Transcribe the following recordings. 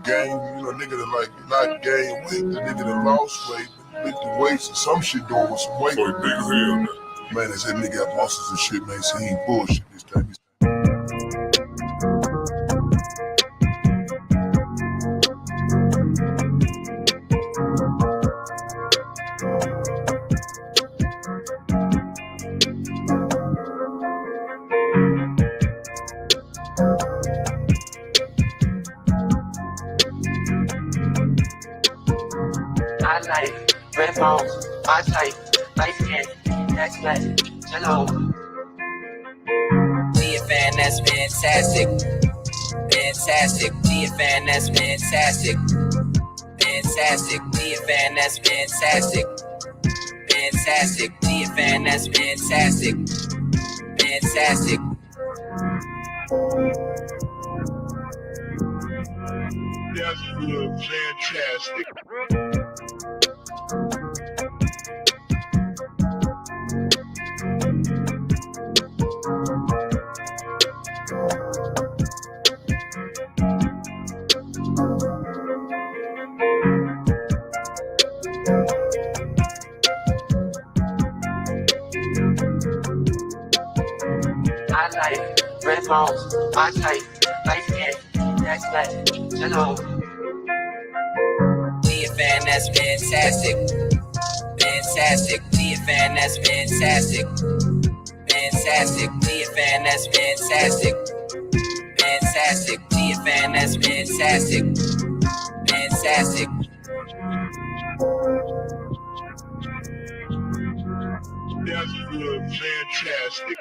gain, nigga that like not gain weight, the nigga that lost weight, lifted weights and some shit doing with some weight. Boy, big as hell, man. Man, they said nigga got muscles and shit, man, so he ain't bullshit this time. I like red bones, my type, light skin, that's black, hello. GFN, that's fantastic. Fantastic. GFN, that's fantastic. Fantastic. GFN, that's fantastic. Fantastic. GFN, that's fantastic. Fantastic. That's good, fantastic. I like red bones, my type, light skin, that's black, hello. GFN, that's fantastic. Fantastic. GFN, that's fantastic. Fantastic. GFN, that's fantastic. Fantastic. GFN, that's fantastic. Fantastic. That's good, fantastic.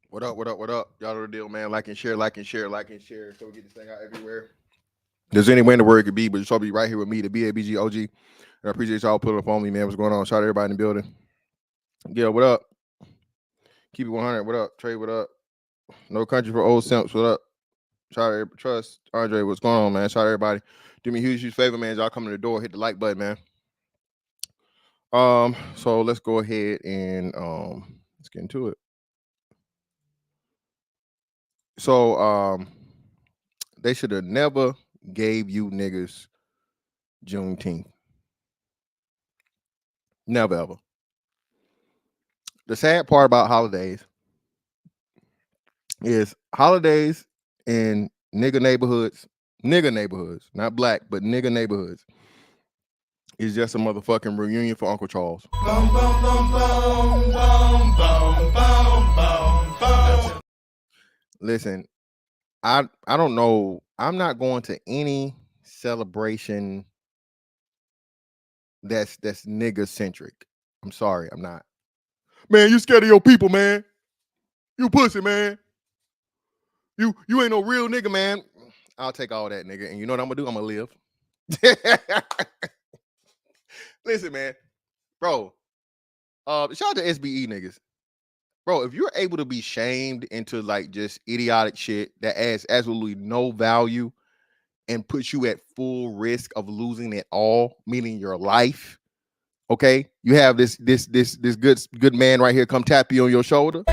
What up, what up, what up? Y'all know the deal, man. Like and share, like and share, like and share. So we get this thing out everywhere. There's any way in the world it could be, but you'll be right here with me, the BABG OG. And I appreciate y'all putting up on me, man. What's going on? Shout out everybody in the building. Yeah, what up? Keep it 100. What up? Trey, what up? No country for old simps. What up? Shout out everybody. Trust. Andre, what's going on, man? Shout out everybody. Do me a huge favor, man. Y'all come to the door, hit the like button, man. So let's go ahead and let's get into it. So they should have never gave you niggas Juneteenth. Never ever. The sad part about holidays is holidays in nigga neighborhoods, not black, but nigga neighborhoods, is just a motherfucking reunion for Uncle Charles. Listen, I don't know. I'm not going to any celebration that's nigga centric. I'm sorry, I'm not. Man, you scared of your people, man. You pussy, man. You ain't no real nigga, man. I'll take all that, nigga. And you know what I'm gonna do? I'm gonna live. Listen, man. Bro. Shout out to SBE niggas. Bro, if you're able to be shamed into like just idiotic shit that adds absolutely no value and puts you at full risk of losing it all, meaning your life, Okay, you have this good man right here come tap you on your shoulder.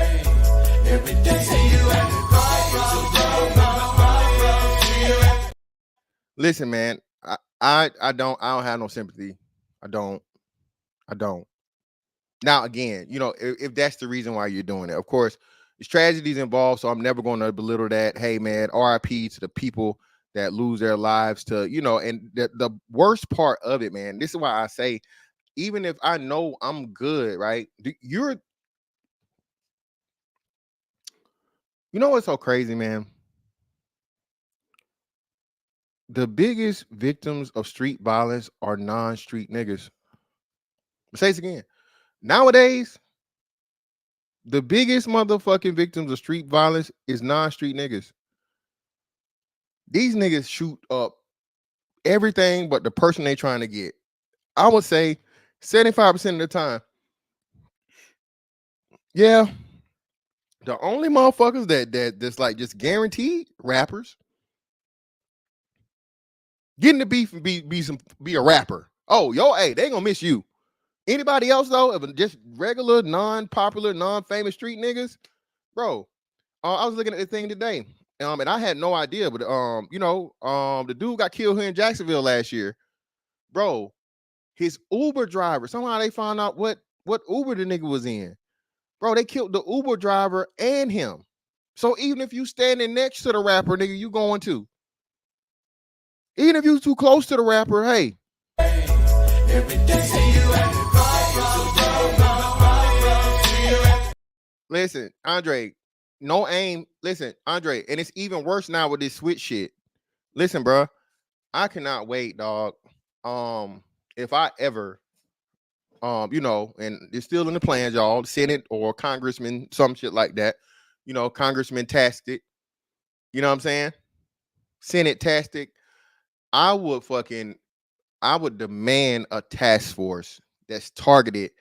Listen, man, I don't have no sympathy. I don't. Now again, if that's the reason why you're doing it, of course, there's tragedies involved, so I'm never going to belittle that. Hey, man, RIP to the people that lose their lives to, and the worst part of it, man, this is why I say, even if I know I'm good, right? You know what's so crazy, man? The biggest victims of street violence are non-street niggas. I'll say this again. Nowadays, the biggest motherfucking victims of street violence is non-street niggas. These niggas shoot up everything but the person they trying to get. I would say 75% of the time. Yeah. The only motherfuckers that's like just guaranteed rappers. Getting the beef and be a rapper. Oh, hey, they gonna miss you. Anybody else though, if just regular, non-popular, non-famous street niggas, bro. I was looking at the thing today, and I had no idea, but the dude got killed here in Jacksonville last year, bro. His Uber driver, somehow they found out what Uber the nigga was in, bro. They killed the Uber driver and him. So even if you standing next to the rapper, nigga, you going to. Even if you too close to the rapper, hey. Listen, Andre, no aim. Listen, Andre, and it's even worse now with this switch shit. Listen, bro, I cannot wait, dog. If I ever, and it's still in the plans, y'all, Senate or Congressman, some shit like that. Congressman Tastic. You know what I'm saying? Senate Tastic. I would demand a task force that's targeted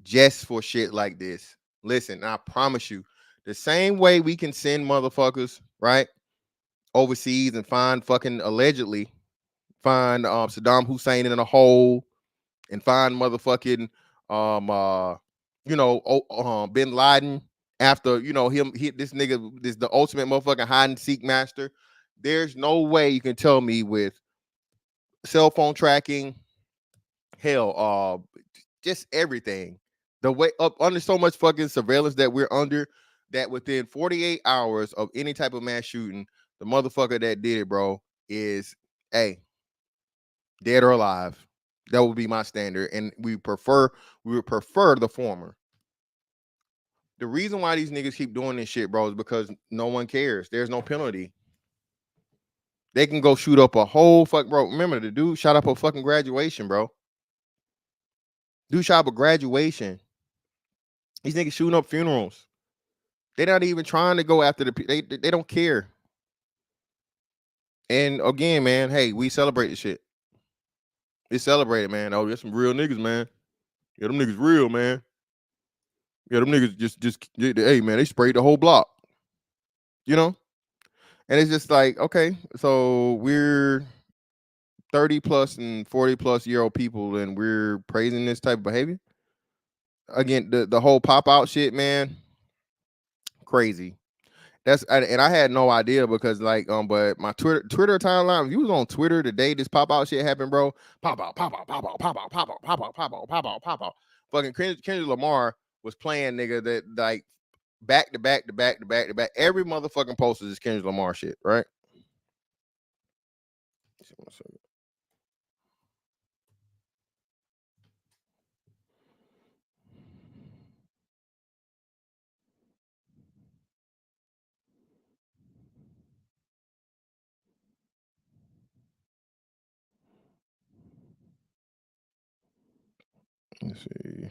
just for shit like this. Listen, I promise you, the same way we can send motherfuckers, right, overseas and allegedly find Saddam Hussein in a hole and find motherfucking Bin Laden after him hit this nigga, this the ultimate motherfucking hide and seek master. There's no way you can tell me with cell phone tracking, hell, just everything. The way up under so much fucking surveillance that we're under, that within 48 hours of any type of mass shooting, the motherfucker that did it, bro, is dead or alive. That would be my standard, and we would prefer the former. The reason why these niggas keep doing this shit, bro, is because no one cares. There's no penalty. They can go shoot up a whole bro. Remember, the dude shot up a fucking graduation, bro. Dude shot up a graduation. These niggas shooting up funerals. They're not even trying to go after they don't care. And again, man, hey, we celebrate this shit. We celebrate it, man. Oh, there's some real niggas, man. Yeah, them niggas real, man. Yeah, them niggas just hey, man, they sprayed the whole block. And it's just like, okay, so we're 30 plus and 40 plus year old people and we're praising this type of behavior. Again, the whole pop out shit, man, crazy. And I had no idea because but my Twitter timeline, if you was on Twitter the day this pop out shit happened, bro, pop out. Fucking Kendrick Lamar was playing, nigga, that like back to back. Every motherfucking poster is Kendrick Lamar shit, right? Let's see.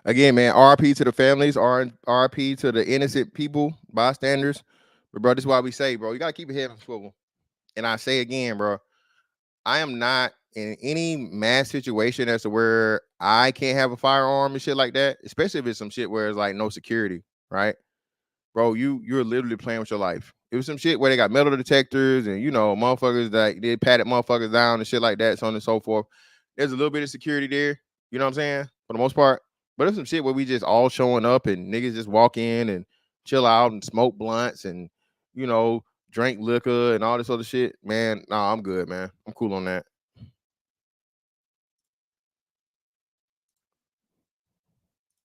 Again, man, RP to the families, RP to the innocent people, bystanders. But bro, this is why we say, bro, you gotta keep your head on swivel. And I say again, bro, I am not in any mass situation as to where I can't have a firearm and shit like that, especially if it's some shit where it's like no security, right? Bro, you're literally playing with your life. It was some shit where they got metal detectors and motherfuckers that they patted motherfuckers down and shit like that, so on and so forth. There's a little bit of security there, you know what I'm saying? For the most part. But there's some shit where we just all showing up and niggas just walk in and chill out and smoke blunts and drink liquor and all this other shit. Man, nah, I'm good, man. I'm cool on that.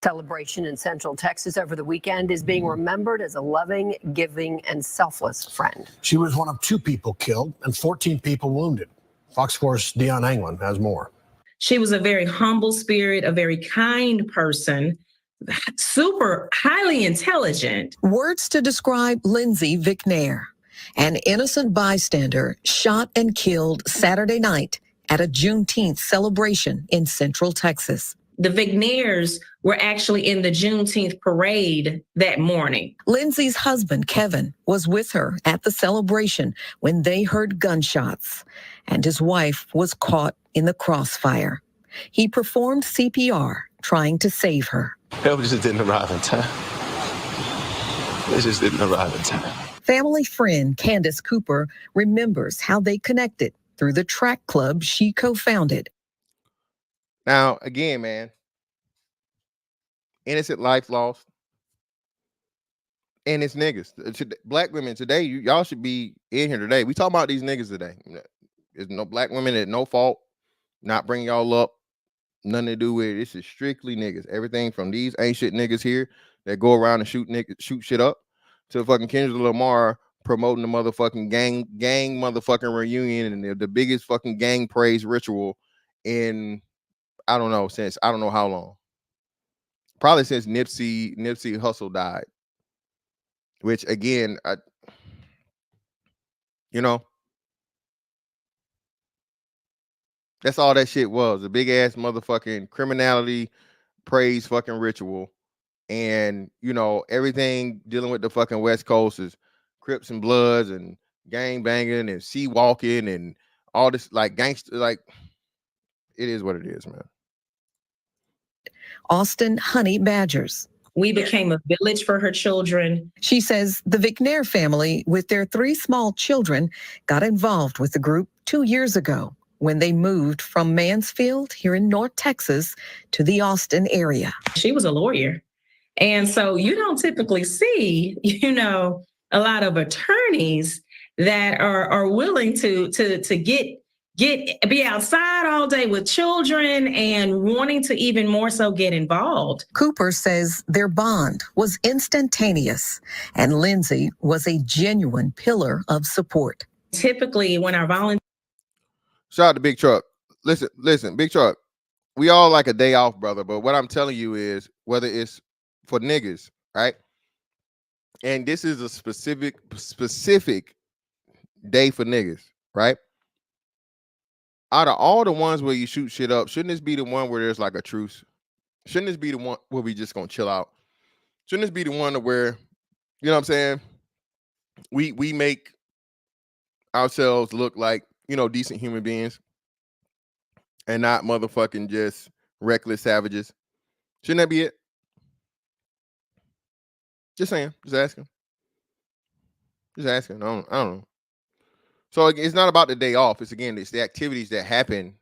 Celebration in Central Texas over the weekend is being remembered as a loving, giving, and selfless friend. She was one of 2 people killed and 14 people wounded. Fox 4's Deion Anglin has more. She was a very humble spirit, a very kind person, super highly intelligent. Words to describe Lindsay McNair, an innocent bystander shot and killed Saturday night at a Juneteenth celebration in Central Texas. The McNairs were actually in the Juneteenth parade that morning. Lindsay's husband, Kevin, was with her at the celebration when they heard gunshots, and his wife was caught in the crossfire. He performed CPR, trying to save her. Help just didn't arrive in time. It just didn't arrive in time. Family friend Candace Cooper remembers how they connected through the track club she co-founded. Now, again, man, innocent life lost. And it's niggas. Black women today, y'all should be in here today. We talking about these niggas today. There's no black women at no fault, not bringing y'all up, nothing to do with it. This is strictly niggas. Everything from these ain't shit niggas here that go around and shoot shit up to fucking Kendrick Lamar promoting the motherfucking gang motherfucking reunion and the biggest fucking gang praise ritual in since I don't know how long. Probably since Nipsey Hussle died. Which again, that's all that shit was. A big ass motherfucking criminality praise fucking ritual. And everything dealing with the fucking West Coast is Crips and Bloods and gang banging and sea walking and all this like gangster, like it is what it is, man. Austin Honey Badgers. We became a village for her children. She says the McNair family, with their 3 small children, got involved with the group 2 years ago when they moved from Mansfield here in North Texas to the Austin area. She was a lawyer. And so you don't typically see, a lot of attorneys that are willing to be outside all day with children and wanting to even more so get involved. Cooper says their bond was instantaneous, and Lindsay was a genuine pillar of support. Typically, when our volunteers... Shout out to Big Truck. Listen, Big Truck. We all like a day off, brother, but what I'm telling you is whether it's for niggas, right? And this is a specific day for niggas, right? Out of all the ones where you shoot shit up, shouldn't this be the one where there's like a truce? Shouldn't this be the one where we just gonna chill out? Shouldn't this be the one where, you know what I'm saying? We make ourselves look like, decent human beings and not motherfucking just reckless savages. Shouldn't that be it? Just saying, just asking. I don't know. So it's not about the day off. It's the activities that happen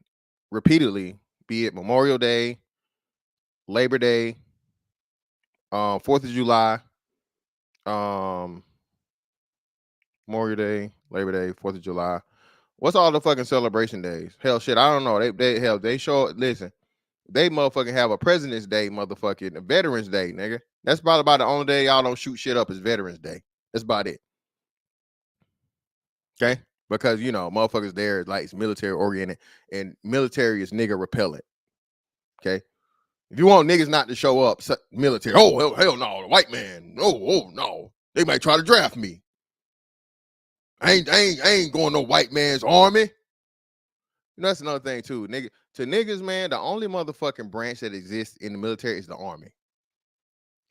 repeatedly, be it Memorial Day, Labor Day, 4th of July, Memorial Day, Labor Day, 4th of July. What's all the fucking celebration days? Hell, shit, I don't know. They show. Listen, they motherfucking have a President's Day, motherfucking a Veterans Day, nigga. That's probably about the only day y'all don't shoot shit up is Veterans Day. That's about it. Okay. Because, motherfuckers there like it's military oriented and military is nigga repellent. Okay. If you want niggas not to show up, military, hell no, the white man, oh no, they might try to draft me. I ain't going no white man's army. That's another thing too, nigga. To niggas, man, the only motherfucking branch that exists in the military is the Army.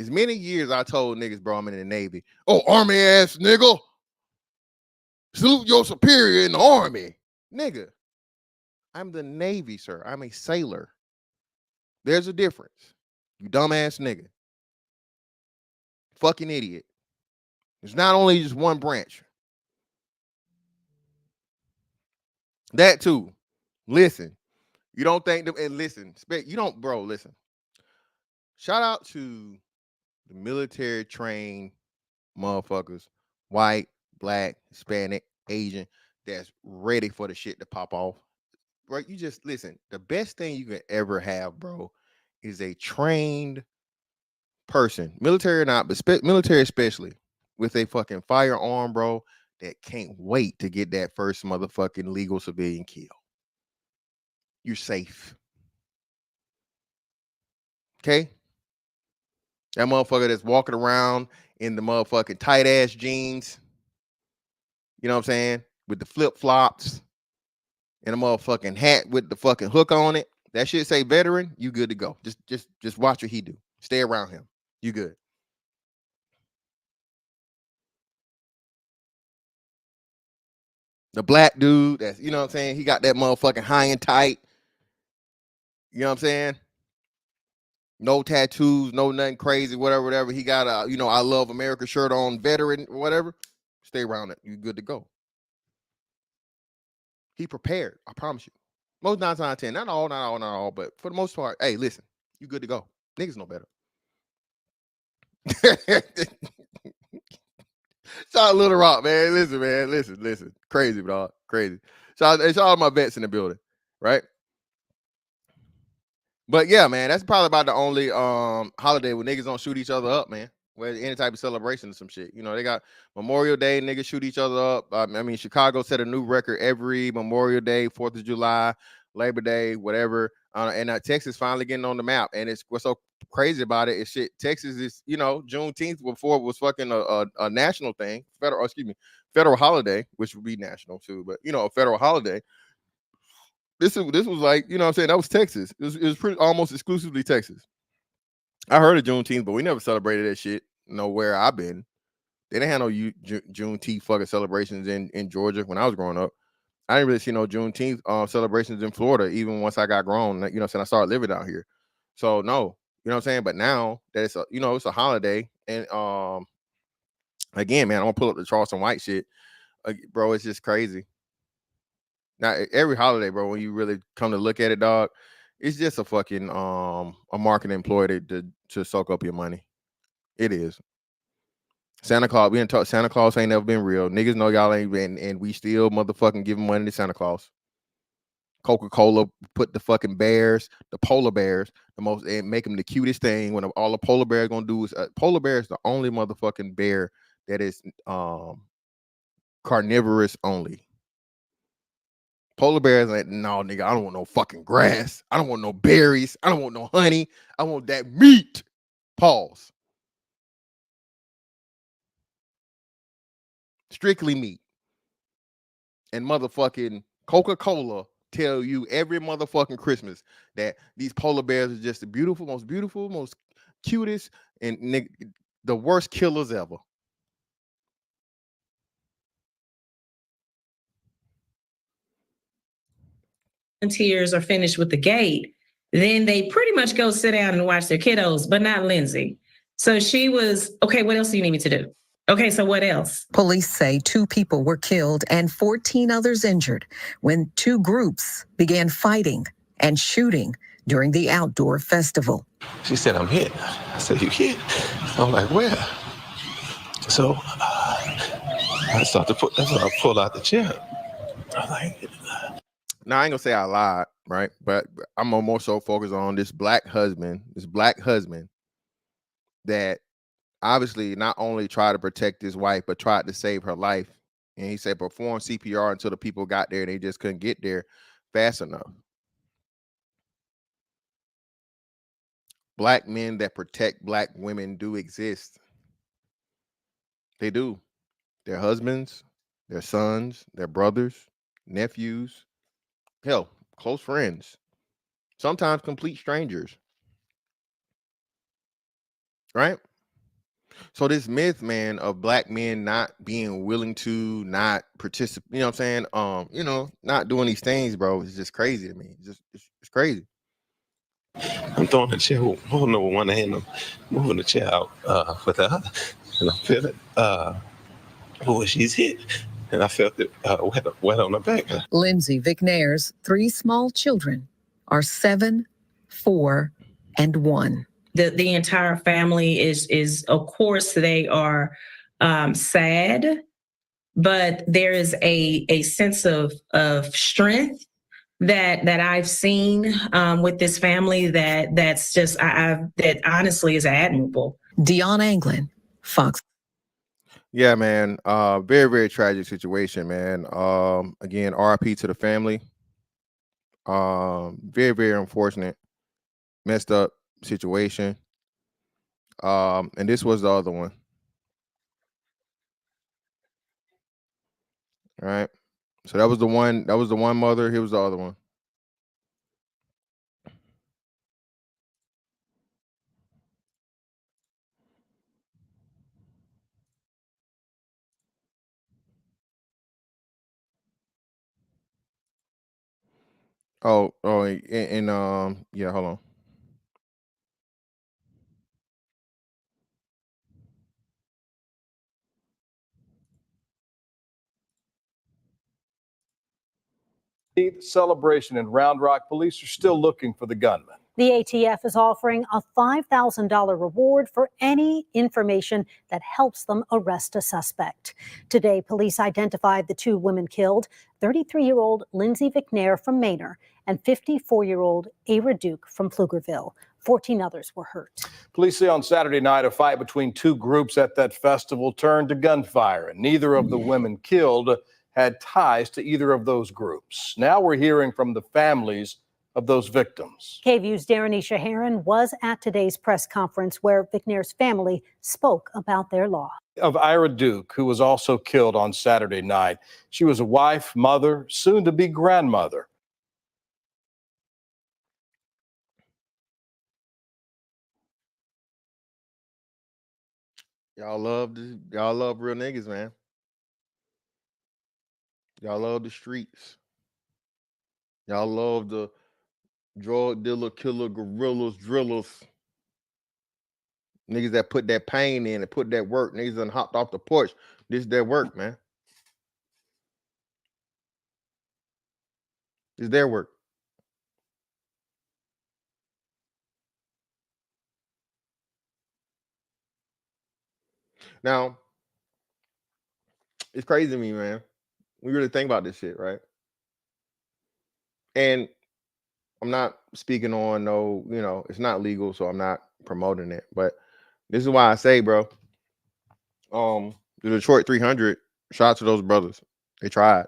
As many years I told niggas, bro, I'm in the Navy. Oh, Army ass nigga. Salute your superior in the Army. Nigga, I'm the Navy, sir. I'm a sailor. There's a difference. You dumbass nigga. Fucking idiot. It's not only just one branch. That too. Listen. You don't think them, and listen, you don't, bro, listen. Shout out to the military trained motherfuckers, white, black, Hispanic, Asian, that's ready for the shit to pop off. Right? You just listen, the best thing you can ever have, bro, is a trained person, military or not, but military especially, with a fucking firearm, bro, that can't wait to get that first motherfucking legal civilian kill. You're safe. Okay? That motherfucker that's walking around in the motherfucking tight ass jeans, you know what I'm saying? With the flip flops and a motherfucking hat with the fucking hook on it. That shit say veteran, you good to go. Just watch what he do. Stay around him. You good. The black dude that's, you know what I'm saying? He got that motherfucking high and tight. You know what I'm saying? No tattoos, no nothing crazy, whatever. He got a, I love America shirt on, veteran, whatever. Stay around it. You good to go. He prepared. I promise you. Most 9 times out of 10. Not all, but for the most part, hey, listen, you good to go. Niggas know better. Shout out Little Rock, man. Listen, man. Listen. Crazy, dog. Crazy. Shout out my vets in the building, right? But yeah, man, that's probably about the only holiday where niggas don't shoot each other up, man. Where any type of celebration or some shit. They got Memorial Day, niggas shoot each other up. I mean, Chicago set a new record every Memorial Day, 4th of July, Labor Day, whatever. And Texas finally getting on the map. And it's what's so crazy about it is shit. Texas is, Juneteenth before it was fucking a national thing, federal holiday, which would be national too, but a federal holiday. This was like, you know what I'm saying? That was Texas. It was pretty almost exclusively Texas. I heard of Juneteenth, but we never celebrated that shit nowhere I've been. They didn't have no Juneteenth fucking celebrations in Georgia when I was growing up. I didn't really see no Juneteenth celebrations in Florida, even once I got grown. You know what I'm saying? I started living out here. So no, you know what I'm saying? But now that it's it's a holiday. And again, man, I'm gonna pull up the Charleston White shit. Bro, it's just crazy. Now, every holiday, bro, when you really come to look at it, dog, it's just a fucking a marketing employee to soak up your money. It is. Santa Claus, we didn't talk. Santa Claus ain't never been real. Niggas know y'all ain't been, and we still motherfucking giving money to Santa Claus. Coca-Cola put the fucking bears, the polar bears, and make them the cutest thing. When all the polar bear gonna do is polar bear is the only motherfucking bear that is carnivorous only. Polar bears like, no, nigga, I don't want no fucking grass. I don't want no berries. I don't want no honey. I want that meat. Pause. Strictly meat. And motherfucking Coca-Cola tell you every motherfucking Christmas that these polar bears are just the beautiful, most cutest, and the worst killers ever. Volunteers are finished with the gate, then they pretty much go sit down and watch their kiddos, but not Lindsay. So she was, okay, what else do you need me to do? Okay, so what else? Police say 2 people were killed and 14 others injured when 2 groups began fighting and shooting during the outdoor festival. She said, I'm hit. I said, you hit? I'm like, where? So I started to pull out the chair. I was like, now I ain't gonna say I lied, right? But I'm more so focused on this black husband that obviously not only tried to protect his wife, but tried to save her life. And he said perform CPR until the people got there and they just couldn't get there fast enough. Black men that protect black women do exist. They do. Their husbands, their sons, their brothers, nephews, hell, close friends. sometimes complete strangers, right? So this myth, man, of black men not being willing to not participate, you know what I'm saying? Not doing these things, bro, is just crazy to me. It's crazy. I'm throwing the chair, holding it with one hand, I'm moving the chair out with the other, and I feel it. She's hit, and I felt it wet on the back. Lindsay McNair's 3 small children are 7, 4, and 1. The entire family is of course they are sad, but there is a sense of strength that I've seen with this family that's just that honestly is admirable. Dion Anglin, Fox. Yeah, man. Very, very tragic situation, man. Again, RIP to the family. Very, very unfortunate, messed up situation. And this was the other one. All right. So that was the one mother. Here was the other one. Yeah, hold on. Celebration in Round Rock. Police are still looking for the gunman. The ATF is offering a $5,000 reward for any information that helps them arrest a suspect. Today, police identified the 2 women killed, 33-year-old Lindsay McNair from Manor and 54-year-old Ava Duke from Pflugerville. 14 others were hurt. Police say on Saturday night, a fight between 2 groups at that festival turned to gunfire, and neither of the women killed had ties to either of those groups. Now we're hearing from the families of those victims. KVU's Darrenisha Heron was at today's press conference where McNair's family spoke about their loss. Of Ira Duke, who was also killed on Saturday night. She was a wife, mother, soon to be grandmother. Y'all love real niggas, man. Y'all love the streets. Y'all love the drug dealer, killer, gorillas, drillers. Niggas that put that pain in and put that work. Niggas done hopped off the porch. This is their work, man. It's their work. Now, it's crazy to me, man. We really think about this shit, right? And I'm not speaking on it's not legal, so I'm not promoting it. But this is why I say, bro, the Detroit 300, shout out to those brothers. They tried.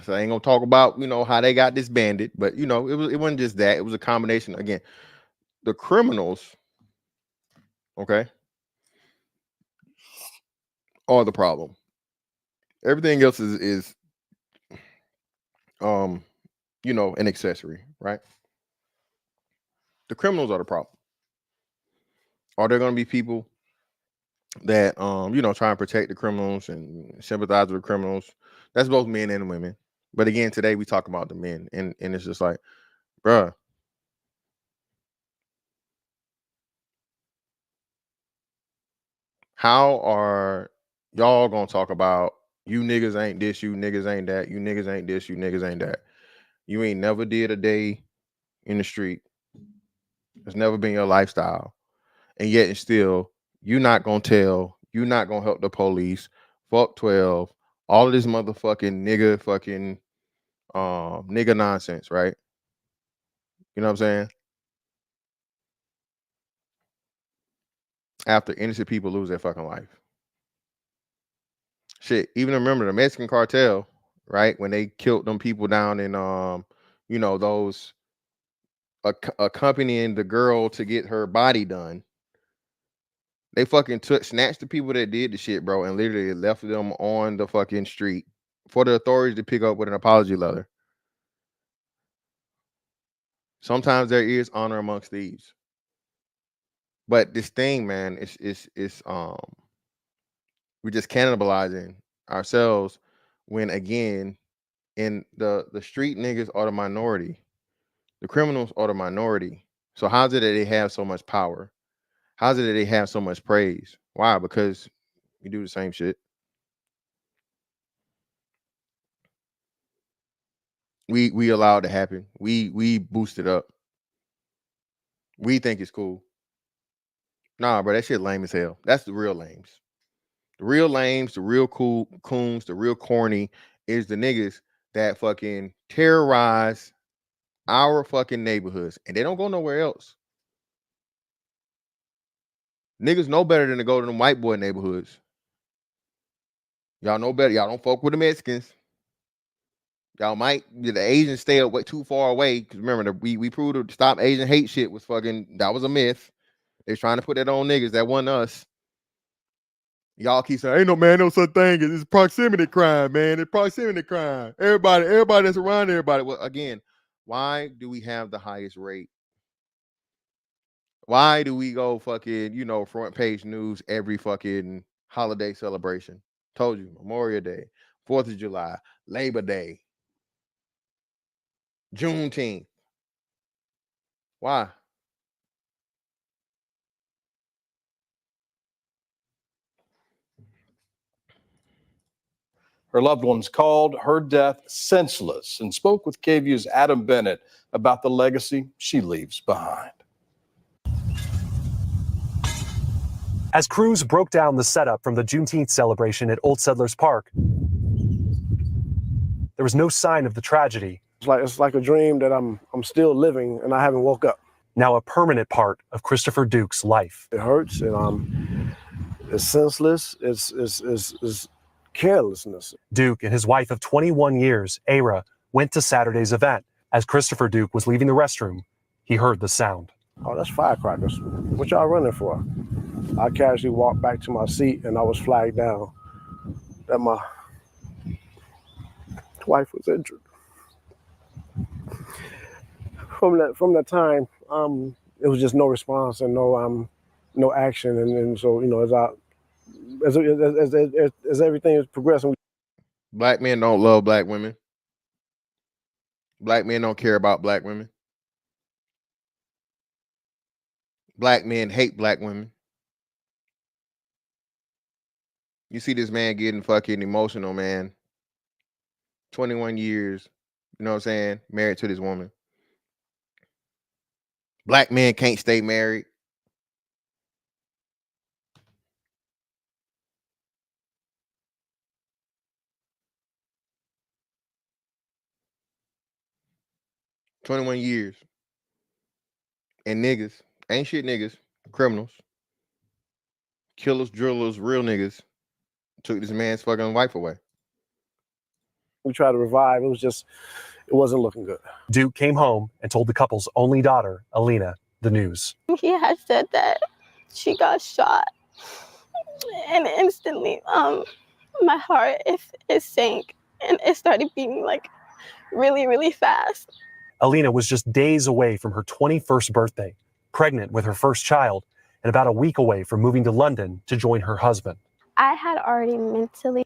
So I ain't gonna talk about, how they got disbanded, but it wasn't just that. It was a combination. Again, the criminals, okay, are the problem. Everything else is an accessory, right? The criminals are the problem. Are there going to be people that try and protect the criminals and sympathize with the criminals? That's both men and women. But again, today we talk about the men, and it's just like, bruh, how are y'all gonna talk about you niggas ain't this, you niggas ain't that, you niggas ain't this, you niggas ain't that? You ain't never did a day in the street. It's never been your lifestyle. And yet and still, you're not gonna tell, you're not gonna help the police. Fuck 12, all of this motherfucking nigga nonsense, right? You know what I'm saying? After innocent people lose their fucking life. Shit, even remember the Mexican cartel, right? When they killed them people down in those accompanying the girl to get her body done. They fucking snatched the people that did the shit, bro, and literally left them on the fucking street for the authorities to pick up with an apology letter. Sometimes there is honor amongst thieves. But this thing, man, it's we're just cannibalizing ourselves when, again, in the street niggas are the minority. The criminals are the minority. So how's it that they have so much power? How's it that they have so much praise? Why? Because we do the same shit. We allow it to happen. We boost it up. We think it's cool. Nah, bro, that shit lame as hell. That's the real lames. The real lames, the real cool coons, the real corny is the niggas that fucking terrorize our fucking neighborhoods, and they don't go nowhere else. Niggas know better than to go to them white boy neighborhoods. Y'all know better. Y'all don't fuck with the Mexicans. Y'all might, the Asians stay away too far away. Because remember, we proved to stop Asian hate shit was fucking, that was a myth. They're trying to put that on niggas. That wasn't us. Y'all keep saying, ain't no man, no such thing. It's proximity crime, man. It's proximity crime. Everybody that's around everybody. Well, again, why do we have the highest rate? Why do we go fucking, front page news every fucking holiday celebration? Told you, Memorial Day, 4th of July, Labor Day, Juneteenth. Why? Her loved ones called her death senseless and spoke with KVU's Adam Bennett about the legacy she leaves behind. As crews broke down the setup from the Juneteenth celebration at Old Settlers Park, there was no sign of the tragedy. It's like a dream that I'm still living and I haven't woke up. Now a permanent part of Christopher Duke's life. It hurts and it's senseless. It's carelessness. Duke and his wife of 21 years, Ara, went to Saturday's event. As Christopher Duke was leaving the restroom, he heard the sound. Oh, that's firecrackers. What y'all running for? I casually walked back to my seat and I was flagged down that my wife was injured. From that time, it was just no response and no action, and so as everything is progressing. Black men don't love black women. Black men don't care about black women. Black men hate black women. You see this man getting fucking emotional, man. 21 years, you know what I'm saying? Married to this woman. Black men can't stay married. "21 years. And niggas, ain't shit niggas, criminals, killers, drillers, real niggas, took this man's fucking wife away." We tried to revive. It wasn't looking good. Duke came home and told the couple's only daughter, Alina, the news. He had said that she got shot, and instantly, my heart it sank and it started beating like really, really fast. Alina was just days away from her 21st birthday, pregnant with her first child, and about a week away from moving to London to join her husband. I had already mentally.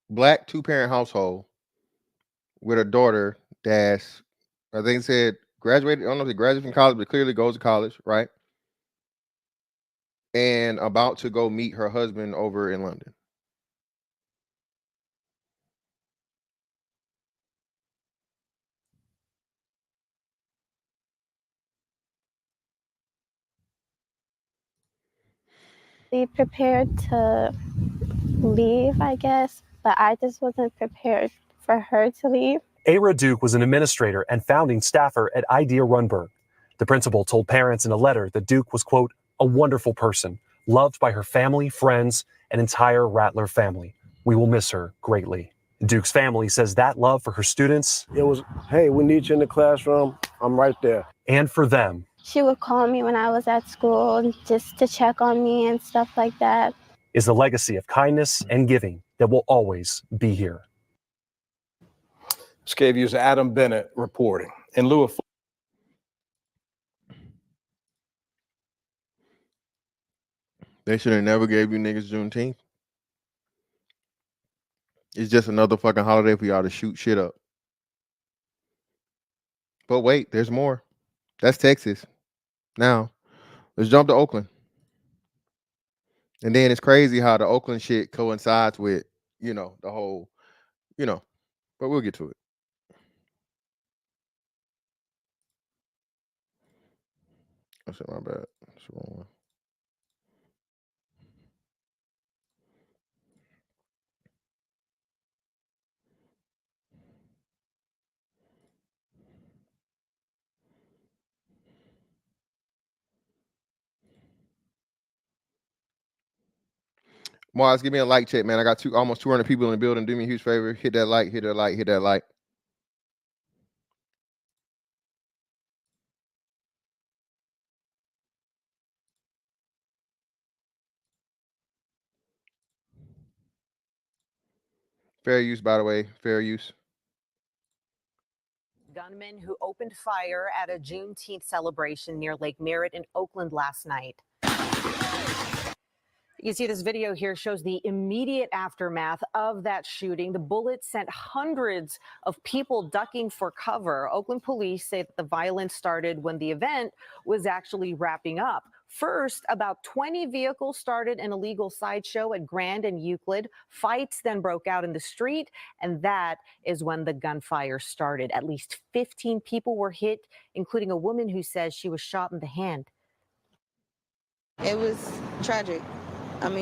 Black two-parent household with a daughter that's, I think it said graduated, I don't know if they graduated from college, but clearly goes to college, right? And about to go meet her husband over in London. Be prepared to leave, I guess, but I just wasn't prepared for her to leave. Ara Duke was an administrator and founding staffer at Idea Runberg. The principal told parents in a letter that Duke was, quote, a wonderful person, loved by her family, friends, and entire Rattler family. We will miss her greatly. Duke's family says that love for her students. It was, hey, we need you in the classroom. I'm right there. And for them. She would call me when I was at school just to check on me and stuff like that. Is the legacy of kindness and giving that will always be here. KVU's Adam Bennett reporting. In lieu of They should have never gave you niggas Juneteenth. It's just another fucking holiday for y'all to shoot shit up. But wait, there's more. That's Texas. Now, let's jump to Oakland. And then it's crazy how the Oakland shit coincides with, the whole, but we'll get to it. I said my bad. That's the wrong one. Mars, give me a like check, man. I got almost 200 people in the building. Do me a huge favor. Hit that like, hit that like, hit that like. Fair use, by the way. Fair use. Gunmen who opened fire at a Juneteenth celebration near Lake Merritt in Oakland last night. You see this video here shows the immediate aftermath of that shooting. The bullets sent hundreds of people ducking for cover. Oakland police say that the violence started when the event was actually wrapping up. First, about 20 vehicles started an illegal sideshow at Grand and Euclid. Fights then broke out in the street, and that is when the gunfire started. At least 15 people were hit, including a woman who says she was shot in the hand. It was tragic.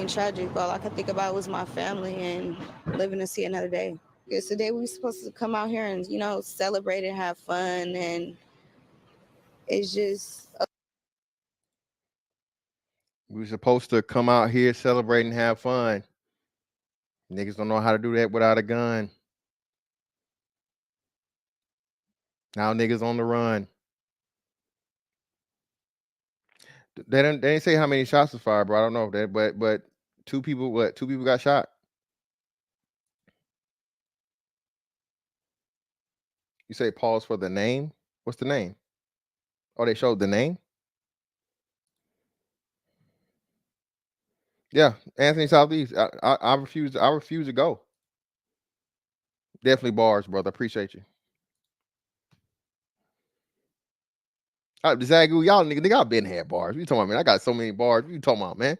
Tragic. All I could think about was my family and living to see another day. It's the day we were supposed to come out here and, celebrate and have fun. And it's just. We were supposed to come out here, celebrate, and have fun. Niggas don't know how to do that without a gun. Now niggas on the run. They didn't say how many shots was fired, bro. I don't know that, but two people got shot. You say pause for the name? What's the name? Oh, they showed the name? Yeah, Anthony Southeast. I refuse to go. Definitely bars, brother. Appreciate you. Zagu, y'all nigga, I've been had bars. What you talking about, man? I got so many bars. What you talking about, man?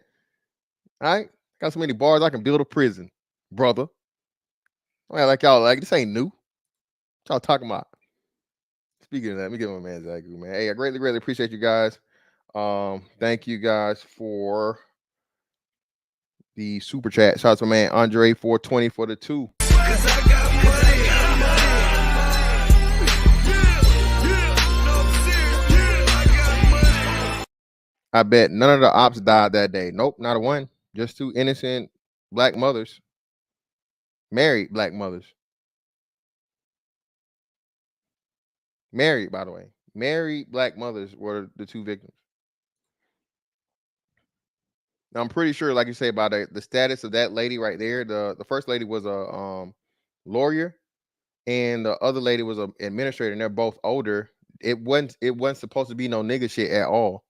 All right, got so many bars. I can build a prison, brother. Like y'all, like this ain't new. What y'all talking about? Speaking of that, let me give my man Zagu, man. Hey, I greatly appreciate you guys. Thank you guys for the super chat. Shout out to my man Andre 420 for the 2. I bet none of the ops died that day. Nope, not a one. Just 2 innocent black mothers. Married black mothers. Married, by the way. Married black mothers were the 2 victims. Now, I'm pretty sure, like you say, about the status of that lady right there. The first lady was a lawyer, and the other lady was an administrator, and they're both older. It wasn't supposed to be no nigga shit at all.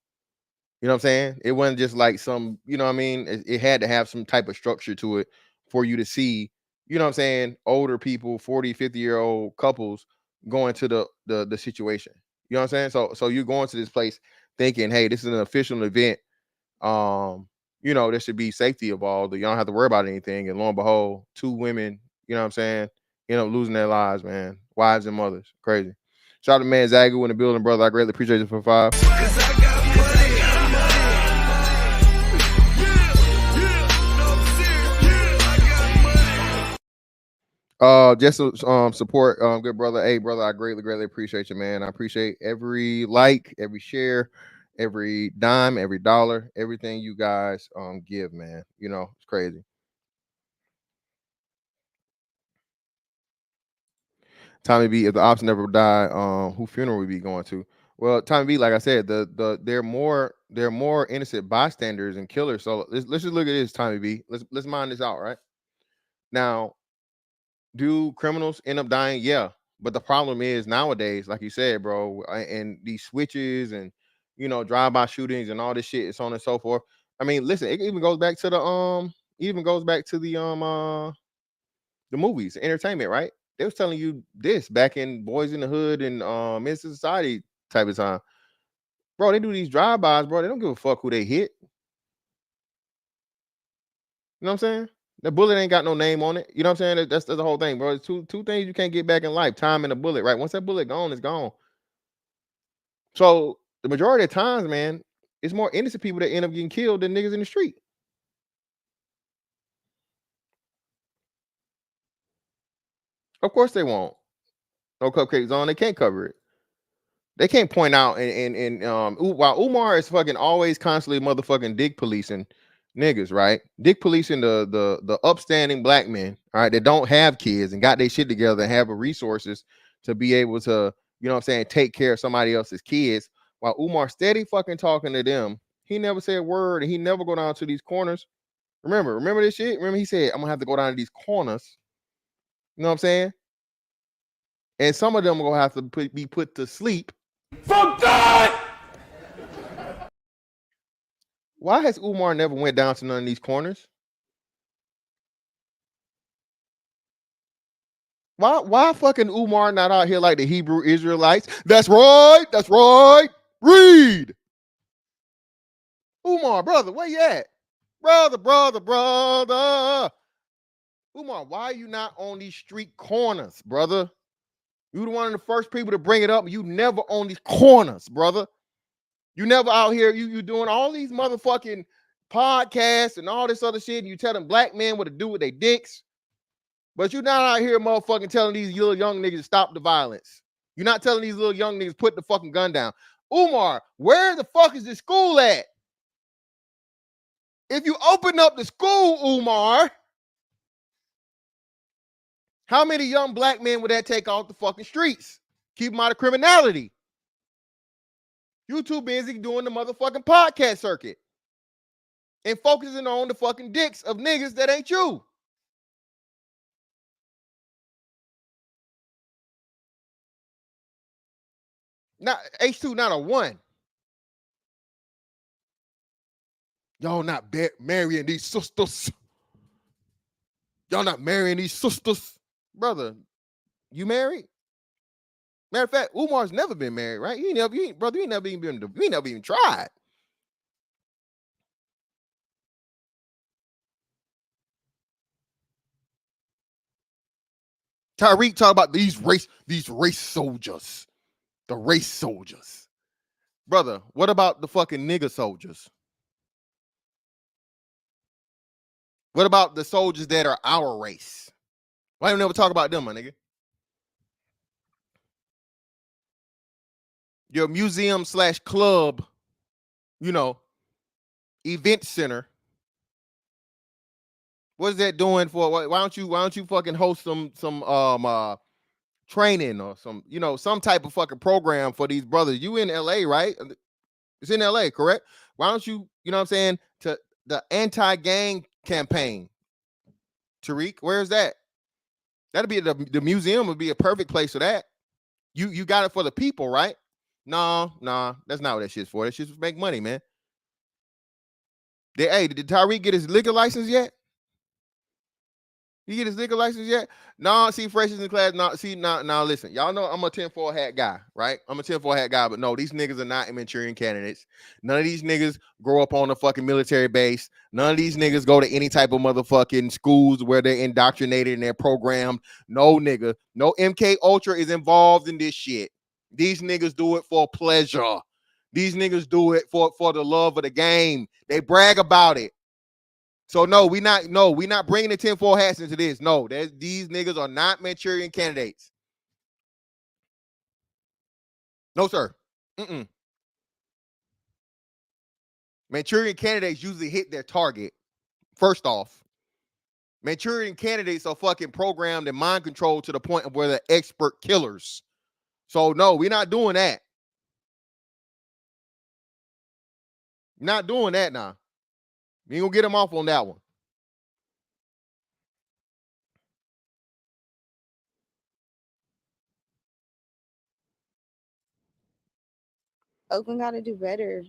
You know what I'm saying? It wasn't just like some, you know what I mean? It had to have some type of structure to it for you to see, you know what I'm saying, older people, 40, 50-year-old couples going to the situation. You know what I'm saying? So you're going to this place thinking, hey, this is an official event. There should be safety involved. You don't have to worry about anything. And lo and behold, 2 women, you know what I'm saying, end up losing their lives, man. Wives and mothers. Crazy. Shout out to man Zagu in the building, brother. I greatly appreciate you for 5. Just support, good brother. Hey, brother, I greatly appreciate you, man. I appreciate every like, every share, every dime, every dollar, everything you guys give, man. It's crazy. Tommy B, if the ops never die, who funeral we be going to? Well, Tommy B, like I said, they're more innocent bystanders and killers. So let's just look at this, Tommy B. Let's mine this out, right? Now, do criminals end up dying? Yeah. But the problem is nowadays, like you said, bro, and these switches and drive-by shootings and all this shit, and so on and so forth. I mean, listen, it even goes back to the movies, entertainment, right? They was telling you this back in Boys in the Hood and Menace to Society type of time. Bro, they do these drive-bys, bro. They don't give a fuck who they hit. You know what I'm saying? The bullet ain't got no name on it. You know what I'm saying? That's the whole thing, bro. It's two things you can't get back in life: time and a bullet, right? Once that bullet gone, it's gone. So the majority of times, man, it's more innocent people that end up getting killed than niggas in the street. Of course they won't. No cupcake zone. They can't cover it. They can't point out while Umar is fucking always constantly motherfucking dick policing niggas, right? Dick policing the upstanding black men, all right, that don't have kids and got their shit together and have the resources to be able to, take care of somebody else's kids. While Umar steady fucking talking to them, he never said a word and he never go down to these corners. Remember this shit? Remember he said, I'm gonna have to go down to these corners. You know what I'm saying? And some of them are gonna have to be put to sleep. For God! Why has Umar never went down to none of these corners? Why fucking Umar not out here like the Hebrew Israelites? That's right. That's right. Read. Umar, brother, where you at? Brother. Umar, why are you not on these street corners, brother? You were one of the first people to bring it up. You never on these corners, brother. You never out here. You doing all these motherfucking podcasts and all this other shit. And you telling black men what to do with their dicks. But you're not out here motherfucking telling these little young niggas to stop the violence. You're not telling these little young niggas put the fucking gun down. Umar, where the fuck is this school at? If you open up the school, Umar, how many young black men would that take off the fucking streets? Keep them out of criminality. You too busy doing the motherfucking podcast circuit and focusing on the fucking dicks of niggas that ain't you. Not H2, not a 1. Y'all not marrying these sisters. Y'all not marrying these sisters. Brother, you married? Matter of fact, Umar's never been married, right? You ain't never even tried. Tariq talk about these race soldiers. The race soldiers. Brother, what about the fucking nigger soldiers? What about the soldiers that are our race? Why don't you never talk about them, my nigga? Your museum/club, event center. What's that doing for? Why don't you fucking host some training or some type of fucking program for these brothers? You in LA, right? It's in LA, correct? Why don't you, what I'm saying, to the anti-gang campaign? Tariq, where's that? That'd be the museum would be a perfect place for that. You got it for the people, right? Nah, that's not what that shit's for. That shit's to make money, man. Did Tariq get his liquor license yet? You get his liquor license yet? No, see, freshers in class. Now listen, y'all know I'm a 10-4 hat guy, right? I'm a 10-4 hat guy, but no, these niggas are not Manchurian candidates. None of these niggas grow up on a fucking military base. None of these niggas go to any type of motherfucking schools where they're indoctrinated and they're programmed. No nigga, no MK Ultra is involved in this shit. These niggas do it for pleasure. These niggas do it for the love of the game. They brag about it. So no, we not bringing the 10-4 hats into this. No, these niggas are not Manchurian candidates. No, sir. Manchurian candidates usually hit their target. First off, Manchurian candidates are fucking programmed and mind controlled to the point of where they're expert killers. So no, we're not doing that. Not doing that now. We ain't gonna get them off on that one. Oakland got to do better.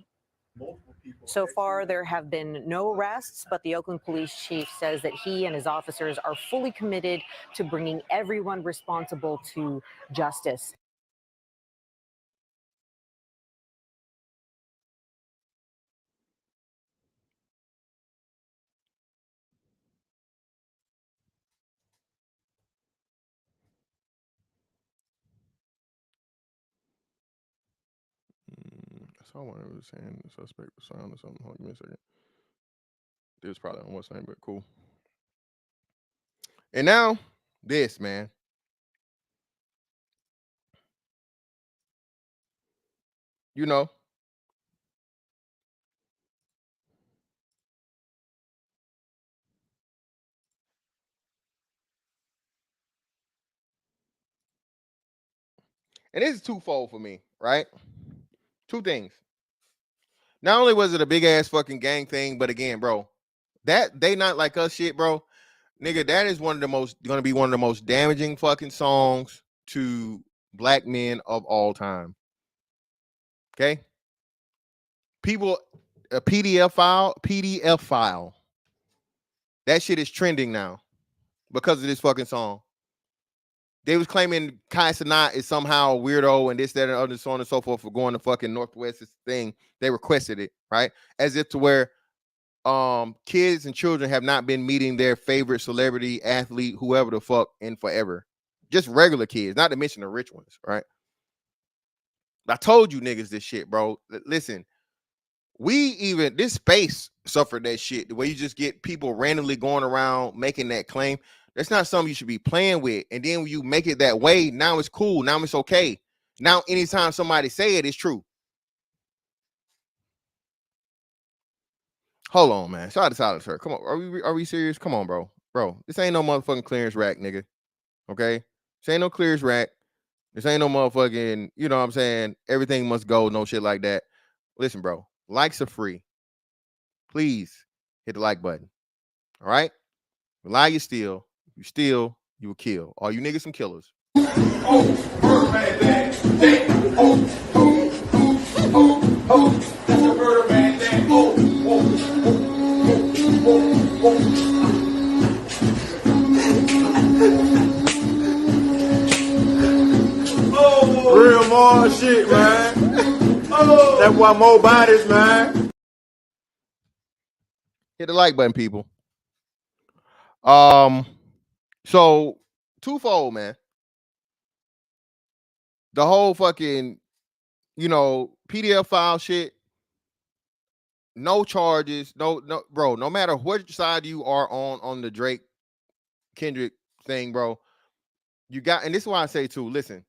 So far, there have been no arrests, but the Oakland police chief says that he and his officers are fully committed to bringing everyone responsible to justice. I saw one of was saying the suspect was found or something. Hold on, give me a second. It was probably on what's name, but cool. And now this, man. You know, and this is twofold for me, right? Two things. Not only was it a big ass fucking gang thing, but again, bro, that They Not Like Us shit, bro, nigga, that is gonna be one of the most damaging fucking songs to black men of all time. Okay, people, a PDF file. That shit is trending now because of this fucking song. They was claiming Kai Cenat is somehow weirdo and this, that, and other, so on and so forth for going to fucking Northwest thing. They requested it, right? As if to where kids and children have not been meeting their favorite celebrity, athlete, whoever the fuck in forever. Just regular kids, not to mention the rich ones, right? I told you niggas this shit, bro. Listen, this space suffered that shit. The way you just get people randomly going around making that claim. That's not something you should be playing with. And then when you make it that way, now it's cool. Now it's okay. Now, anytime somebody say it, it's true. Hold on, man. Shout out to Silencer. Come on. Are we serious? Come on, bro. Bro, this ain't no motherfucking clearance rack, nigga. Okay? This ain't no clearance rack. This ain't no motherfucking, you know what I'm saying? Everything must go, no shit like that. Listen, bro. Likes are free. Please hit the like button. All right? Lie, you steal. You steal, you will kill. All you niggas some killers. Real more shit, man. That's why more bodies, man. Hit the like button, people. So twofold, man. The whole fucking, PDF file shit. No charges, no, bro. No matter what side you are on the Drake Kendrick thing, bro. You got, and this is why I say too. Listen,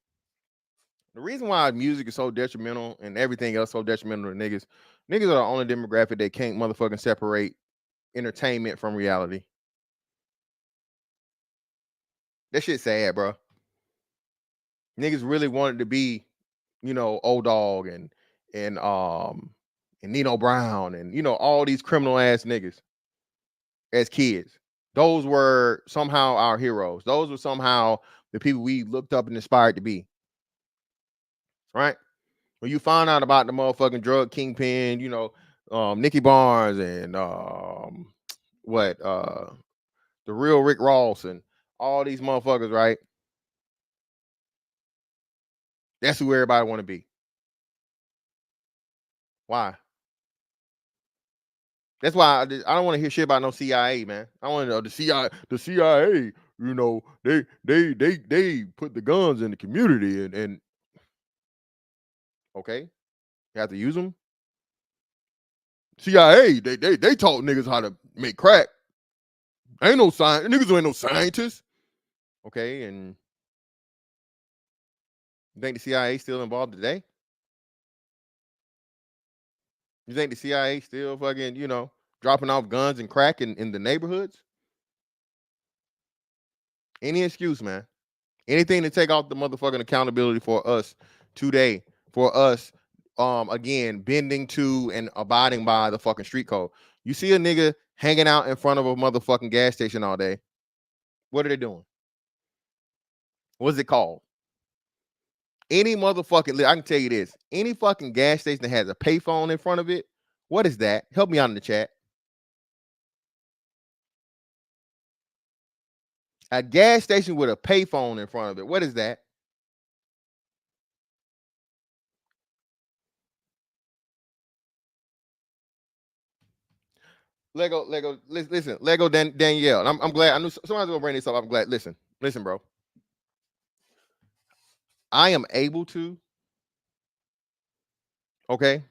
the reason why music is so detrimental and everything else so detrimental to niggas are the only demographic that can't motherfucking separate entertainment from reality. That shit sad, bro. Niggas really wanted to be, Old Dog and Nino Brown and all these criminal ass niggas as kids. Those were somehow our heroes. Those were somehow the people we looked up and inspired to be. Right? When you found out about the motherfucking drug kingpin, Nicky Barnes and the real Rick Ross and all these motherfuckers, right? That's who everybody want to be. Why? That's why I don't want to hear shit about no CIA, man. I want to know the CIA. The CIA, they put the guns in the community and okay, you have to use them. CIA, they taught niggas how to make crack. Ain't no science. Niggas ain't no scientists. Okay, and you think the CIA still involved today? You think the CIA still fucking, dropping off guns and crack in the neighborhoods? Any excuse, man. Anything to take off the motherfucking accountability for us today. For us, again, bending to and abiding by the fucking street code. You see a nigga hanging out in front of a motherfucking gas station all day. What are they doing? What's it called? Any motherfucking, I can tell you this, any fucking gas station that has a payphone in front of it, what is that? Help me out in the chat. A gas station with a payphone in front of it, what is that? Lego, listen, Lego Danielle. And I'm glad, I knew somebody's gonna bring this up. I'm glad. Listen, bro. I am able to, okay,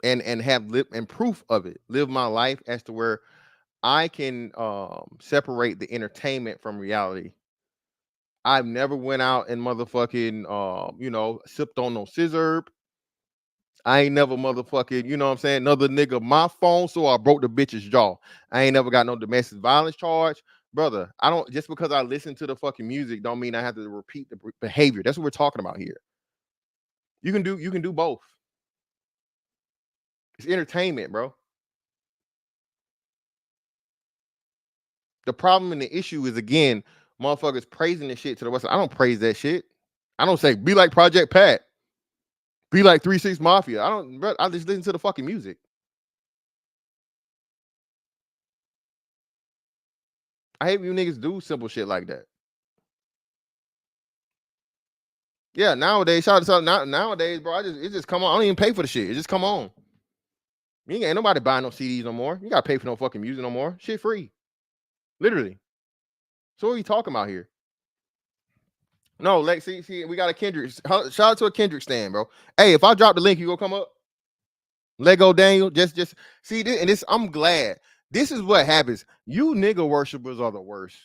and have and proof of it, live my life as to where I can separate the entertainment from reality. I've never went out and motherfucking sipped on no scissor. I ain't never motherfucking, you know what I'm saying, another nigga my phone, so I broke the bitch's jaw. I ain't never got no domestic violence charge. Brother, I don't, just because I listen to the fucking music don't mean I have to repeat the behavior. That's what we're talking about here. You can do both. It's entertainment, bro. The problem and the issue is, again, motherfuckers praising the shit to the West. I don't praise that shit. I don't say be like Project Pat, be like 3 6 Mafia. I just listen to the fucking music. I hate when you niggas do simple shit like that. Yeah, nowadays, nowadays, bro, it just come on. I don't even pay for the shit. It just come on. You ain't nobody buying no CDs no more. You gotta pay for no fucking music no more. Shit free. Literally. So what are you talking about here? No, like, see, we got a Kendrick. Shout out to a Kendrick stand, bro. Hey, if I drop the link, you gonna come up? Lego Daniel, just see this, and this. I'm glad. This is what happens. You nigga worshipers are the worst.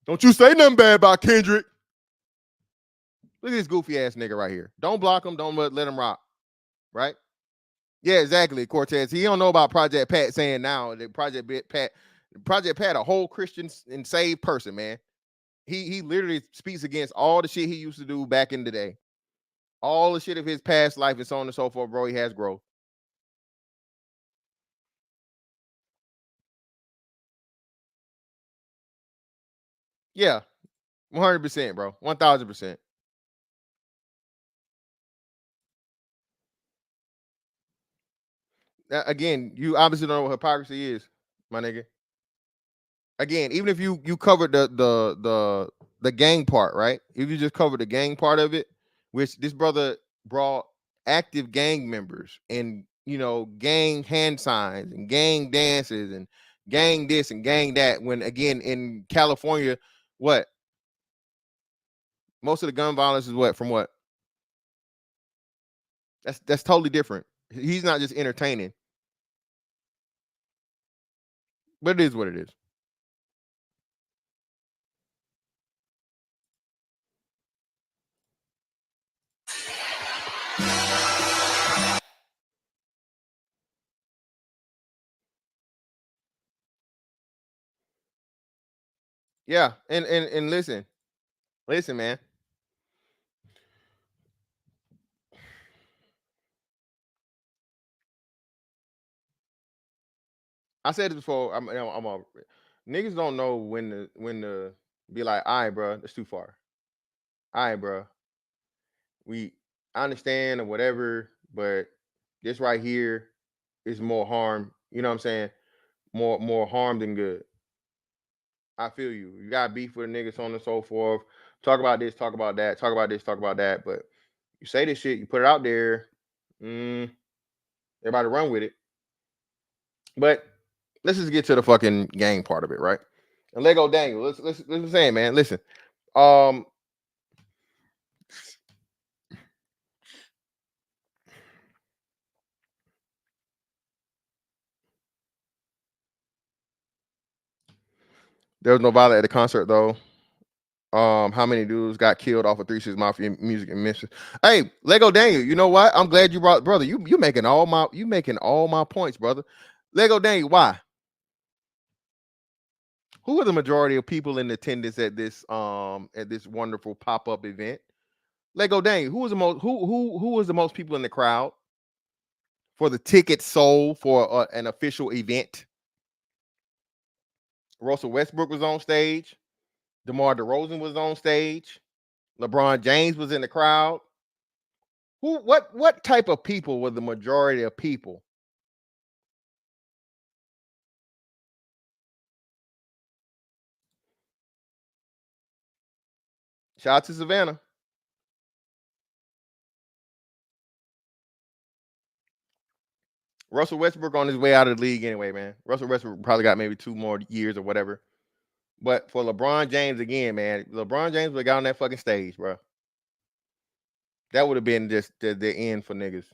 Don't you say nothing bad about Kendrick. Look at this goofy ass nigga right here. Don't block him. Don't let him rock. Right? Yeah, exactly. Cortez. He don't know about Project Pat saying now that Project Pat, a whole Christian and saved person, man. He literally speaks against all the shit he used to do back in the day. All the shit of his past life and so on and so forth, bro. He has growth. Yeah, 100%, bro. 1000%. Again, you obviously don't know what hypocrisy is, my nigga. Again, even if you covered the gang part, right? If you just covered the gang part of it, which this brother brought active gang members and gang hand signs and gang dances and gang this and gang that, when again in California, what? Most of the gun violence is what? From what? That's totally different. He's not just entertaining. But it is what it is. Yeah, and listen, man. I said it before. Niggas don't know when to be like, all right, bro, that's too far. All right, bro, I understand or whatever, but this right here is more harm. You know what I'm saying? More harm than good. I feel you. You got beef with a nigga, so on and so forth. Talk about this, talk about that, talk about this, talk about that. But you say this shit, you put it out there, everybody run with it. But let's just get to the fucking gang part of it, right? And Lego Daniel, let's say, man, listen. There was no violence at the concert though. How many dudes got killed off of 3 6 Mafia music and Memphis? Hey, Lego Daniel, you know what? I'm glad you brought, brother. You making all my points, brother. Lego Daniel, why? Who are the majority of people in attendance at this wonderful pop-up event? Lego Daniel, who was the most people in the crowd for the tickets sold for an official event? Russell Westbrook was on stage. DeMar DeRozan was on stage. LeBron James was in the crowd. What type of people were the majority of people? Shout out to Savannah. Russell Westbrook on his way out of the league anyway, man. Russell Westbrook probably got maybe 2 more years or whatever. But for LeBron James again, man, LeBron James would have got on that fucking stage, bro. That would have been just the end for niggas.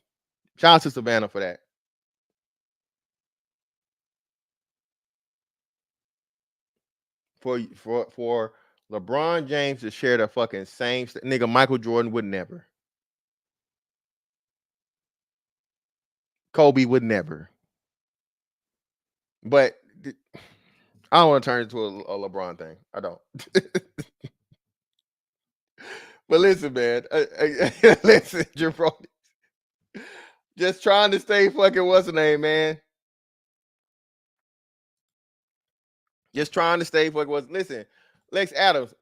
Shout out to Savannah for that. For LeBron James to share the fucking same nigga, Michael Jordan would never. Kobe would never. But I don't want to turn it into a LeBron thing. I don't. But listen, man. Listen, Jerome. Just trying to stay fucking what's the name, man. Just trying to stay fucking what's. Listen, Lex Adams,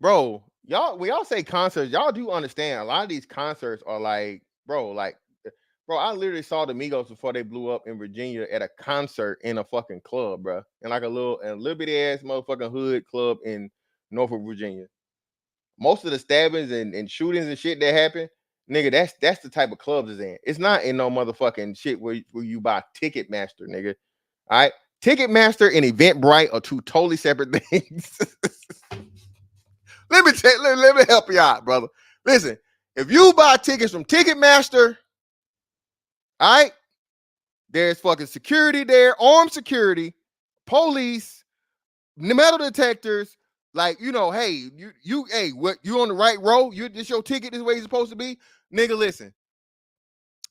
bro. Y'all, when y'all say concerts, y'all do understand a lot of these concerts are like, bro, I literally saw the Migos before they blew up in Virginia at a concert in a fucking club, bro, in like a little bitty ass motherfucking hood club in Norfolk, Virginia. Most of the stabbings and shootings and shit that happen, nigga, that's the type of clubs it's in. It's not in no motherfucking shit where you buy Ticketmaster, nigga. All right, Ticketmaster and Eventbrite are 2 totally separate things. Let me help you out, brother. Listen, if you buy tickets from Ticketmaster, all right, there's fucking security there, armed security, police, metal detectors. Like, you know, hey, hey, what, you on the right row? This your ticket, this way you're supposed to be? Nigga, listen.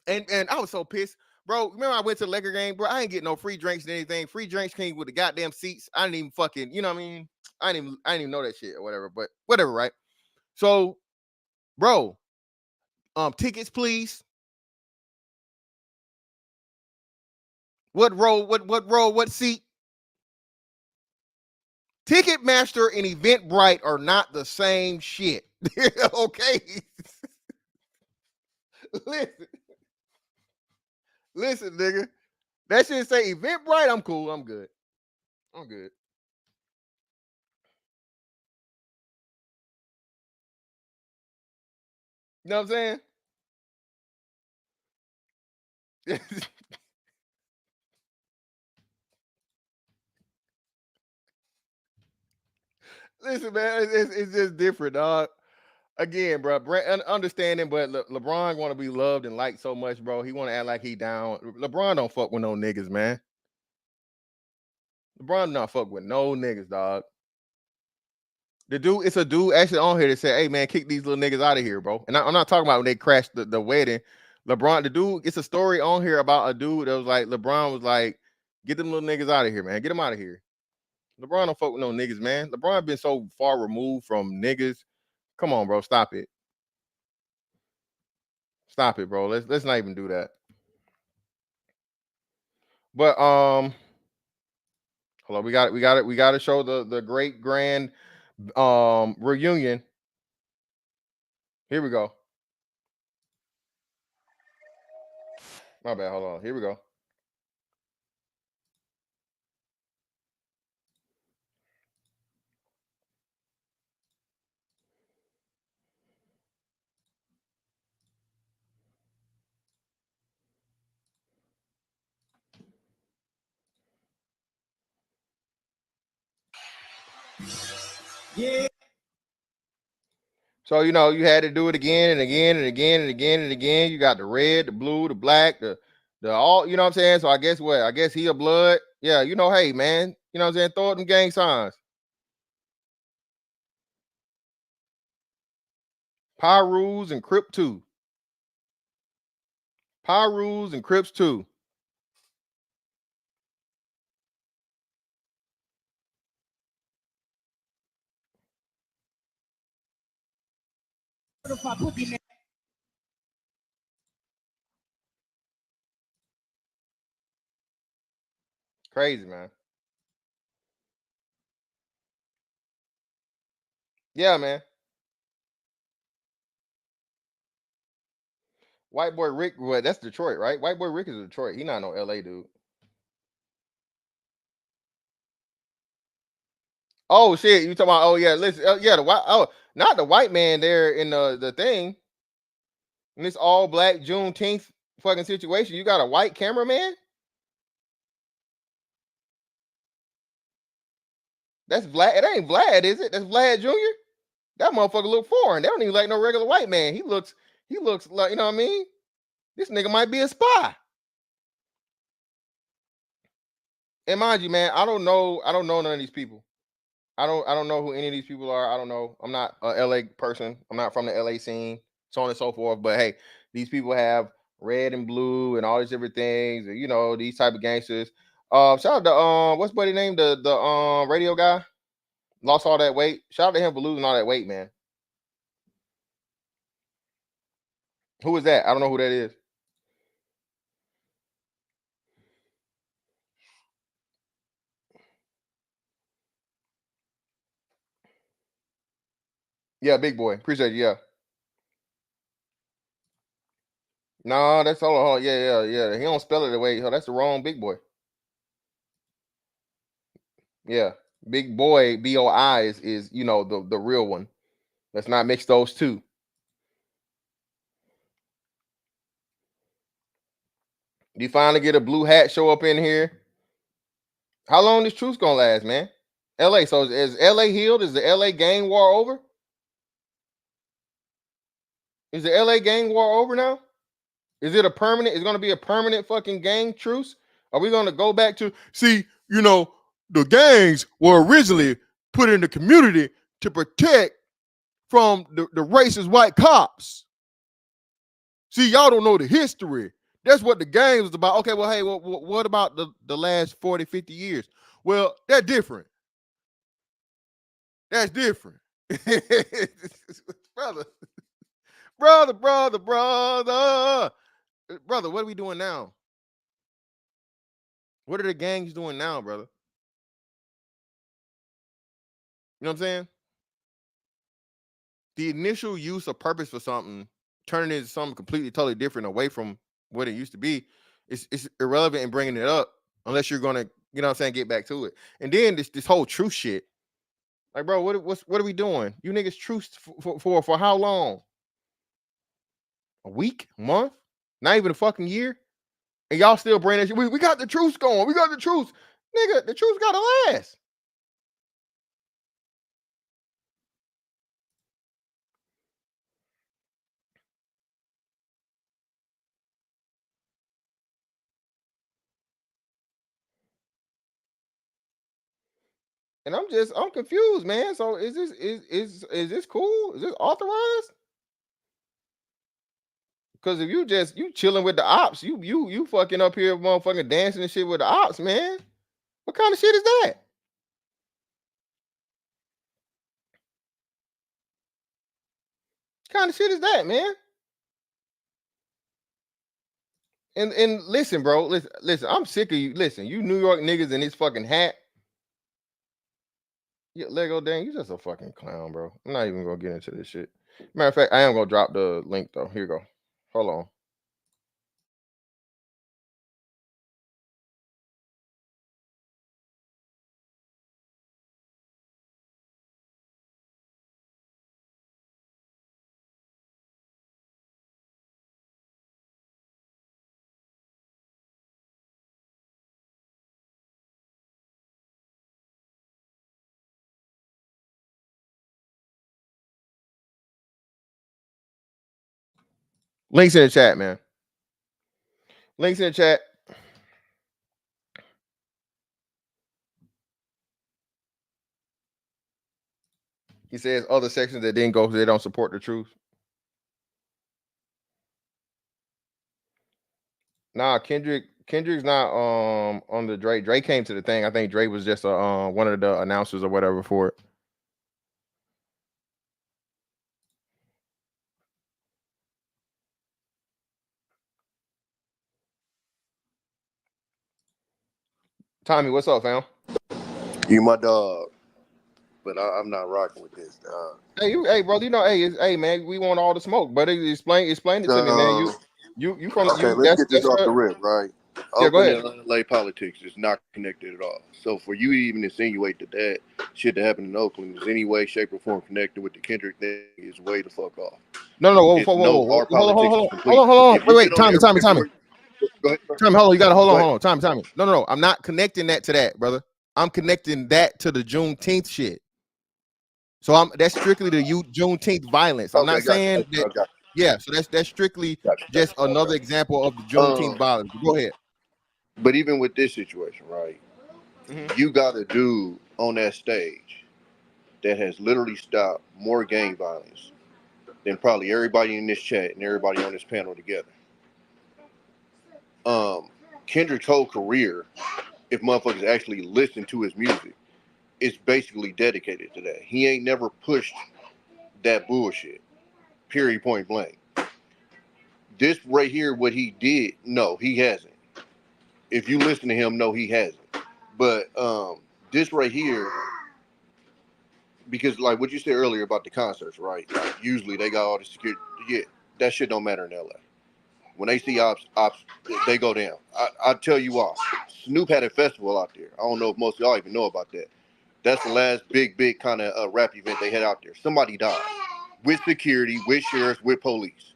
And I was so pissed. Bro, remember I went to the Laker game, bro? I ain't getting no free drinks and anything. Free drinks came with the goddamn seats. I didn't even fucking, you know what I mean? I didn't even know that shit or whatever, but whatever, right? So, bro, tickets, please. What row, what seat? Ticketmaster and Eventbrite are not the same shit. Okay. Listen, nigga. That shit say Eventbrite. I'm cool. I'm good. I'm good. You know what I'm saying? Listen, man, it's just different, dog. Again, bro, understanding, but LeBron want to be loved and liked so much, bro. He want to act like he down. LeBron don't fuck with no niggas, man. LeBron not fuck with no niggas, dog. It's a dude actually on here that said, "Hey, man, kick these little niggas out of here, bro." And I'm not talking about when they crashed the wedding. LeBron, the dude, it's a story on here about a dude that was like, LeBron was like, "Get them little niggas out of here, man. Get them out of here." LeBron don't fuck with no niggas, man. LeBron been so far removed from niggas. Come on, bro. Stop it. Stop it, bro. Let's not even do that. But hold on, we got to show the great grand reunion. Here we go. My bad. Hold on. Here we go. Yeah. So, you know, you had to do it again and again and again and again and again. You got the red, the blue, the black, the all, you know what I'm saying? So I guess what? I guess he a blood. Yeah, you know, hey, man. You know what I'm saying? Throw them gang signs. Power rules and Crip 2. Power rules and Crips 2. Crazy, man. Yeah, man. White boy Rick, well, that's Detroit, right? White boy Rick is Detroit. He not no LA dude. Oh shit, you talking about? Oh yeah, listen, yeah, the white. Oh, not the white man there in the thing. In this all black Juneteenth fucking situation, you got a white cameraman. That's Vlad. It ain't Vlad, is it? That's Vlad Jr. That motherfucker look foreign. They don't even like no regular white man. He looks like, you know what I mean? This nigga might be a spy. And mind you, man, I don't know none of these people. I don't know who any of these people are. I don't know. I'm not a LA person. I'm not from the LA scene, so on and so forth. But hey, these people have red and blue and all these different things, and you know, these type of gangsters. Shout out to what's buddy name? The radio guy. Lost all that weight. Shout out to him for losing all that weight, man. Who is that? I don't know who that is. Yeah, big boy. Appreciate you. Yeah. No, that's all. Oh, yeah. He don't spell it the way. Oh, that's the wrong big boy. Yeah, big boy. BOI is you know the real one. Let's not mix those two. You finally get a blue hat show up in here. How long this truce gonna last, man? LA. So is LA healed? Is the LA gang war over? Is the LA gang war over now? Is it a permanent? Is it gonna be a permanent fucking gang truce? Are we gonna go back to see? You know, the gangs were originally put in the community to protect from the racist white cops. See, y'all don't know the history. That's what the gang was about. Okay, well, hey, what about the last 40, 50 years? Well, that's different. That's different. brother. Brother, what are we doing now? What are the gangs doing now, brother? You know what I'm saying? The initial use of purpose for something, turning it into something completely, totally different away from what it used to be, it's irrelevant in bringing it up unless you're gonna, you know what I'm saying, get back to it. And then this whole truth shit. Like, bro, what are we doing? You niggas truced for how long? A week? A month? Not even a fucking year? And y'all still bring that shit. We got the truth going. We got the truth. Nigga, the truth gotta last. And I'm confused, man. So is this cool? Is this authorized? Because if you chilling with the ops, you fucking up here, motherfucking dancing and shit with the ops, man. What kind of shit is that? What kind of shit is that, man? And listen, bro, listen. I'm sick of you. Listen, you New York niggas in this fucking hat. Yeah, Lego, dang, you just a fucking clown, bro. I'm not even gonna get into this shit. Matter of fact, I am gonna drop the link though. Here you go. Hold on. Links in the chat, man. Links in the chat. He says other sections that didn't go because they don't support the truth. Nah, Kendrick's not on the Drake. Drake came to the thing. I think Drake was just one of the announcers or whatever for it. Tommy, what's up, fam? You my dog, but I'm not rocking with this, dog. Hey, brother, you know, hey, man, we want all the smoke, but explain it to me, man. You from Okay, you? let's get this That's off the rip, right? Yeah, go Oakland ahead. and LA politics is not connected at all. So for you to even insinuate that shit that happened in Oakland is any way, shape, or form connected with the Kendrick thing is way the fuck off. No, whoa, It's whoa, no, whoa, our hold on, politics is hold complete. on. If you Wait, get on Tommy. there, if you go ahead, Tommy, hold on. You gotta hold go on, ahead. hold on. Tommy. No. I'm not connecting that to that, brother. I'm connecting that to the Juneteenth shit. So that's strictly the Juneteenth violence. I'm Okay, not saying that. gotcha. Yeah, so that's strictly just another example of the Juneteenth violence. Go ahead. But even with this situation, right? You got a dude on that stage that has literally stopped more gang violence than probably everybody in this chat and everybody on this panel together. Kendrick's whole career, if motherfuckers actually listen to his music, is basically dedicated to that. He ain't never pushed that bullshit. Period, point blank. This right here, what he did, no, he hasn't. If you listen to him, no, he hasn't. But this right here, because like what you said earlier about the concerts, right? Like usually they got all the security. Yeah, that shit don't matter in LA. When they see ops, they go down. I tell you why. Snoop had a festival out there. I don't know if most of y'all even know about that. That's the last big kind of rap event they had out there. Somebody died with security, with sheriffs, with police.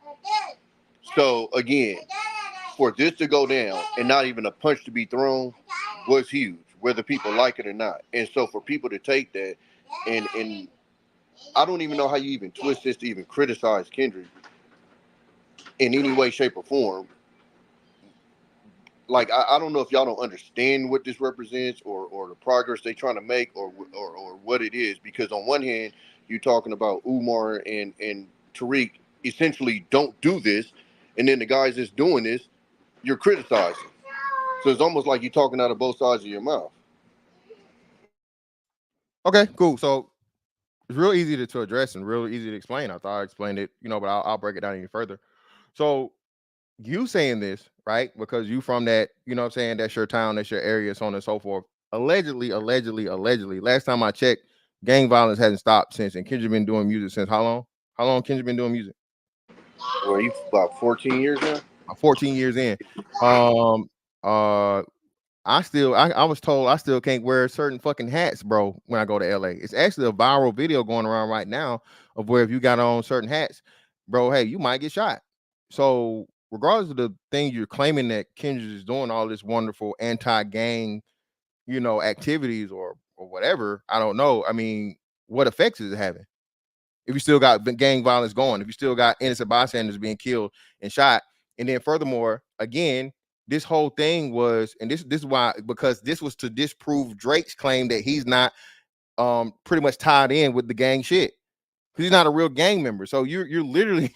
So again, for this to go down and not even a punch to be thrown was huge, whether people like it or not. And so for people to take that and I don't even know how you even twist this to even criticize Kendrick in any way, shape, or form. Like I don't know if y'all don't understand what this represents or the progress they're trying to make or what it is. Because on one hand, you're talking about Umar and Tariq essentially don't do this, and then the guys that's doing this, you're criticizing. So it's almost like you're talking out of both sides of your mouth. Okay, cool. So it's real easy to address and real easy to explain. I thought I explained it, but I'll break it down even further. So you saying this, right? Because you from that, what I'm saying, that's your town, that's your area, so on and so forth. Allegedly. Last time I checked, gang violence hasn't stopped since, and Kendrick been doing music since how long? How long Kendrick been doing music? Well, you about 14 years now? 14 years in. I was told I still can't wear certain fucking hats, bro, when I go to LA. It's actually a viral video going around right now of where if you got on certain hats, bro, hey, you might get shot. So regardless of the thing you're claiming that Kendrick is doing all this wonderful anti-gang, activities or whatever, I don't know. I mean, what effects is it having? If you still got gang violence going, if you still got innocent bystanders being killed and shot, and then furthermore, again, this whole thing was, and this is why, because this was to disprove Drake's claim that he's not pretty much tied in with the gang shit, because he's not a real gang member. So you're literally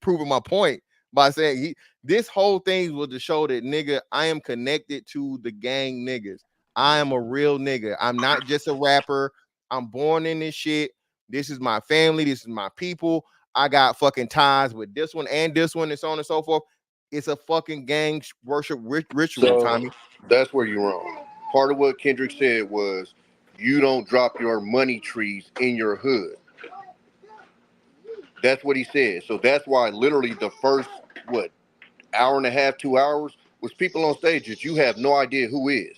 proving my point by saying this whole thing was to show that, nigga, I am connected to the gang niggas. I am a real nigga. I'm not just a rapper. I'm born in this shit. This is my family. This is my people. I got fucking ties with this one and so on and so forth. It's a fucking gang worship ritual, So Tommy. that's where you're wrong. Part of what Kendrick said was, you don't drop your money trees in your hood. That's what he said. So that's why literally the first, hour and a half, 2 hours was people on stage that you have no idea who is.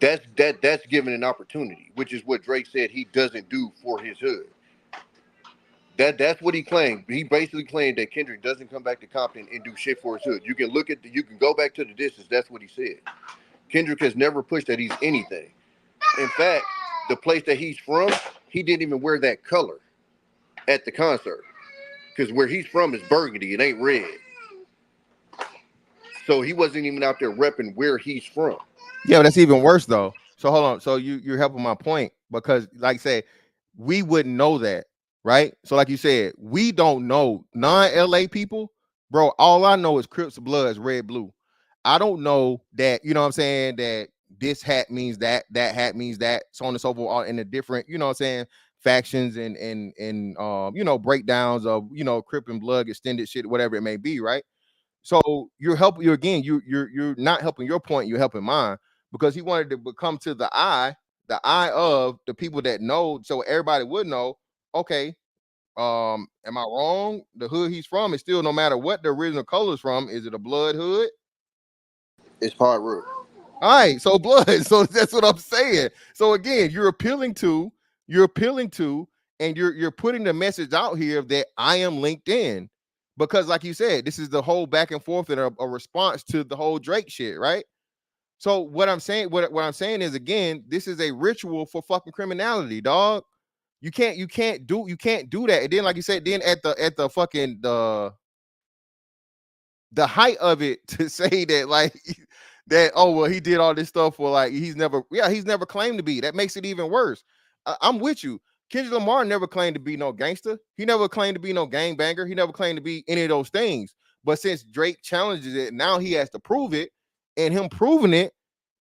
That's given an opportunity, which is what Drake said he doesn't do for his hood. That's what he claimed. He basically claimed that Kendrick doesn't come back to Compton and do shit for his hood. You can look at you can go back to the distance. That's what he said. Kendrick has never pushed that he's anything. In fact, the place that he's from, he didn't even wear that color at the concert, because where he's from is burgundy. It ain't red. So he wasn't even out there repping where he's from. Yeah, but that's even worse though. So hold on. So you're helping my point, because like I said, we wouldn't know that, right? So like you said, we don't know non-LA people, bro. All I know is Crips Bloods, red, blue. I don't know that, what I'm saying, that this hat means that hat means that, so on and so forth, all in the different, what I'm saying, factions and breakdowns of, Crip and Blood extended shit, whatever it may be, right? So you're not helping your point, you're helping mine, because he wanted to become to the eye of the people that know, so everybody would know, okay, Am I wrong? The hood he's from is still, no matter what the original color is from, is it a blood hood? It's part root. All right, so blood. So that's what I'm saying. So again, you're appealing to, and you're putting the message out here that I am linked in, because like you said, this is the whole back and forth and a response to the whole Drake shit, right? So what I'm saying, what I'm saying is, again, this is a ritual for fucking criminality, dog. You can't do that. And then, like you said, then at the fucking the height of it, to say that like that, oh well, he did all this stuff for, like, he's never claimed to be. That makes it even worse. I'm with you. Kendrick Lamar never claimed to be no gangster. He never claimed to be no gangbanger. He never claimed to be any of those things. But since Drake challenges it, now he has to prove it, and him proving it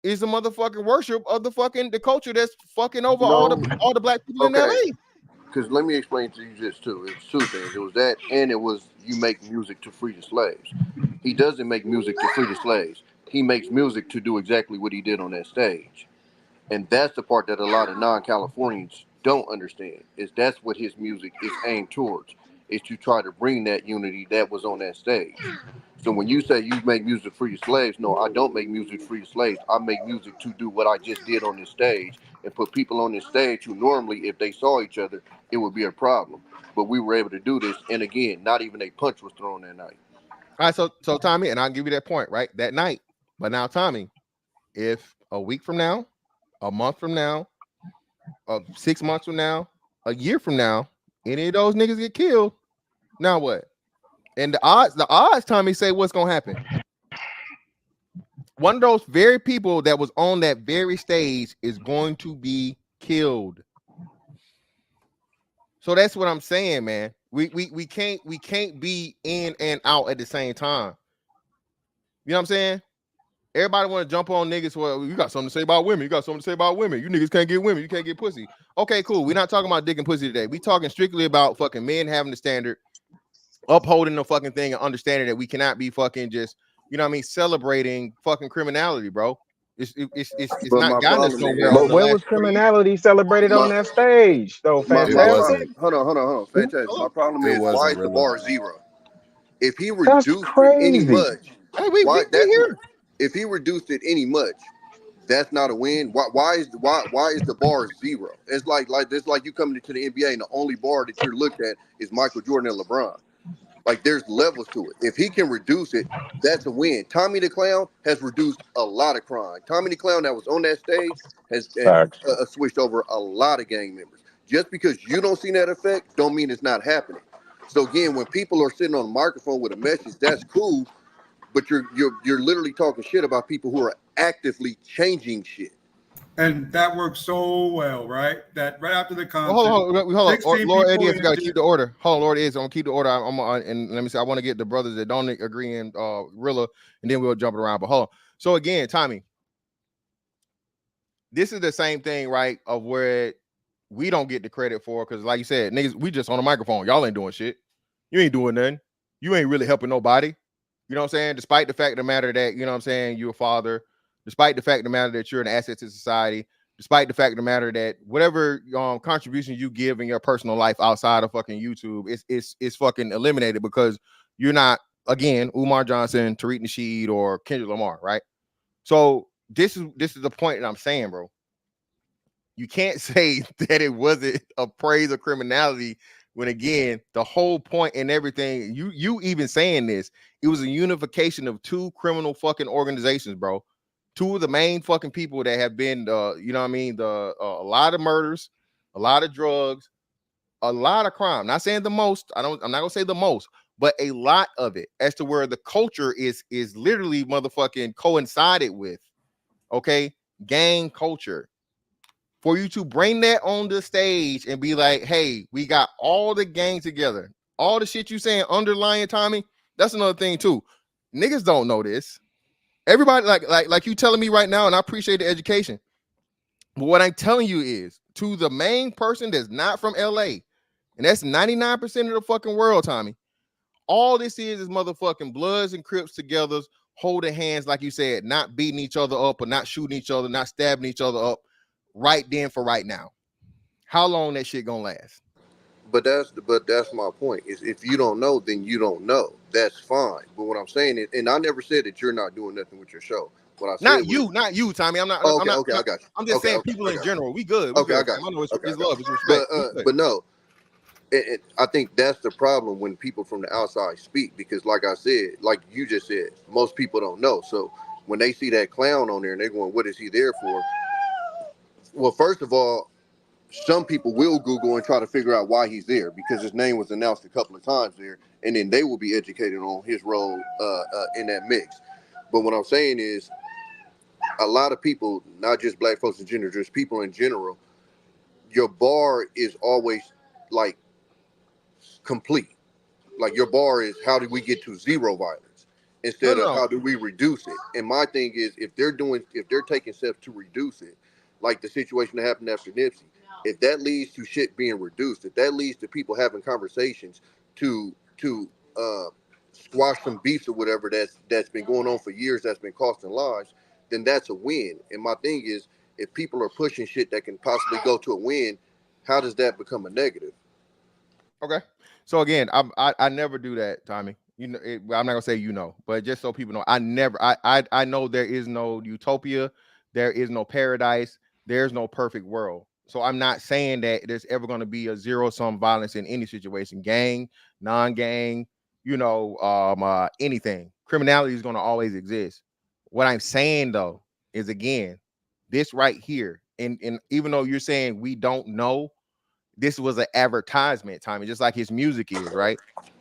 is the motherfucking worship of the culture that's fucking over all the black people in LA. Because let me explain to you this too. It's two things. It was that, and it was you make music to free the slaves. He doesn't make music to free the slaves. He makes music to do exactly what he did on that stage. And that's the part that a lot of non-Californians don't understand, is that's what his music is aimed towards, is to try to bring that unity that was on that stage. So when you say you make music for your slaves, no, I don't make music for your slaves. I make music to do what I just did on this stage and put people on this stage who normally, if they saw each other, it would be a problem. But we were able to do this, and again, not even a punch was thrown that night. All right, so Tommy, and I'll give you that point, right? That night. But now, Tommy, if a week from now, a month from now, 6 months from now, a year from now, any of those niggas get killed, now what? And the odds, Tommy, say what's gonna happen. One of those very people that was on that very stage is going to be killed. So that's what I'm saying, man. We can't be in and out at the same time. You know what I'm saying? Everybody want to jump on niggas. Well, you got something to say about women. You got something to say about women. You niggas can't get women. You can't get pussy. Okay, cool. We're not talking about dick and pussy today. We talking strictly about fucking men having the standard, upholding the fucking thing, and understanding that we cannot be fucking just, you know what I mean, celebrating fucking criminality, bro. It's not gotten us nowhere. But where was criminality celebrated on that stage, though? Fantastic. Hold on. Fantastic. My problem is, why is the bar 0? If he That's reduced it crazy. any much, we here. If he reduced it any much, that's not a win. Why is the bar 0? It's like you coming into the NBA and the only bar that you're looked at is Michael Jordan and LeBron. Like, there's levels to it. If he can reduce it, that's a win. Tommy the Clown has reduced a lot of crime. Tommy the Clown that was on that stage has switched over a lot of gang members. Just because you don't see that effect, don't mean it's not happening. So again, when people are sitting on a microphone with a message, that's cool, but you're literally talking shit about people who are actively changing shit. And that worked so well, right? That right after the concert. Hold on. Lord Eddie, if you got to keep the order. Hold on, Lord Eddie, I'm going to keep the order. And let me see. I want to get the brothers that don't agree in Rilla, and then we'll jump it around. But hold on. So again, Tommy, this is the same thing, right, of where we don't get the credit for, because like you said, niggas, we just on a microphone. Y'all ain't doing shit. You ain't doing nothing. You ain't really helping nobody. You know what I'm saying? Despite the fact of the matter that, you know what I'm saying, you're a father. Despite the fact of the matter that you're an asset to society, despite the fact of the matter that whatever contribution you give in your personal life outside of fucking YouTube, it's fucking eliminated because you're not, again, Umar Johnson, Tariq Nasheed, or Kendrick Lamar, right? So this is the point that I'm saying, bro. You can't say that it wasn't a praise of criminality when, again, the whole point and everything, you even saying this, it was a unification of two criminal fucking organizations, bro. Two of the main fucking people that have been, you know what I mean, a lot of murders, a lot of drugs, a lot of crime. Not saying the most. I'm not gonna say the most, but a lot of it, as to where the culture is literally motherfucking coincided with, okay, gang culture. For you to bring that on the stage and be like, hey, we got all the gangs together, all the shit you saying underlying, Tommy, that's another thing too. Niggas don't know this. Everybody like you telling me right now, and I appreciate the education. But what I'm telling you is, to the main person that's not from LA, and that's 99% of the fucking world, Tommy, all this is motherfucking Bloods and Crips together, holding hands, like you said, not beating each other up or not shooting each other, not stabbing each other up right then for right now. How long that shit gonna last? But that's my point. Is if you don't know, then you don't know. That's fine. But what I'm saying is, and I never said that you're not doing nothing with your show. What I said Not you, Tommy. I'm not. oh, I'm okay, not. okay, I got you. I'm just Okay, saying okay, people I in got you. general. We good. We Okay, I good. got Fam. you. I know it's Okay, I got love. you. It's respect. We good. But no, I think that's the problem when people from the outside speak, because like I said, like you just said, most people don't know. So when they see that clown on there and they're going, what is he there for? Well, first of all, some people will Google and try to figure out why he's there, because his name was announced a couple of times there, and then they will be educated on his role in that mix. But what I'm saying is, a lot of people, not just black folks in general, just people in general, your bar is always like complete. Like your bar is, how do we get to zero violence instead of how do we reduce it? And my thing is, if they're taking steps to reduce it, like the situation that happened after Nipsey, if that leads to shit being reduced, if that leads to people having conversations to squash some beefs or whatever that's been going on for years, that's been costing lives, then that's a win. And my thing is, if people are pushing shit that can possibly go to a win, how does that become a negative? Okay. So again, I never do that, Tommy. You know, I'm not gonna say but just so people know, I know there is no utopia, there is no paradise, there's no perfect world. So I'm not saying that there's ever gonna be a zero-sum violence in any situation, gang, non-gang, anything. Criminality is gonna always exist. What I'm saying though is, again, this right here, and even though you're saying we don't know, this was an advertisement, Tommy, just like his music is, right?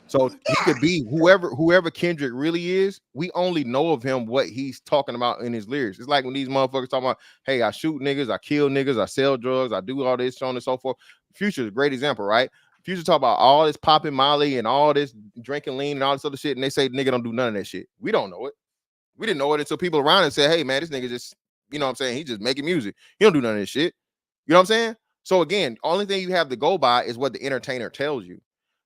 So he could be whoever Kendrick really is. We only know of him what he's talking about in his lyrics. It's like when these motherfuckers talking about, hey, I shoot niggas, I kill niggas, I sell drugs, I do all this, so on and so forth. Future is a great example, right? Future talk about all this popping Molly and all this drinking lean and all this other shit, and they say nigga don't do none of that shit. We don't know it. We didn't know it until people around and said, hey man, this nigga just, you know what I'm saying? He just making music. He don't do none of this shit. You know what I'm saying? So again, only thing you have to go by is what the entertainer tells you.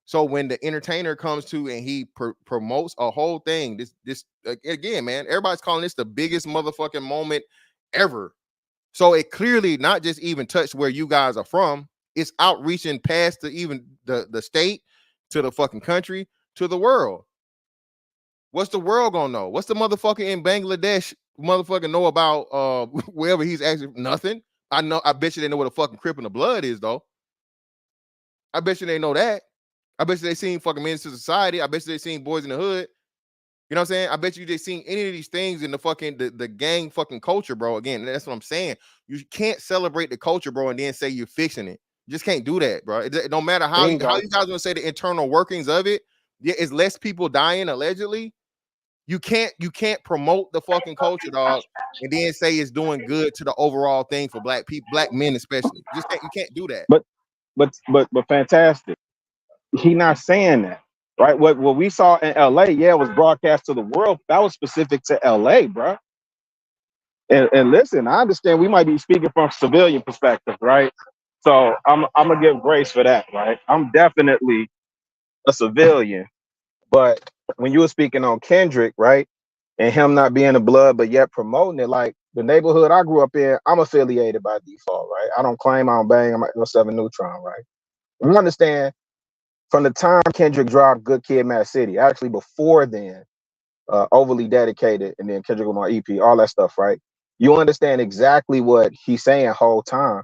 So when the entertainer comes to and he promotes a whole thing, this again, man, everybody's calling this the biggest motherfucking moment ever. So it clearly not just even touched where you guys are from. It's outreaching past even the state, to the fucking country, to the world. What's the world gonna know? What's the motherfucker in Bangladesh motherfucker know about wherever he's actually? Nothing. I bet you they know what a fucking Crip in the Blood is, though. I bet you they know that. I bet you they seen fucking Menace to Society. I bet you they seen Boys in the Hood. You know what I'm saying? I bet you they seen any of these things in the fucking the gang fucking culture, bro. Again, that's what I'm saying. You can't celebrate the culture, bro, and then say you're fixing it. You just can't do that, bro. It don't matter how you guys gonna say the internal workings of it. Yeah, it's less people dying allegedly. You can't promote the fucking culture, dog, and then say it's doing good to the overall thing for black people, black men especially. You can't do that. But fantastic. He not saying that, right? What we saw in LA, it was broadcast to the world. That was specific to LA, bro. And listen, I understand we might be speaking from civilian perspective, right? So I'm gonna give grace for that, right? I'm definitely a civilian, but when you were speaking on Kendrick, right, and him not being a blood but yet promoting it, like the neighborhood I grew up in, I'm affiliated by default, right? I don't claim, I don't bang, I'm at no 7 Neutron, right? You understand, from the time Kendrick dropped Good Kid, Mad City, actually before then, Overly Dedicated, and then Kendrick Lamar EP, all that stuff, right? You understand exactly what he's saying whole time.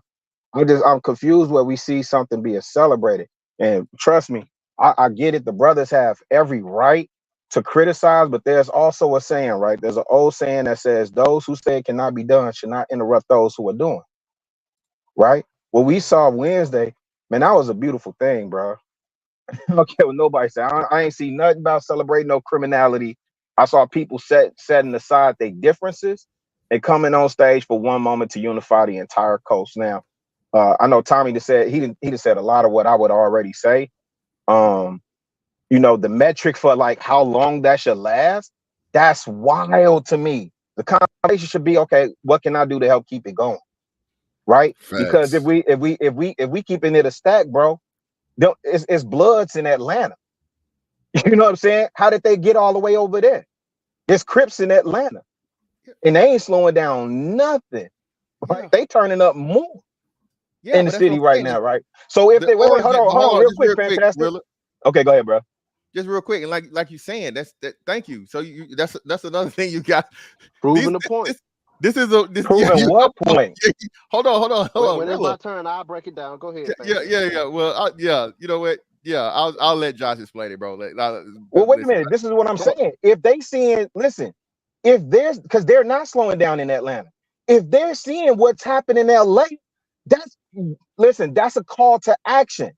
I'm confused where we see something being celebrated. And trust me, I get it. The brothers have every right to criticize, but there's also a saying, right? There's an old saying that says, those who say it cannot be done should not interrupt those who are doing, right? What we saw Wednesday, man, that was a beautiful thing, bro. I don't care what nobody say. I ain't see nothing about celebrating no criminality. I saw people setting aside their differences and coming on stage for one moment to unify the entire coast. Now, I know Tommy just said he just said a lot of what I would already say. The metric for like how long that should last, that's wild to me. The conversation should be, okay, what can I do to help keep it going? Right? Facts. Because if we keeping it a stack, bro, it's Bloods in Atlanta. You know what I'm saying? How did they get all the way over there? There's Crips in Atlanta, and they ain't slowing down nothing. Right? They turning up more. Yeah, in the but that's what city I'm right saying. now, right? So if The they wait, hold origin, but hold on, on, real just quick, real quick, fantastic. Rilla. Okay, go ahead, bro. Just real quick, and like you saying, that. Thank you. So that's another thing you got. Proving the point. This is a this. Yeah, Proving what point? hold on, When it's Rilla. my turn, I'll break it down. Go ahead. Yeah. Well, yeah. You know what? Yeah, I'll let Josh explain it, bro. Well, wait a minute. This is what I'm saying. If they seeing, listen, if there's because they're not slowing down in Atlanta. If they're seeing what's happening in LA, that's a call to action.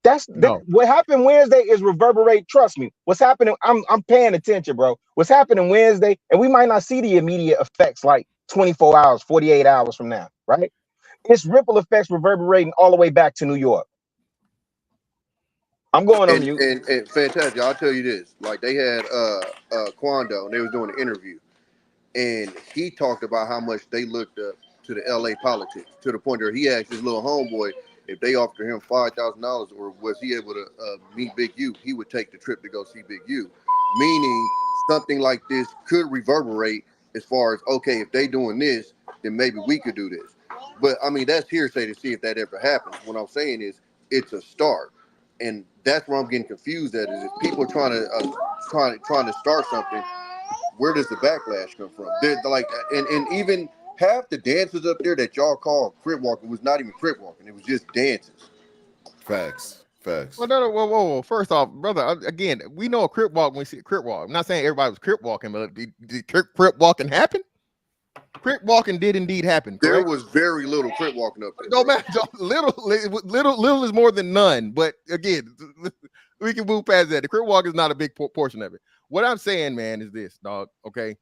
That what happened Wednesday is reverberate. Trust me. What's happening? I'm paying attention, bro. What's happening Wednesday, and we might not see the immediate effects like 24 hours, 48 hours from now, right? It's ripple effects reverberating all the way back to New York. I'm going on mute. And fantastic. I'll tell you this. Like they had Quando and they was doing an interview. And he talked about how much they looked up to the LA politics to the point where he asked his little homeboy if they offered him $5,000 or was he able to meet Big U, he would take the trip to go see Big U. Meaning something like this could reverberate as far as, okay, if they doing this, then maybe we could do this. But I mean, that's hearsay to see if that ever happens. What I'm saying is it's a start. And that's where I'm getting confused at is if people are trying to start something, where does the backlash come from? They're like, and even half the dances up there that y'all call crip walking was not even crip walking. It was just dances. Facts. Well, no, whoa. First off, brother, again, we know a crip walk when we see a crip walk. I'm not saying everybody was crip walking, but did crip walking happen? Crip walking did indeed happen. There Correct? was very little crip walking up there. Don't matter. Little is more than none. But again, we can move past that. The crip walk is not a big portion of it. What I'm saying, man, is this, dog. Okay.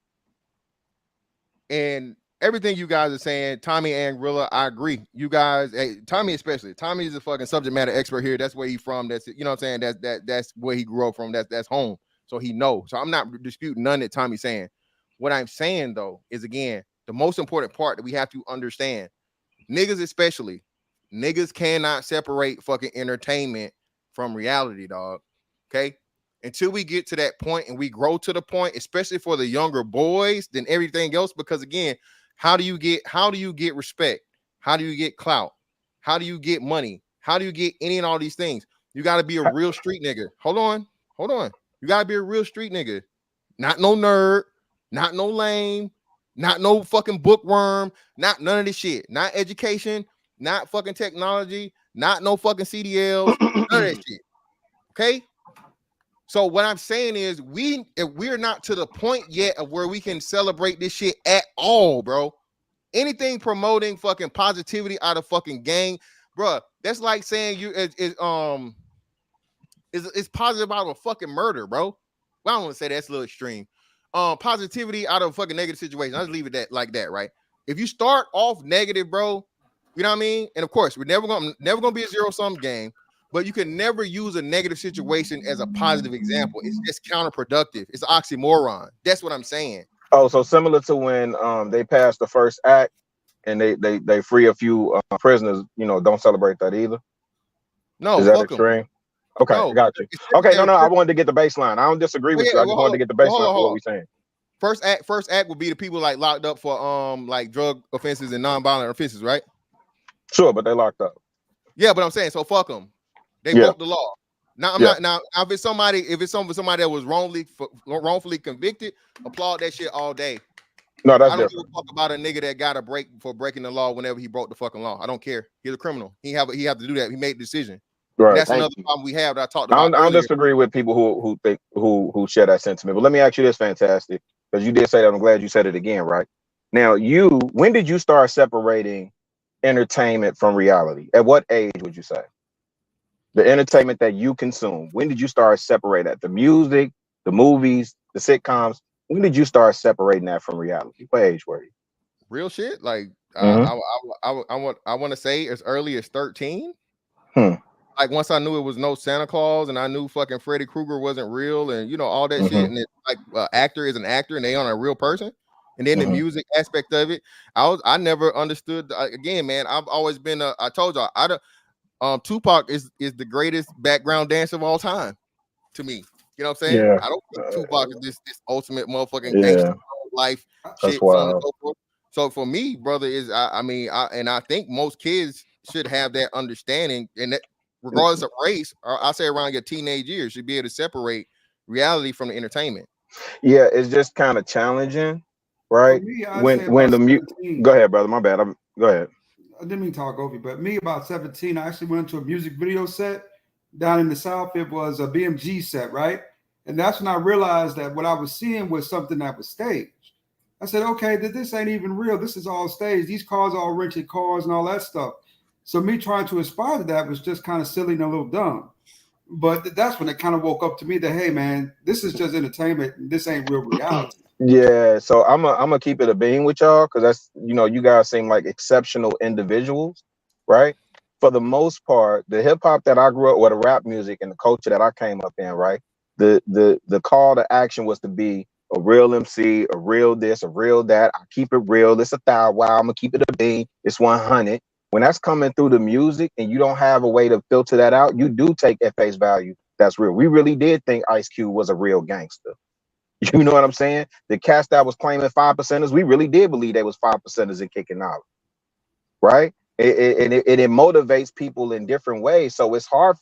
And everything you guys are saying, Tommy and Rilla, I agree. You guys, hey, Tommy especially. Tommy is a fucking subject matter expert here. That's where he's from. That's you know what I'm saying. That's where he grew up from. That's home. So he knows. So I'm not disputing none that Tommy's saying. What I'm saying though is again the most important part that we have to understand. Niggas especially, niggas cannot separate fucking entertainment from reality, dog. Okay. Until we get to that point and we grow to the point, especially for the younger boys than everything else, because again, how do you get respect? How do you get clout? How do you get money? How do you get any and all these things? You got to be a real street nigga. Hold on. You got to be a real street nigga. Not no nerd, not no lame, not no fucking bookworm, not none of this shit. Not education, not fucking technology, not no fucking CDLs, none of that shit. Okay? So what I'm saying is if we're not to the point yet of where we can celebrate this shit at all, bro. Anything promoting fucking positivity out of fucking gang, bro. That's like saying it's positive out of a fucking murder, bro. Well, I don't want to say that's a little extreme. Positivity out of a fucking negative situation. I'll just leave it like that, right? If you start off negative, bro, you know what I mean? And of course, we're never gonna be a zero-sum game. But you can never use a negative situation as a positive example. It's just counterproductive. It's an oxymoron. That's what I'm saying. Oh, so similar to when they passed the first act and they free a few prisoners, don't celebrate that either. No, is that extreme? Okay, no. Got you. Okay, no, I wanted to get the baseline. I don't disagree with you. I just wanted to get the baseline for what we're saying. First act would be the people like locked up for like drug offenses and nonviolent offenses, right? Sure, but they locked up. Yeah, but I'm saying so fuck them. They broke the law. Now I'm not now. If it's somebody that was wrongfully convicted, applaud that shit all day. No, that's I don't different. give a fuck about a nigga that got a break for breaking the law whenever he broke the fucking law. I don't care. He's a criminal. He have to do that. He made the decision. Right. And that's another problem we have that I talked about. I don't disagree with people who share that sentiment. But let me ask you this, fantastic, because you did say that. I'm glad you said it again. Right now, when did you start separating entertainment from reality? At what age would you say? The entertainment that you consume. When did you start separating that? The music, the movies, the sitcoms. When did you start separating that from reality? What age were you? Real shit. Like I want to say as early as 13. Like once I knew it was no Santa Claus and I knew fucking Freddy Krueger wasn't real and all that shit. And it's like actor is an actor and they aren't a real person. And then the music aspect of it, I never understood. Again, man, I've always been. I told y'all, Tupac is the greatest background dancer of all time to me. You know what I'm saying? Yeah. I don't think Tupac is this ultimate motherfucking gangster life shit. So on and so forth. So for me, brother, is I think most kids should have that understanding, and that regardless of race, or I'll say around your teenage years, should be able to separate reality from the entertainment. Yeah, it's just kind of challenging, For right? me, I'd When say about the 17. go ahead, brother. My bad. Go ahead. I didn't mean to talk over you, but me about 17, I actually went into a music video set down in the South. It was a BMG set, right? And that's when I realized that what I was seeing was something that was staged. I said, okay, this ain't even real. This is all staged. These cars are all rented cars and all that stuff. So me trying to aspire to that was just kind of silly and a little dumb. But that's when it kind of woke up to me that, hey, man, this is just entertainment. This ain't real reality. Yeah, so I'm gonna keep it a bean with y'all because that's you guys seem like exceptional individuals, right? For the most part, the hip hop that I grew up with, the rap music and the culture that I came up in, right? The call to action was to be a real MC, a real this, a real that. I keep it real. It's 1,000. Wow, I'm gonna keep it a bean. It's 100. When that's coming through the music and you don't have a way to filter that out, you do take at face value. That's real. We really did think Ice Cube was a real gangster. You know what I'm saying? The cast that was claiming 5%ers, we really did believe they was 5%ers and kicking out, right? It motivates people in different ways. So it's hard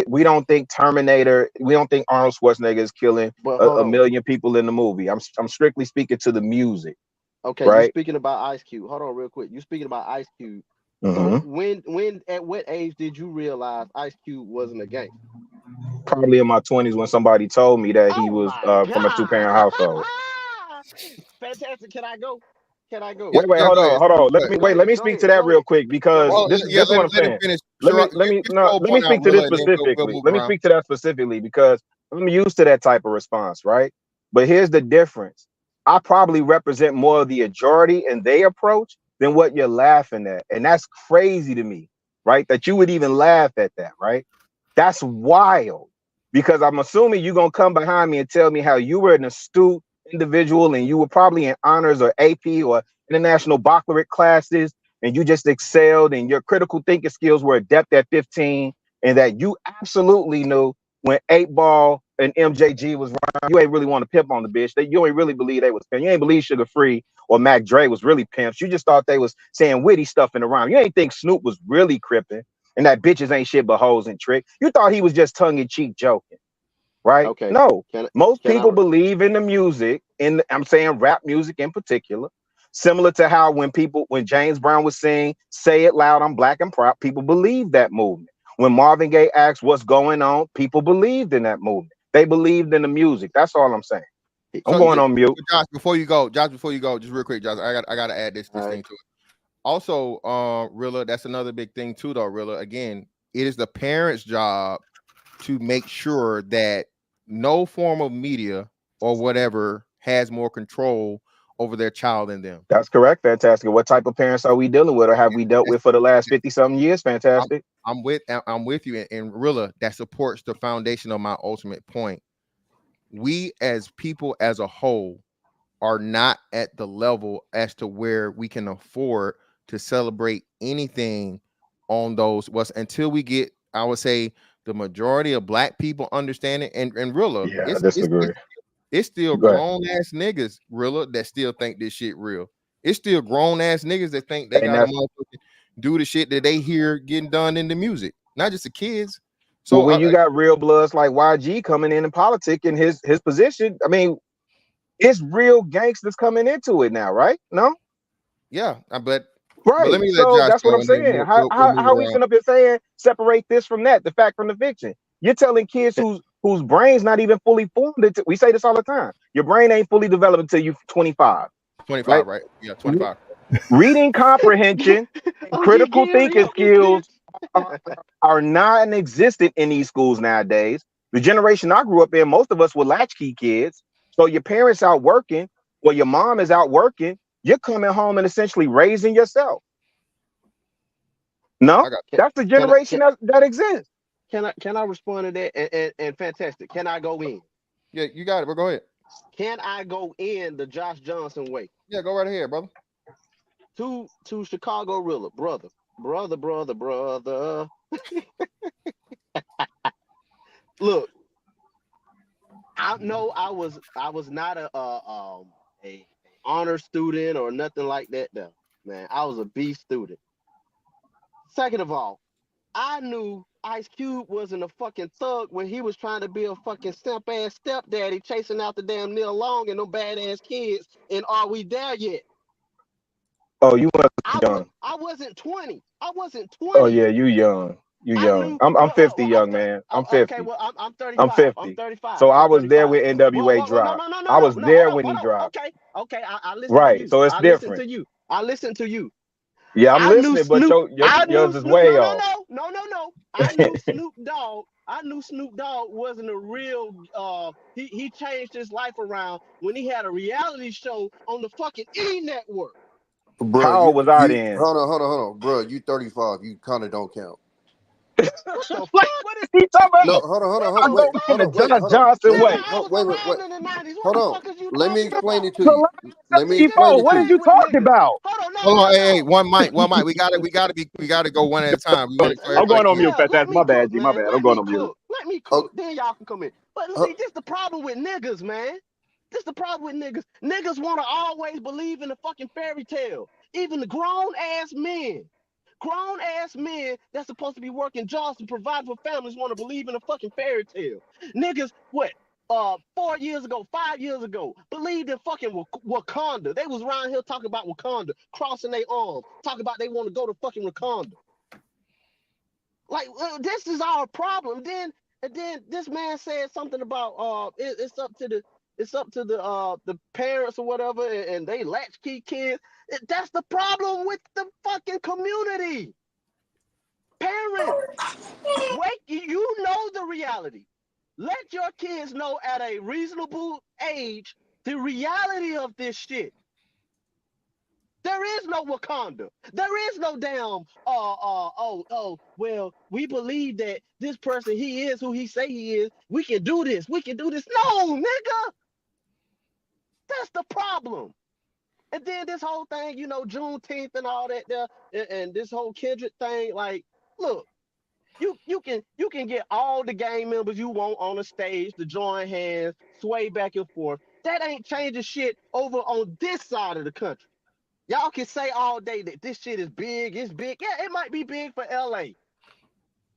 we don't think Terminator, we don't think Arnold Schwarzenegger is killing a million people in the movie. I'm strictly speaking to the music. Okay, right? you're speaking about Ice Cube. Hold on real quick. You're speaking about Ice Cube. So when at what age did you realize Ice Cube wasn't a gangster? Probably in my 20s when somebody told me that he was from a 2-parent household. Fantastic. Can I go? Can I go? Wait, hold on. Let me speak to that real quick because this is what I'm saying. Let me speak to this specifically. Let me speak to that specifically because I'm used to that type of response, right? But here's the difference. I probably represent more of the majority in their approach than what you're laughing at. And that's crazy to me, right? That you would even laugh at that, right? That's wild because I'm assuming you're going to come behind me and tell me how you were an astute individual and you were probably in honors or AP or international baccalaureate classes and you just excelled and your critical thinking skills were adept at 15 and that you absolutely knew when 8-Ball and MJG was around, you ain't really want to pimp on the bitch. You ain't really believe they was pimp. You ain't believe Sugar Free or Mac Dre was really pimps. You just thought they was saying witty stuff in the rhyme. You ain't think Snoop was really cripping and that bitches ain't shit but hoes and trick. You thought he was just tongue-in-cheek joking. Right? Okay. No. Most people believe in the music, I'm saying rap music in particular, similar to how when James Brown was saying, "Say it loud, I'm black and proud," people believed that movement. When Marvin Gaye asked what's going on, people believed in that movement. They believed in the music. That's all I'm saying. I'm going on mute. Josh, before you go, just real quick, Josh, I gotta add this thing to it. Also, Rilla, that's another big thing too, though, Rilla. Again, it is the parents' job to make sure that no form of media or whatever has more control over their child than them. That's correct. Fantastic. What type of parents are we dealing with or have we dealt with for the last 50-something years? Fantastic. I'm with you. And Rilla, that supports the foundation of my ultimate point. We as people as a whole are not at the level as to where we can afford to celebrate anything on those until we get, I would say, the majority of black people understand it. And Rilla, I disagree. It's still grown ass niggas, Rilla, that still think this shit real. It's still grown ass niggas that think they gotta motherfucking do the shit that they hear getting done in the music, not just the kids. So when you got real bloods like YG coming in politics in his position, I mean, it's real gangsters coming into it now, right? No? Yeah, but right. So that's what I'm saying. How we sitting up here saying separate this from that, the fact from the fiction? You're telling kids whose brain's not even fully formed. We say this all the time. Your brain ain't fully developed until you're 25. 25, right? Yeah, 25. Reading comprehension and critical thinking skills are non-existent in these schools nowadays. The generation I grew up in, most of us were latchkey kids. So your parents out working or your mom is out working, you're coming home and essentially raising yourself. No, that's the generation that exists. Can I respond to that? And fantastic. Can I go in? Yeah, you got it, bro. Go ahead. Can I go in the Josh Johnson way? Yeah, go right ahead, brother. To Chicago Rilla, brother. Look, I know I was not a honor student or nothing like that though. Man, I was a B student. Second of all, I knew Ice Cube wasn't a fucking thug when he was trying to be a fucking simp ass stepdaddy chasing out the damn Neil Long and them badass kids. And Are We There Yet? Oh, you were young. I wasn't 20. I wasn't 20. Oh yeah, you young. You young. I'm 50, young man. I'm 50. Okay, well, I'm 35. I'm 50. I'm 35. So I I'm was there 35. when NWA No, dropped. no, I was there when he hold on. dropped. Okay. I listened to Right. you. So it's I listened different. to you. I listened to you. Yeah, I'm I knew listening, but Snoop. yours is way off. No. I knew Snoop Dogg. I knew Snoop Dogg wasn't a real. He changed his life around when he had a reality show on the fucking E Network. Bro, How old was I you then? hold on, bro. You 35. You kind of don't count. What the fuck? What is he talking about? No, hold on. I'm going in the John Johnson way. Wait. Hold on. Let me explain it to So you. Let me explain it to what are you. you talking about? Hold on, hey, one mic. We gotta go one at a time. We want I'm going on mute, Fat. My bad, G. My bad. I'm going on mute. Let me cook. Then y'all can come in. But see, this the problem with niggas, man. This the problem with niggas. Niggas want to always believe in the fucking fairy tale. Even the grown ass men that's supposed to be working jobs to provide for families want to believe in a fucking fairy tale. Niggas, what? 4 years ago, 5 years ago, believed in fucking Wakanda. They was around here talking about Wakanda, crossing their arms, talking about they want to go to fucking Wakanda. Like this is our problem. Then this man said something about it's up to the parents or whatever, and they latchkey kids. That's the problem with the fucking community. Parents, you know the reality. Let your kids know at a reasonable age the reality of this shit. There is no Wakanda. There is no damn, well, we believe that this person, he is who he say he is. We can do this. No, nigga. That's the problem. And then this whole thing, Juneteenth and all that there, and this whole Kendrick thing, like, look, you can get all the gang members you want on the stage to join hands, sway back and forth. That ain't changing shit over on this side of the country. Y'all can say all day that this shit is big, it's big. Yeah, it might be big for LA.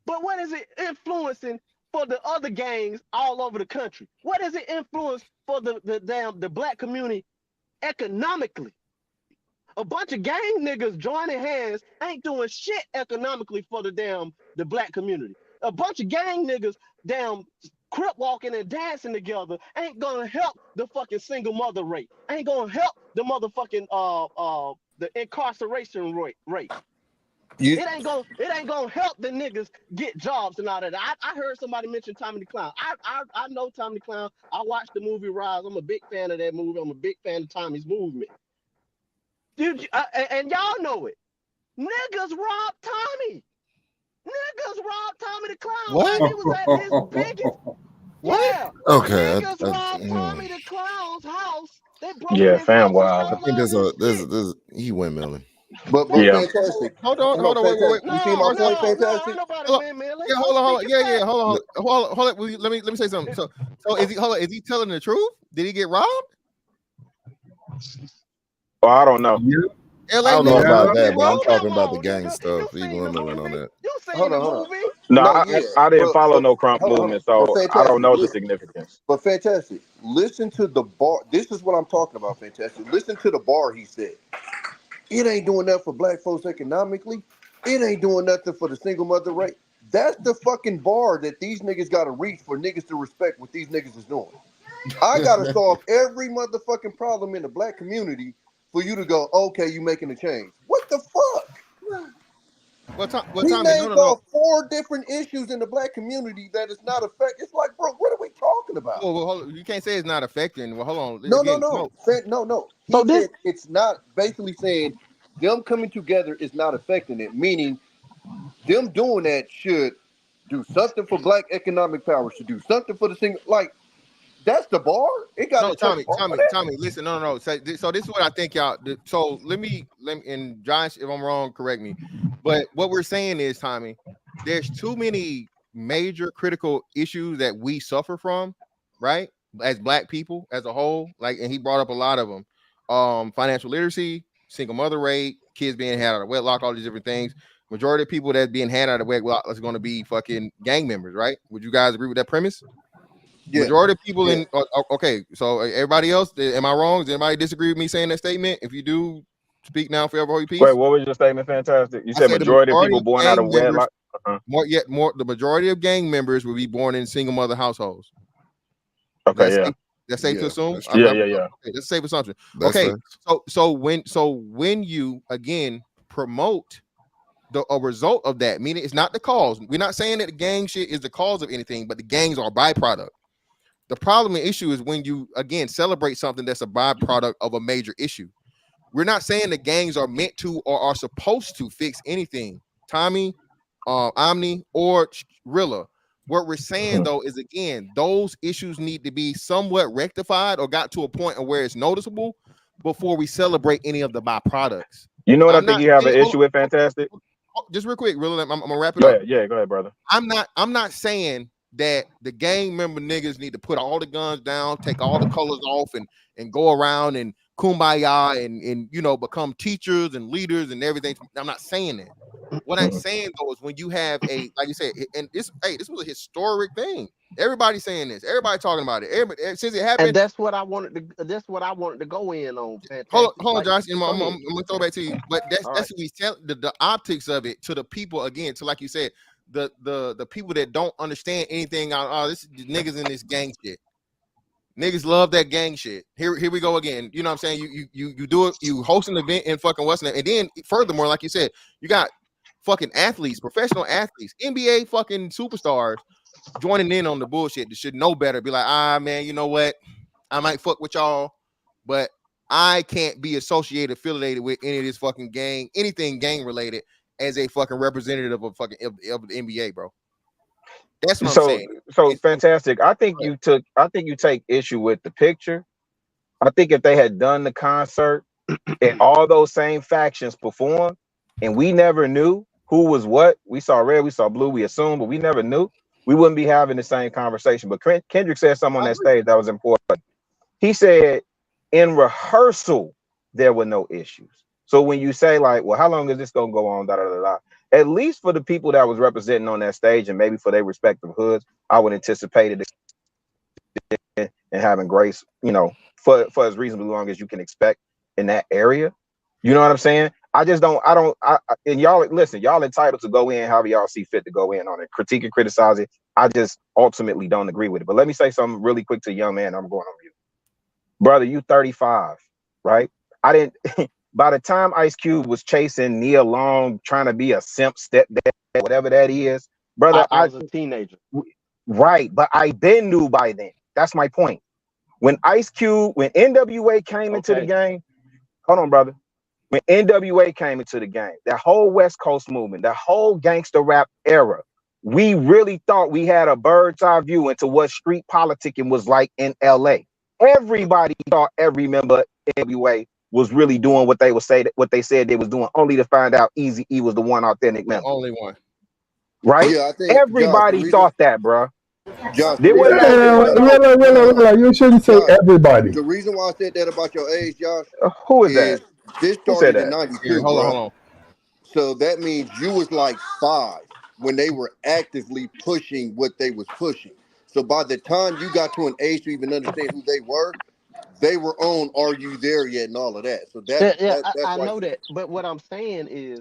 But what is it influencing for the other gangs all over the country? What is it influence for the black community economically? A bunch of gang niggas joining hands ain't doing shit economically for the black community. A bunch of gang niggas crip walking and dancing together ain't gonna help the fucking single mother rate. Ain't gonna help the motherfucking the incarceration rate. It ain't gonna help the niggas get jobs and all that. I heard somebody mention Tommy the Clown. I know Tommy the Clown. I watched the movie Rise. I'm a big fan of that movie. I'm a big fan of Tommy's movement. Dude, and y'all know it. Niggas robbed Tommy. Niggas robbed Tommy the Clown while he was at his biggest. What? Yeah. Okay. Niggas robbed Tommy the Clown's house. They broke Yeah, in his fam, house. wow. I think there's he windmilling. But Yeah. fantastic. Hold on, wait. You see my point, fantastic? Ain't nobody Hold on. windmilling. Yeah, hold on. Yeah, hold on. Let me say something. So is he telling the truth? Did he get robbed? Oh, I don't know. I LA don't know niggas about get that, but I'm robbed? talking about the gang stuff. He windmilling on that. You seen the movie? No, yeah. I didn't follow no crump hold on. movement, But so fantastic. I don't know the Listen. significance. But fantastic. Listen to the bar. This is what I'm talking about, fantastic. Listen to the bar he said. It ain't doing nothing for black folks economically. It ain't doing nothing for the single mother rate. That's the fucking bar that these niggas gotta reach for niggas to respect what these niggas is doing. I gotta solve every motherfucking problem in the black community for you to go, okay, you making a change. What the fuck? He named off 4 different issues in the black community that is not affected. It's like, bro, what are we talking about? Well, hold on. You can't say it's not affecting. Well, hold on. No. No. He said it's not, basically saying them coming together is not affecting it, meaning them doing that should do something for black economic power, should do something for the single, like, that's the bar. It got No, Tommy, listen, no. So this is what I think, y'all. So let me, and Josh, if I'm wrong, correct me. But what we're saying is, Tommy, there's too many major critical issues that we suffer from, right? As black people, as a whole, like, and he brought up a lot of them. Financial literacy, single mother rate, kids being had out of wedlock, all these different things. majority of people that's being handed out of wedlock is going to be fucking gang members, right? Would you guys agree with that premise? Yeah. Majority of people in okay, so everybody else, am I wrong? Does anybody disagree with me saying that statement? If you do, speak now, forever hold your peace. Wait, what was your statement? Fantastic. You I said say the majority of people born out of wedlock. The majority of gang members will be born in single mother households. Okay, That's safe to assume. Yeah. Okay, that's a safe assumption. That's Okay, fair. so when you again promote a result of that, meaning it's not the cause. We're not saying that the gang shit is the cause of anything, but the gangs are a byproduct. The problem and issue is when you again celebrate something that's a byproduct of a major issue. We're not saying the gangs are meant to or are supposed to fix anything. Tommy, Omni, or Rilla. What we're saying though is again, those issues need to be somewhat rectified or got to a point of where it's noticeable before we celebrate any of the byproducts. You know what I think you have an issue with, Fantastic? Just real quick, Rilla, I'm gonna wrap it up. Yeah, go ahead, brother. I'm not saying that the gang member niggas need to put all the guns down, take all the colors off, and go around and kumbaya and you know become teachers and leaders and everything. I'm not saying that. What I'm saying though is when you have a, like you said, and this was a historic thing. Everybody's saying this. Everybody talking about it. Everybody, since it happened. And that's what I wanted to. That's what I wanted to go in on. Hold on, Josh. I'm gonna throw back to you. But that's what we tell the optics of it to the people again. To like you said, the people that don't understand anything. This is niggas in this gang shit. Niggas love that gang shit. Here we go again. You know what I'm saying? You do it. You host an event in fucking Western, and then furthermore, like you said, you got fucking athletes, professional athletes, NBA fucking superstars joining in on the bullshit. They should know better. Be like, man, you know what? I might fuck with y'all, but I can't be affiliated with any of this fucking gang, anything gang related, as a fucking representative of fucking of the NBA, bro. That's what I'm saying. So Fantastic. I think you take issue with the picture. I think if they had done the concert and all those same factions performed, and we never knew who was what, we saw red, we saw blue, we assumed, but we never knew, we wouldn't be having the same conversation. But Kendrick said something on that stage that was important. He said, in rehearsal, there were no issues. So when you say like, well, how long is this gonna go on? At least for the people that was representing on that stage, and maybe for their respective hoods, I would anticipate it and having grace, you know, for as reasonably long as you can expect in that area. You know what I'm saying? I just don't. And y'all listen. Y'all entitled to go in however y'all see fit to go in on it, critique and criticize it. I just ultimately don't agree with it. But let me say something really quick to young man. I'm going on mute, brother. You 35, right? I didn't. By the time Ice Cube was chasing Nia Long, trying to be a simp stepdad, whatever that is, brother, I was a teenager. Right, but I been knew by then. That's my point. When NWA came into the game, hold on, brother. When NWA came into the game, that whole West Coast movement, that whole gangster rap era, we really thought we had a bird's eye view into what street politicking was like in LA. Everybody thought every member of NWA was really doing what they said they was doing, only to find out Eazy-E was the one authentic member. The only one. Right? Yeah, I think everybody thought that, bro. Josh, you shouldn't say everybody. The reason why I said that about your age, Josh, who is that? This Who said started in that? 92. Hold on. So that means you was like 5 when they were actively pushing what they was pushing. So by the time you got to an age to even understand who they were on Are You There Yet and all of that. So that's I know that. But what I'm saying is,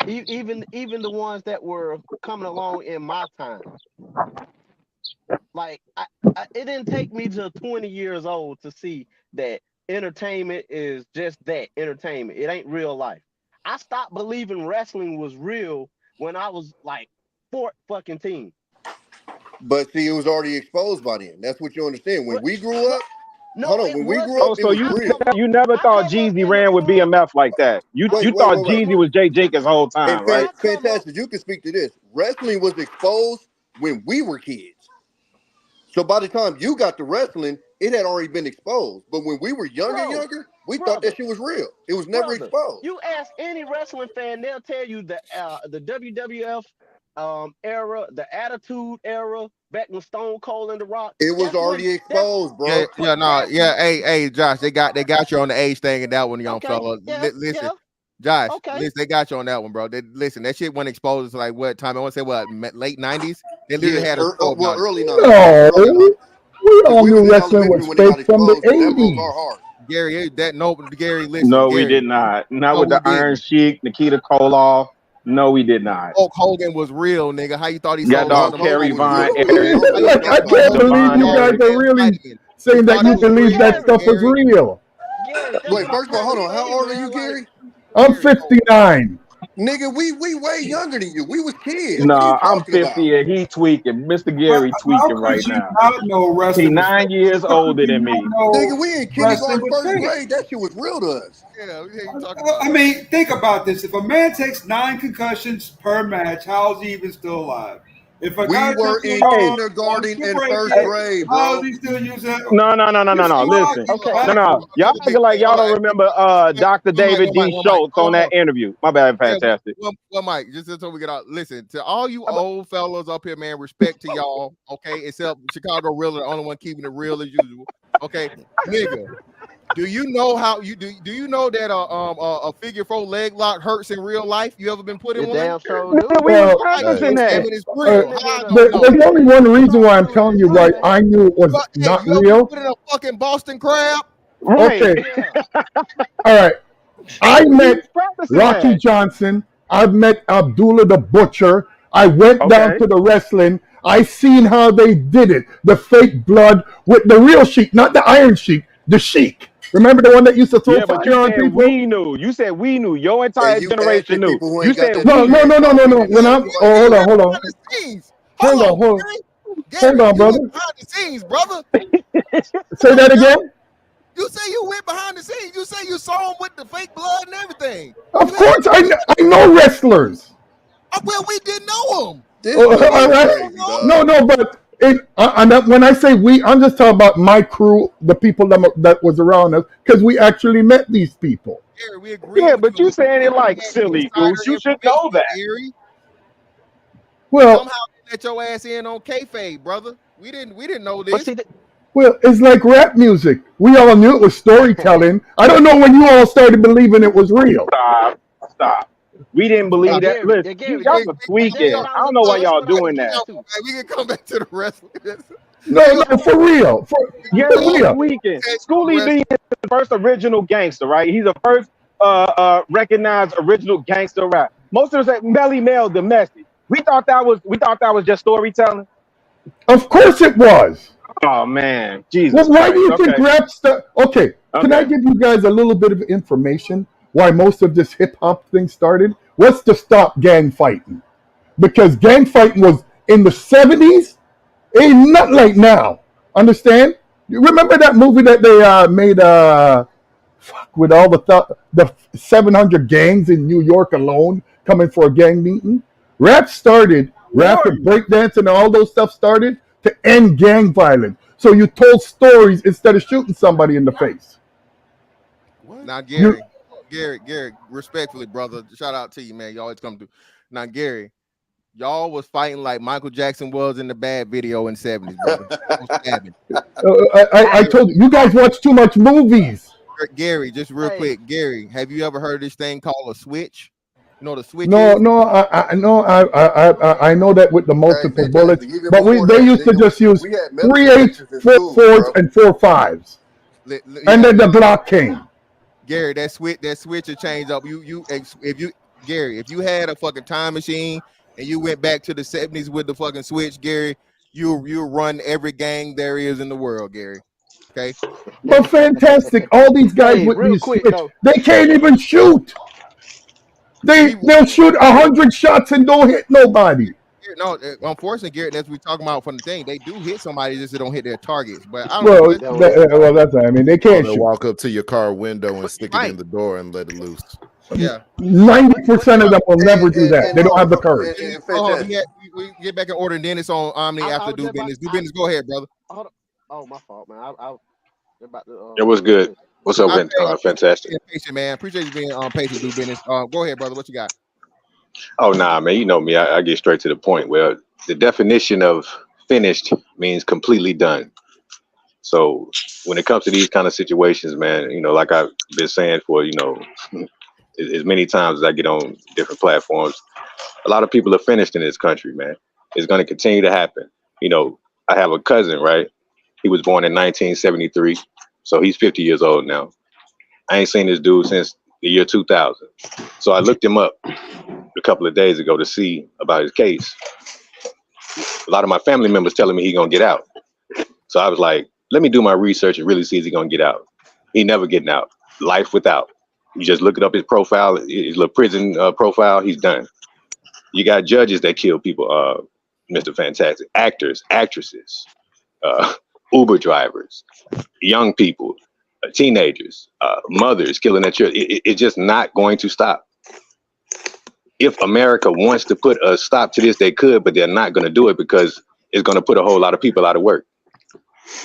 even the ones that were coming along in my time, like it didn't take me till 20 years old to see that entertainment is just that, entertainment. It ain't real life. I stopped believing wrestling was real when I was like 14. But see, it was already exposed by then. That's what you understand. When we grew up, when we grew up, so you never thought Jeezy ran with BMF like that. You thought Jeezy was Jay Jenkins the whole time, right? Fantastic. You can speak to this. Wrestling was exposed when we were kids. So by the time you got to wrestling, it had already been exposed. But when we were younger, we thought that shit was real. It was never exposed. You ask any wrestling fan, they'll tell you the WWF era, the Attitude Era, back when Stone Cold and The Rock. It was already exposed, bro. Hey, Josh, they got you on the age thing and that one, young fella. Listen, Josh, Okay. listen, they got you on that one, bro. Listen, that shit wasn't exposed to like what time? I want to say what late 90s. They literally had a show about it. early 90s. No, Early 90s. we all We was knew in wrestling elementary was when they got fake from the exposed to it. That broke 80s. our heart. Gary, Gary, listen, No, we Gary. did not. Not No, with we the Iron didn't. Sheik, Nikita Koloff. No, we did not. Hulk Hogan was real, nigga. How you thought he Got sold all dog them Kerry Hogan Von was Erich. real? How you Like, I thought can't Hogan believe was you all guys that are really vitamin? saying that Thought you it was believe that real, stuff is Gary. real. Gary, that's Wait, what first of all, hold on. How old are you, Gary? I'm 59. Nigga, we way younger than you. We was kids. What are you Nah, I'm talking about? 50 and he tweaking. Mr. Gary How tweaking could right you now. not know He wrestling was 9 fake? years How could older you than not me. Nigga, know we in wrestling kindergarten, was first fake? grade. That shit was real to us. Yeah, what you talking about? I mean, think about this. If a man takes 9 concussions per match, how is he even still alive? If a guy We were jumps too in long on a kindergarten skip and break first it, grade, how bro. is he still using? No. You see how Listen. he's No. backwards. Y'all acting like y'all don't remember Dr. David D. Schultz on that interview. My bad, Yeah, fantastic. well, Mike, just until we get out. Listen, to all you old fellas up here, man, respect to y'all, okay? Except Chicago Real, the only one keeping it real as usual. Okay, nigga. Do you know how you do you know that a figure 4 leg lock hurts in real life? You ever been put in It one? damn sure do. Nigga, we was Well, practicing that. It's real. How I don't there's know? only one reason why I'm telling you why I knew it was But, hey, not you ever been real. put in a fucking Boston crab? Right. Okay, all right. I We met was practicing Rocky that. Johnson. I've met Abdullah the Butcher. I went down Okay. to the wrestling. I seen how they did it. The fake blood with the real Sheik, not the Iron Sheik, the Sheik. Remember the one that used to throw Yeah, but fire you on said people? we knew. You said we knew. Your Hey, entire you generation asking knew. people who You ain't got said that No, we no, knew. no, no, no, no. experience When and I'm, shit oh, like hold that. on, hold on, Behind the scenes. hold on, hold on, Gary. hold on, You brother. went behind the scenes, brother. Say that again. You say you went behind the scenes. You say you saw him with the fake blood and everything. Of course, I know wrestlers. Well, we didn't know him. This All nigga is right. crazy, No, dog. no, but when I say we, I'm just talking about my crew, the people that was around us, because we actually met these people. Gary, we agree Yeah, with but you. you saying it like We had silly, Goose. insider You should know information, that. Gary. Well, Somehow they let your ass in on kayfabe, brother. We didn't know But this. see, well, it's like rap music. We all knew it was storytelling. I don't know when you all started believing it was real. Stop. We didn't believe that. Gary, Listen, Gary, y'all that's, are that's tweaking. what I I was. don't know why That's y'all what I was doing getting that. to. We can come back to the wrestling. No, for real, for Gary's real. tweaking. Schoolie D is the first original gangster, right? He's the first recognized original gangster rap. Most of us say Melly Mel the message. We thought that was just storytelling. Of course it was. Oh man, Jesus Well, why Christ. do you think Okay. rap stuff? Okay, can I give you guys a little bit of information why most of this hip hop thing started? What's to stop gang fighting? Because gang fighting was in the 70s, ain't not like now. Understand? You remember that movie that they made with all the 700 gangs in New York alone coming for a gang meeting? Rap and breakdance and all those stuff started to end gang violence. So you told stories instead of shooting somebody in the face. Now, Gary, respectfully, brother, shout out to you, man. You always come through. Now, Gary, y'all was fighting like Michael Jackson was in the Bad video in the 70s, brother. I told you guys watch too much movies. Gary, just real quick, Gary, have you ever heard of this thing called a switch? You know what a switch No, is? I know that with the multiple bullets, Even but before they that, used to nigga, just use we had 3/8, in 4 school, 4s, bro. and 4 5s, and then the Glock came. Gary, that switch will change up. If you had a fucking time machine and you went back to the 70s with the fucking switch, Gary, you run every gang there is in the world, Gary. Okay. But fantastic, all these guys Hey, with real these quick switch, though. they can't even shoot. They'll shoot 100 shots and don't hit nobody. No, unfortunately, Garrett, as we talking about from the thing, they do hit somebody, just they don't hit their targets. But I don't know. Well, that's I mean they can't Or shoot. walk up to your car window and stick it Right. in the door and let it loose. Yeah. 90% of them will never do that. They don't have the courage. We get back in order, and then it's on Omni after do business. Do business. Go ahead, brother. Hold on. Oh, my fault, man. I about to. It was good. What's up, fantastic? Patient, man. Appreciate you being patient. Do business. Go ahead, brother. What you got? Oh, nah, man. You know me. I get straight to the point. Well, the definition of finished means completely done. So when it comes to these kind of situations, man, like I've been saying for as many times as I get on different platforms, a lot of people are finished in this country, man. It's going to continue to happen. You know, I have a cousin, right? He was born in 1973, so he's 50 years old now. I ain't seen this dude since the year 2000. So I looked him up a couple of days ago to see about his case. A lot of my family members telling me he gonna get out. So I was like, let me do my research and really see if he gonna get out. He never getting out. Life without. You just look it up his profile, his little prison profile, he's done. You got judges that kill people, Mr. Fantastic. Actors, actresses, Uber drivers, young people, teenagers, mothers killing their children. It's just not going to stop. If America wants to put a stop to this, they could, but they're not going to do it because it's going to put a whole lot of people out of work.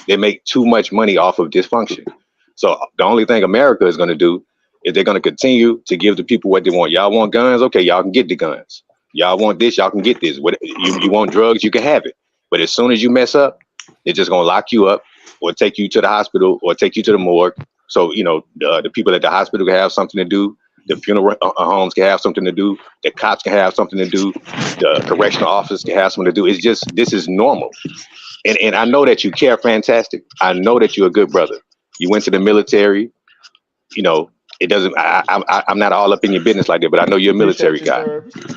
They make too much money off of dysfunction. So the only thing America is going to do is they're going to continue to give the people what they want. Y'all want guns? Okay, y'all can get the guns. Y'all want this? Y'all can get this. What you want drugs? You can have it. But as soon as you mess up, they're just going to lock you up or take you to the hospital or take you to the morgue. So, you know, the people at the hospital can have something to do. The funeral homes can have something to do. The cops can have something to do. The correctional officers can have something to do. It's just, this is normal. And I know that you care, Fantastic. I know that you're a good brother. You went to the military. You know, it doesn't, I'm not all up in your business like that, but I know you're a military guy.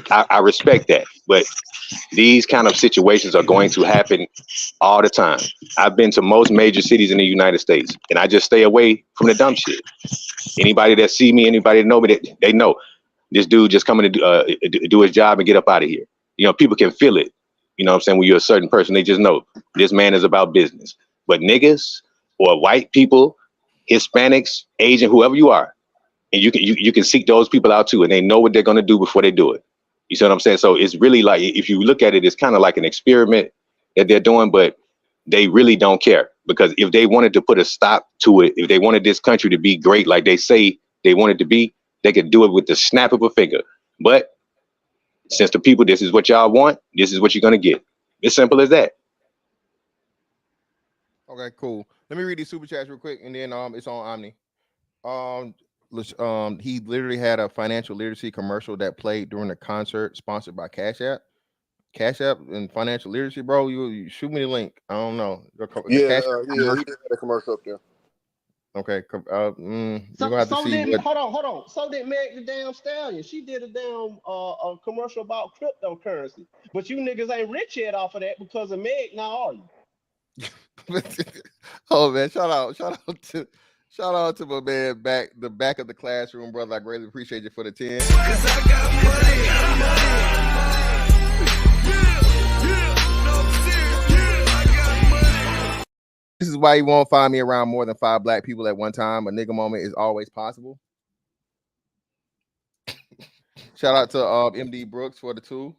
I respect that. But these kind of situations are going to happen all the time. I've been to most major cities in the United States, and I just stay away from the dumb shit. Anybody that see me, anybody that know me, they know this dude just coming to do his job and get up out of here. You know, people can feel it. You know what I'm saying? When you're a certain person, they just know this man is about business. But niggas or white people, Hispanics, Asian, whoever you are, and you can seek those people out too, and they know what they're gonna do before they do it. You see what I'm saying? So it's really like, if you look at it, it's kind of like an experiment that they're doing, but they really don't care, because if they wanted to put a stop to it, if they wanted this country to be great like they say they want it to be, they could do it with the snap of a finger. But since the people, this is what y'all want, this is what you're gonna get. It's simple as that. Okay, cool. Let me read these super chats real quick, and then it's on Omni. He literally had a financial literacy commercial that played during the concert, sponsored by Cash App. Cash App and financial literacy, bro. You shoot me the link. I don't know. Yeah, he did have a commercial up there. Okay, you're gonna have to So see. did, hold on. So did Meg the damn Stallion. She did a damn a commercial about cryptocurrency. But you niggas ain't rich yet off of that because of Meg. Now are you? Oh man, shout out to my man the back of the classroom, brother. I greatly appreciate you for the 10. This is why you won't find me around more than 5 black people at one time. A nigga moment is always possible. Shout out to MD Brooks for the 2.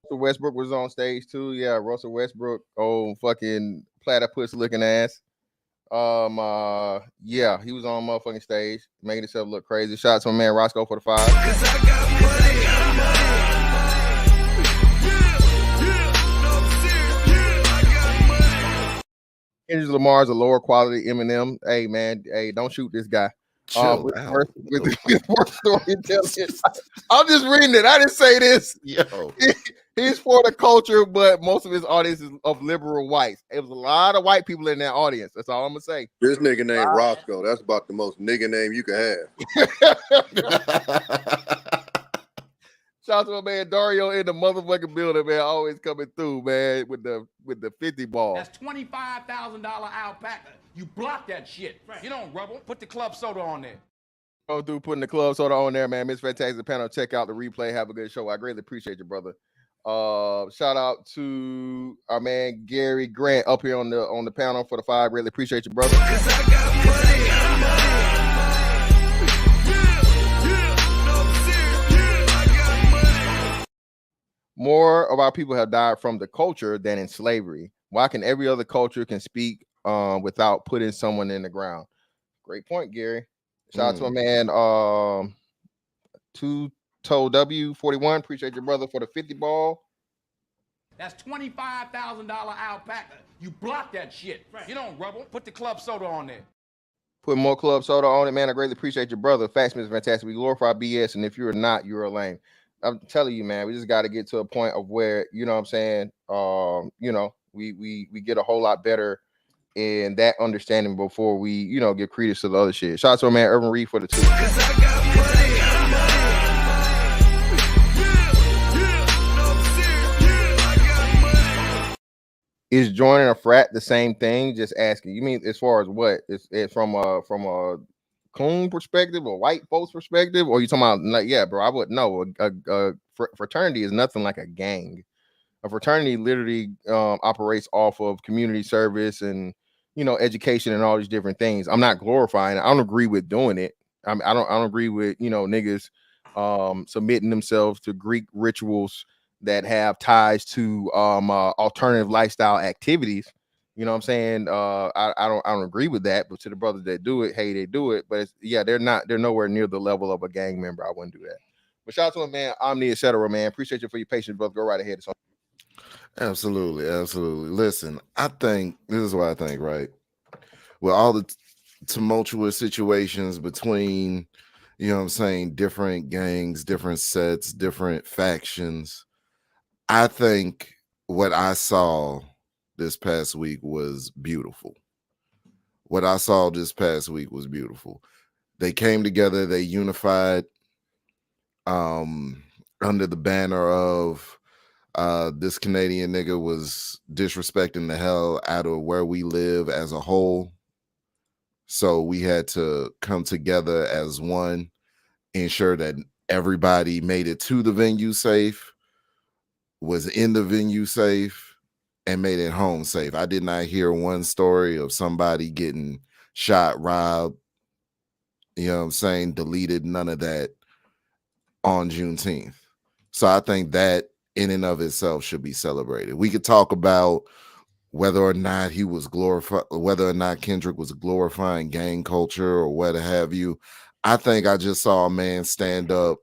Russell Westbrook was on stage too. Yeah, Russell Westbrook, oh fucking platypus looking ass. Yeah, he was on motherfucking stage, making himself look crazy. Shout out to my man Roscoe for the 5. Kendrick Lamar is a lower quality Eminem. Hey man, hey, don't shoot this guy. With worst storytelling. I'm just reading it. I didn't say this. Yo. He's for the culture, but most of his audience is of liberal whites. It was a lot of white people in that audience. That's all I'm gonna say. This nigga named Roscoe. That's about the most nigga name you can have. Shout out to my man Dario in the motherfucking building, man. Always coming through, man, with the 50 ball. That's $25,000 alpaca. You block that shit. Right. You don't rubble. Put the club soda on there. Go through putting the club soda on there, man. Miss Fantastic panel. Check out the replay. Have a good show. I greatly appreciate you, brother. Shout out to our man Gary Grant up here on the panel for the 5. Really appreciate you, brother. More of our people have died from the culture than in slavery. Why can every other culture can speak without putting someone in the ground? Great point, Gary. Shout out to my man Two Toe W41. Appreciate your brother for the 50 ball. That's $25,000 alpaca. You block that shit. You don't rubble. Put the club soda on there. Put more club soda on it, man. I greatly appreciate your brother. Factsman is fantastic. We glorify BS, and if you're not, you're a lame. I'm telling you, man, we just got to get to a point of where, you know what I'm saying, we get a whole lot better in that understanding before we, give credence to the other shit. Shout out to my man Urban Reed for the 2. Is joining a frat the same thing? Just asking. You mean as far as what? It's from a coon perspective or white folks perspective, or you talking about like, yeah, bro? I would know. A fraternity is nothing like a gang. A fraternity literally operates off of community service and education and all these different things. I'm not glorifying it. I don't agree with doing it. I don't agree with niggas submitting themselves to Greek rituals that have ties to alternative lifestyle activities. You know what I'm saying? I don't agree with that, but to the brothers that do it, hey, they do it. But they're nowhere near the level of a gang member. I wouldn't do that. But shout out to him, man. Omni, etc., man. Appreciate you for your patience, brother. Go right ahead. Absolutely. Listen, I think this is what I think, right? With all the tumultuous situations between, different gangs, different sets, different factions, I think what I saw this past week was beautiful. They came together, they unified under the banner of this Canadian nigga was disrespecting the hell out of where we live as a whole. So we had to come together as one, ensure that everybody made it to the venue safe, was in the venue safe, and made it home safe. I did not hear one story of somebody getting shot, robbed, deleted, none of that on Juneteenth. So I think that in and of itself should be celebrated. We could talk about whether or not whether or not Kendrick was glorifying gang culture or what have you. I think I just saw a man stand up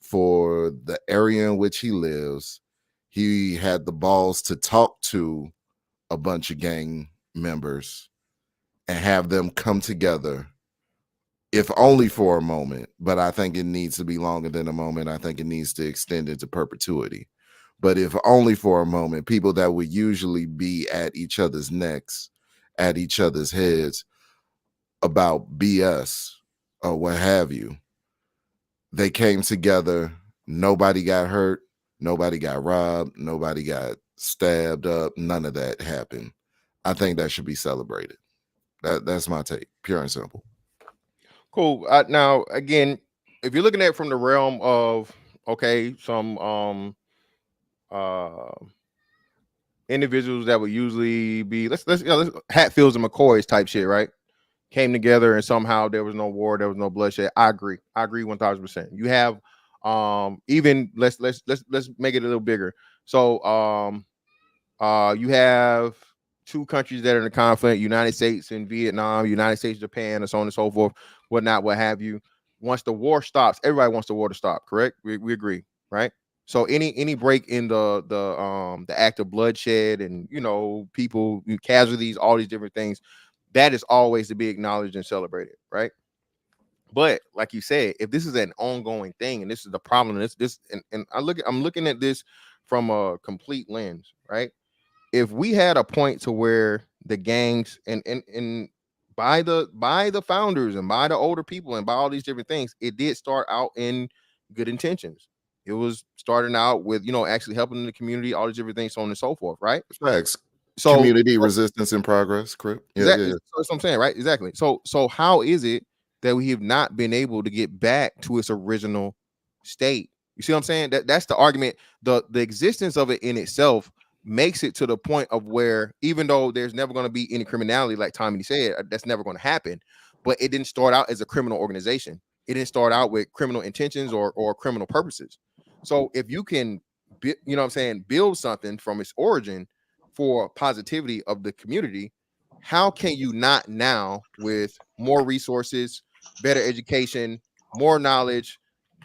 for the area in which he lives. He had the balls to talk to a bunch of gang members and have them come together, if only for a moment. But I think it needs to be longer than a moment. I think it needs to extend into perpetuity. But if only for a moment, people that would usually be at each other's necks, at each other's heads about BS or what have you, they came together. Nobody got hurt. Nobody got robbed. Nobody got stabbed up. None of that happened. I think that should be celebrated. That's my take, pure and simple. Cool. Now, again, if you're looking at it from the realm of some individuals that would usually be let's Hatfields and McCoys type shit, right? Came together and somehow there was no war, there was no bloodshed. I agree 1000%. You have even let's make it a little bigger. So you have two countries that are in a conflict, United States and Vietnam, United States, Japan, and so on and so forth, whatnot, what have you. Once the war stops, everybody wants the war to stop, correct? We agree, right? So any break in the act of bloodshed and people, casualties, all these different things, that is always to be acknowledged and celebrated, right? But like you said, if this is an ongoing thing and this is the problem, and I'm looking at this from a complete lens, right? If we had a point to where the gangs and by the founders and by the older people and by all these different things, it did start out in good intentions. It was starting out with actually helping the community, all these different things, so on and so forth, right? Facts. So community resistance in progress, Crip. Exactly. Yeah. That's what I'm saying, right? Exactly. So how is it that we have not been able to get back to its original state? You see what I'm saying? That's the argument. The existence of it in itself makes it to the point of where, even though there's never going to be any criminality, like Tommy said, that's never going to happen. But it didn't start out as a criminal organization. It didn't start out with criminal intentions or criminal purposes. So if you can, build something from its origin for positivity of the community, how can you not now, with more resources, better education, more knowledge,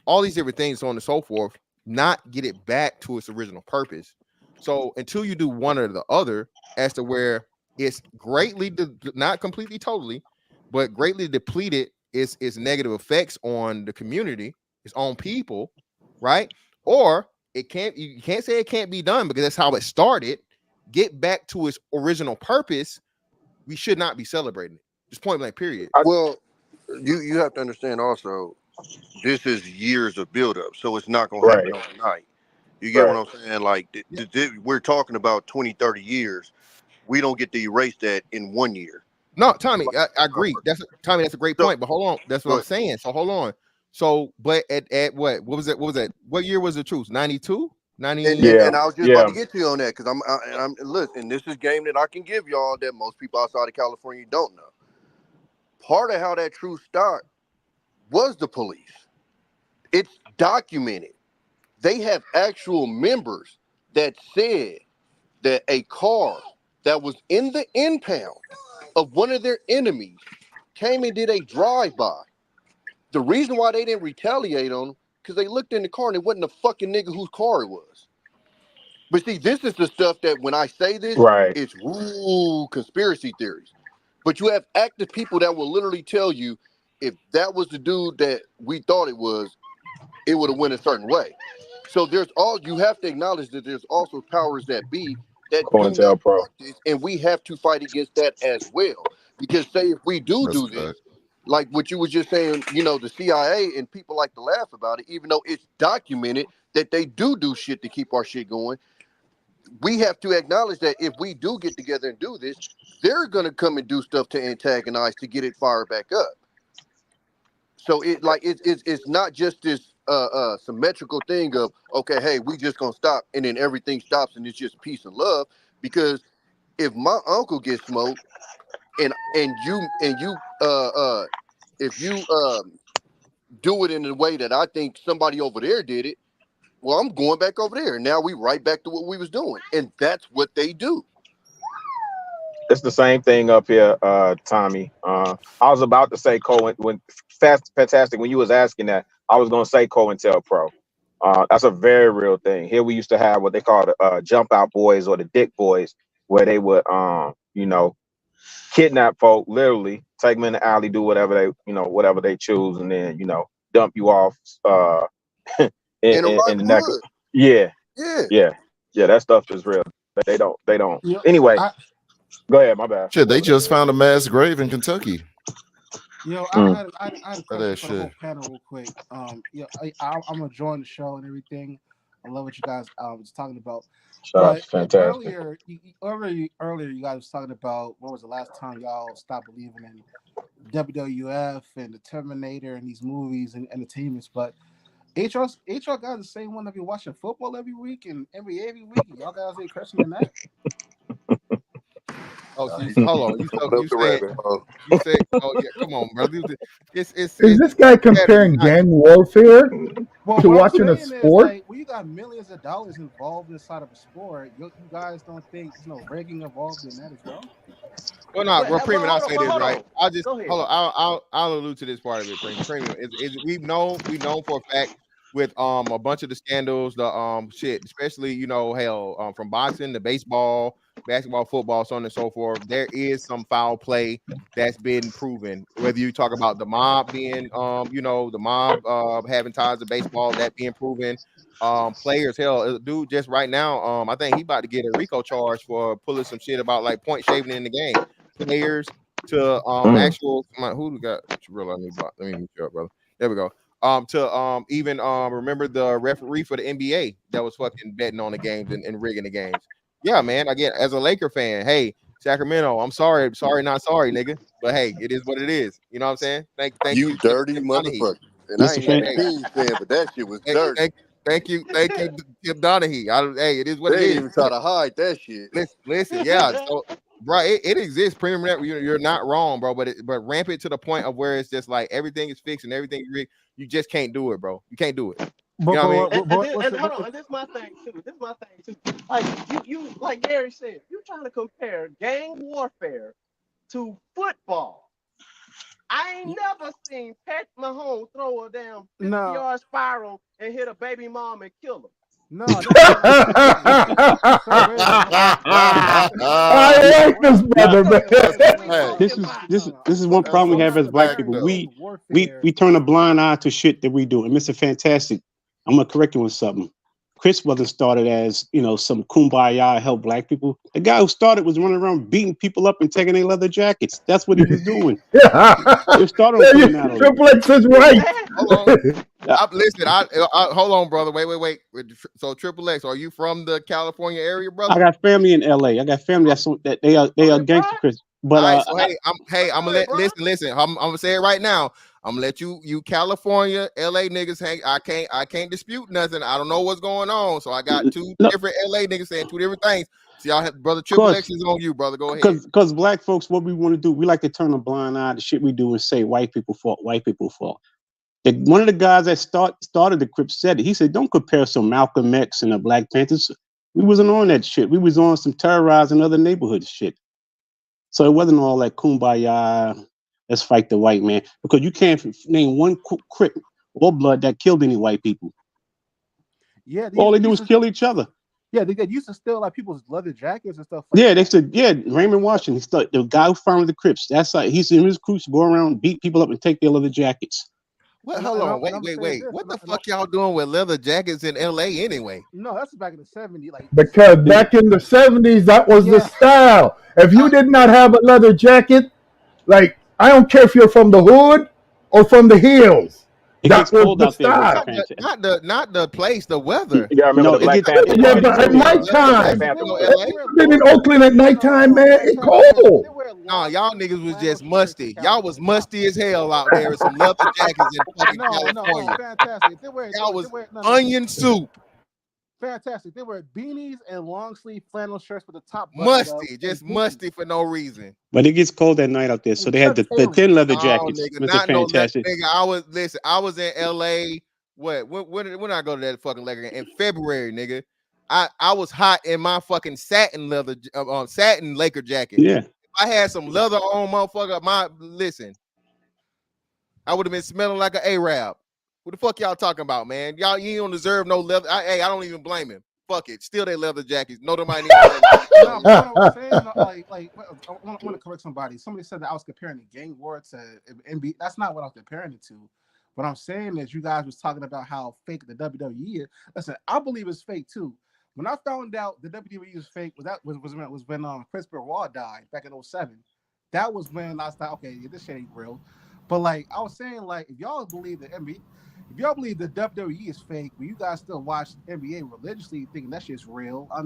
all these different things, so on and so forth, not get it back to its original purpose? So until you do one or the other, as to where it's greatly not completely totally, but greatly depleted its negative effects on the community, its own people, right? Or you can't say it can't be done because that's how it started. Get back to its original purpose. We should not be celebrating it. Just point blank, period. Well, you have to understand also, this is years of buildup, so it's not going to happen overnight. You get what I'm saying? Like, we're talking about 20, 30 years. We don't get to erase that in 1 year. No, Tommy, I agree. Tommy, that's a great point. But hold on, that's what I'm saying. So hold on. So, but at what was that? What was that? What year was the truce? 92? 90? And I was just about to get to you on that because I'm listen. This is game that I can give y'all that most people outside of California don't know. Part of how that truce started was the police. It's documented. They have actual members that said that a car that was in the impound of one of their enemies came and did a drive-by. The reason why they didn't retaliate on them, because they looked in the car and it wasn't a fucking nigga whose car it was. But see, this is the stuff that when I say this, it's conspiracy theories. But you have active people that will literally tell you if that was the dude that we thought it would have went a certain way. So you have to acknowledge that there's also powers that be that do not want this, and we have to fight against that as well. Because say if we do this, like what you were just saying, the CIA and people like to laugh about it, even though it's documented that they do shit to keep our shit going. We have to acknowledge that if we do get together and do this, they're gonna come and do stuff to antagonize to get it fired back up. So it's not just this symmetrical thing of okay, hey, we just gonna stop and then everything stops and it's just peace and love. Because if my uncle gets smoked and you if you do it in the way that I think somebody over there did it, well, I'm going back over there. And now we right back to what we was doing. And that's what they do. It's the same thing up here, Tommy. I was about to say fantastic when you was asking that. I was going to say COINTELPRO. That's a very real thing. Here we used to have what they call the jump out boys or the dick boys, where they would, kidnap folk, literally take them in the alley, do whatever they choose, and then dump you off in the neck. Yeah. That stuff is real. They don't. Anyway. Go ahead, my bad. Shit, they just found a mass grave in Kentucky. I had a question for the whole panel real quick. I'm gonna join the show and everything. I love what you guys was talking about. Fantastic. Earlier, you guys was talking about when was the last time y'all stopped believing in WWF and the Terminator and these movies and entertainments, but HR guys the same one that be watching football every week and NBA every week. Y'all guys ain't questioning that? Oh, so hold on. You say, oh yeah, come on, brother. Is this guy comparing gang warfare to watching a sport? Is, when you got millions of dollars involved inside of a sport, you guys don't think there's no rigging involved in that as well? Well, no, Premium. I'll say this right. I'll just hold on. I'll allude to this part of it. Premium is we know for a fact with a bunch of the scandals, the shit, especially from boxing to baseball, basketball, football, so on and so forth. There is some foul play that's been proven. Whether you talk about the mob being the mob having ties to baseball, that being proven. Players, dude, just right now, I think he about to get a RICO charge for pulling some shit about like point shaving in the game. Players to actual who got let me meet you up, brother. There we go. To even remember the referee for the NBA that was fucking betting on the games and rigging the games. Yeah, man. Again, as a Laker fan, hey, Sacramento, I'm sorry, not sorry, nigga. But hey, it is what it is. You know what I'm saying? Thank you, you, dirty motherfucker. And I ain't even a Kings fan, but that shit was dirty. Thank you, Tim Donaghy. Hey, it is what they it is. They didn't even try to hide that shit. Listen, yeah. So, bro, it exists. Premium, you're not wrong, bro. But rampant to the point of where it's just like everything is fixed and everything is rigged. You just can't do it, bro. You can't do it. You know what I mean? Hold on, and this is my thing too. Like you, like Gary said, you're trying to compare gang warfare to football. I ain't never seen Pat Mahomes throw a damn 50-yard spiral and hit a baby mom and kill him. No, I like this brother, man. This is one problem we have as black people. We turn a blind eye to shit that we do. And Mr. Fantastic, I'm gonna correct you on something. Chris wasn't started as, some kumbaya help black people. The guy who started was running around beating people up and taking their leather jackets. That's what he was doing. It started on criminality. Triple X is right. Hold on. Listen, hold on, brother. Wait. So Triple X, are you from the California area, brother? I got family in LA. I got family that they are gangster Chris. But all right, so I'm gonna listen. I'm gonna say it right now. I'm gonna let you California, LA niggas hang. I can't dispute nothing. I don't know what's going on. So I got two different LA niggas saying two different things. So y'all have brother Triple X is on you, brother. Go ahead. Because black folks, what we want to do, we like to turn a blind eye to shit we do and say white people fault. One of the guys that started the Crips said it. He said, "Don't compare some Malcolm X and the Black Panthers. We wasn't on that shit. We was on some terrorizing other neighborhood shit. So it wasn't all that kumbaya, let's fight the white man. Because you can't name one Crip or blood that killed any white people. Yeah, all they do is kill each other. Yeah, they used to steal like people's leather jackets and stuff. They said, Raymond Washington, the guy who founded the Crips. That's like he's in his crews go around beat people up and take their leather jackets. What? Hold on, wait. What the fuck y'all doing with leather jackets in LA anyway? No, that's back in the 70s. Because back in the 70s, that was the style. If you did not have a leather jacket, I don't care if you're from the hood or from the hills. That was the style. Not the place, the weather. You gotta remember the Black Panther. Yeah, but at nighttime, been in Oakland at nighttime, man, it's cold. Nah, y'all niggas was just musty. Y'all was musty as hell out there with some leather jackets in fucking California. Fantastic. Y'all was onion soup. Fantastic. They wear beanies and long sleeve flannel shirts with the top musty for no reason. But it gets cold at night out there, so they had the thin leather jackets. Mr. Fantastic. I was in LA. When I go to that fucking Laker game? In February, nigga. I was hot in my fucking satin Laker jacket. Yeah. If I had some leather on, motherfucker, I would have been smelling like an Arab. What the fuck y'all talking about, man? You don't deserve no leather. I don't even blame him. Fuck it. Steal their leather jackets. No, nobody needs I want to correct somebody. Somebody said that I was comparing the gang war to NBA. That's not what I was comparing it to. What I'm saying is you guys was talking about how fake the WWE is. Listen, I believe it's fake too. When I found out the WWE was fake, was when Chris Benoit died back in 2007. That was when I thought, okay, this shit ain't real. But I was saying, if y'all believe the NBA, if y'all believe the WWE is fake, but you guys still watch NBA religiously, thinking that shit's real. I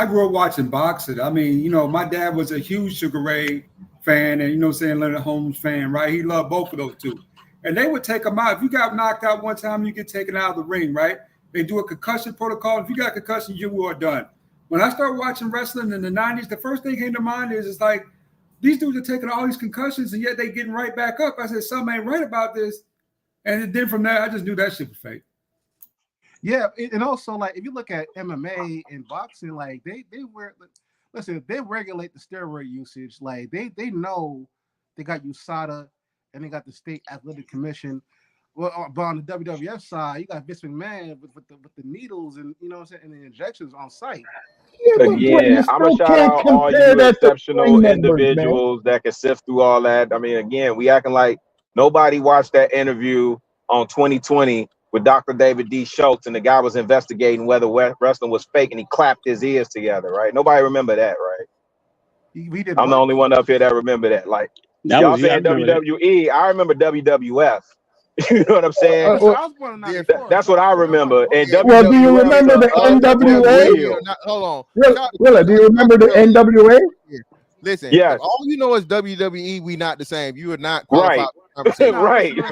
grew up watching boxing. My dad was a huge Sugar Ray fan, and Leonard Holmes fan, right? He loved both of those two, and they would take them out. If you got knocked out one time, you get taken out of the ring, right? They do a concussion protocol. If you got concussion, you are done. When I started watching wrestling in the 90s, the first thing came to mind is these dudes are taking all these concussions and yet they getting right back up. I said, something ain't right about this. And then from there, I just knew that shit was fake. Yeah, and also if you look at MMA and boxing, they regulate the steroid usage. They know they got USADA and they got the State Athletic Commission. Well, but on the WWF side, you got Vince McMahon with the needles and and the injections on site. Again, I'm gonna shout out all you exceptional individuals that can sift through all that. Again, we acting like nobody watched that interview on 2020 with Dr. David D. Schultz, and the guy was investigating whether wrestling was fake, and he clapped his ears together, right? Nobody remember that, right? We did. I'm the only one up here that remember that. Y'all saying WWE, I remember WWF. You know what I'm saying? I was born in 94, that's what I remember. And do you remember the NWA? Hold on. Willa, do you remember the NWA? Listen, yes. All you know is WWE, we not the same. You are not qualified. Right. I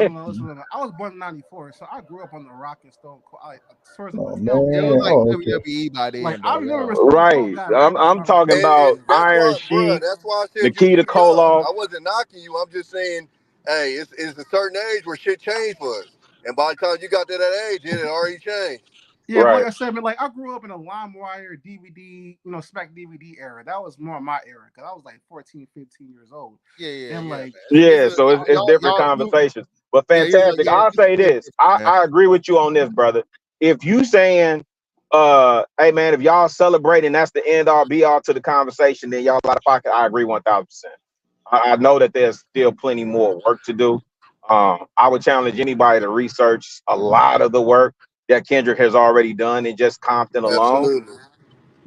was born in 94, so I grew up on the Rock and Stone Cold. WWE by then. I remember right. I'm talking about Iron Sheik, Nikita Koloff. I wasn't knocking you. I'm just saying, hey, it's a certain age where shit changed for us. And by the time you got to that age, it had already changed. Yeah, right. Like I said, I grew up in a LimeWire DVD, Spec DVD era. That was more my era because I was 14, 15 years old. Yeah. So it's different conversations. But fantastic. I'll say this. I agree with you on this, brother. If you saying, hey man, if y'all celebrating, that's the end all be all to the conversation, then y'all out of pocket. I agree 1000%. I know that there's still plenty more work to do. I would challenge anybody to research a lot of the work that Kendrick has already done in just Compton alone. Absolutely.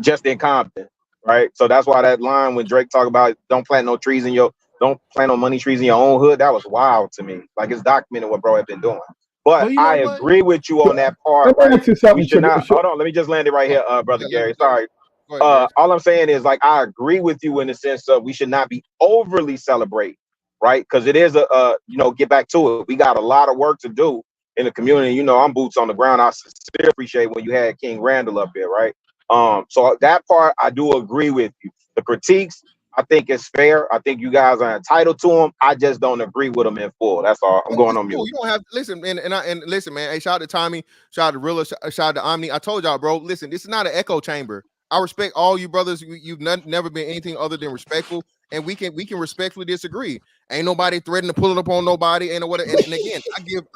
Just in Compton, right? So that's why that line when Drake talk about don't plant no money trees in your own hood, that was wild to me. Like it's documented what bro had been doing. But you know I what? agree with you on that part, Let me right? ask you We something. should not hold on. Let me just land it right here, brother Gary. Sorry. All I'm saying is like I agree with you in the sense of we should not be overly celebrating, right? Because it is get back to it. We got a lot of work to do in the community. You know, I'm boots on the ground. I sincerely appreciate when you had King Randall up there, right? So that part I do agree with you. The critiques, I think it's fair. I think you guys are entitled to them. I just don't agree with them in full. That's all. I'm going on mute. You don't have listen, and listen, man. Hey, shout out to Tommy, shout out to Rilla, shout out to Omni. I told y'all, bro. Listen, this is not an echo chamber. I respect all you brothers. You've never been anything other than respectful, and we can respectfully disagree. Ain't nobody threatening to pull it up on nobody. And what? And again,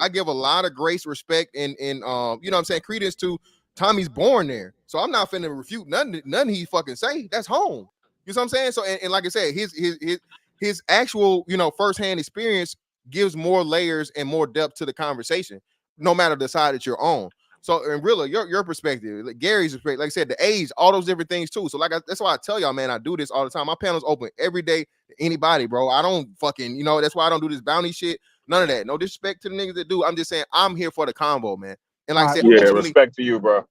I give a lot of grace, respect, and you know what I'm saying, credence to Tommy's born there. So I'm not finna refute none he fucking say. That's home. You know what I'm saying? So and like I said, his actual firsthand experience gives more layers and more depth to the conversation, no matter the side that you're on. So, and really, your perspective, like Gary's perspective, like I said, the age, all those different things too. So, that's why I tell y'all, man, I do this all the time. My panel's open every day to anybody, bro. I don't fucking, that's why I don't do this bounty shit. None of that. No disrespect to the niggas that do. I'm just saying, I'm here for the convo, man. And like I said, Respect to you, bro.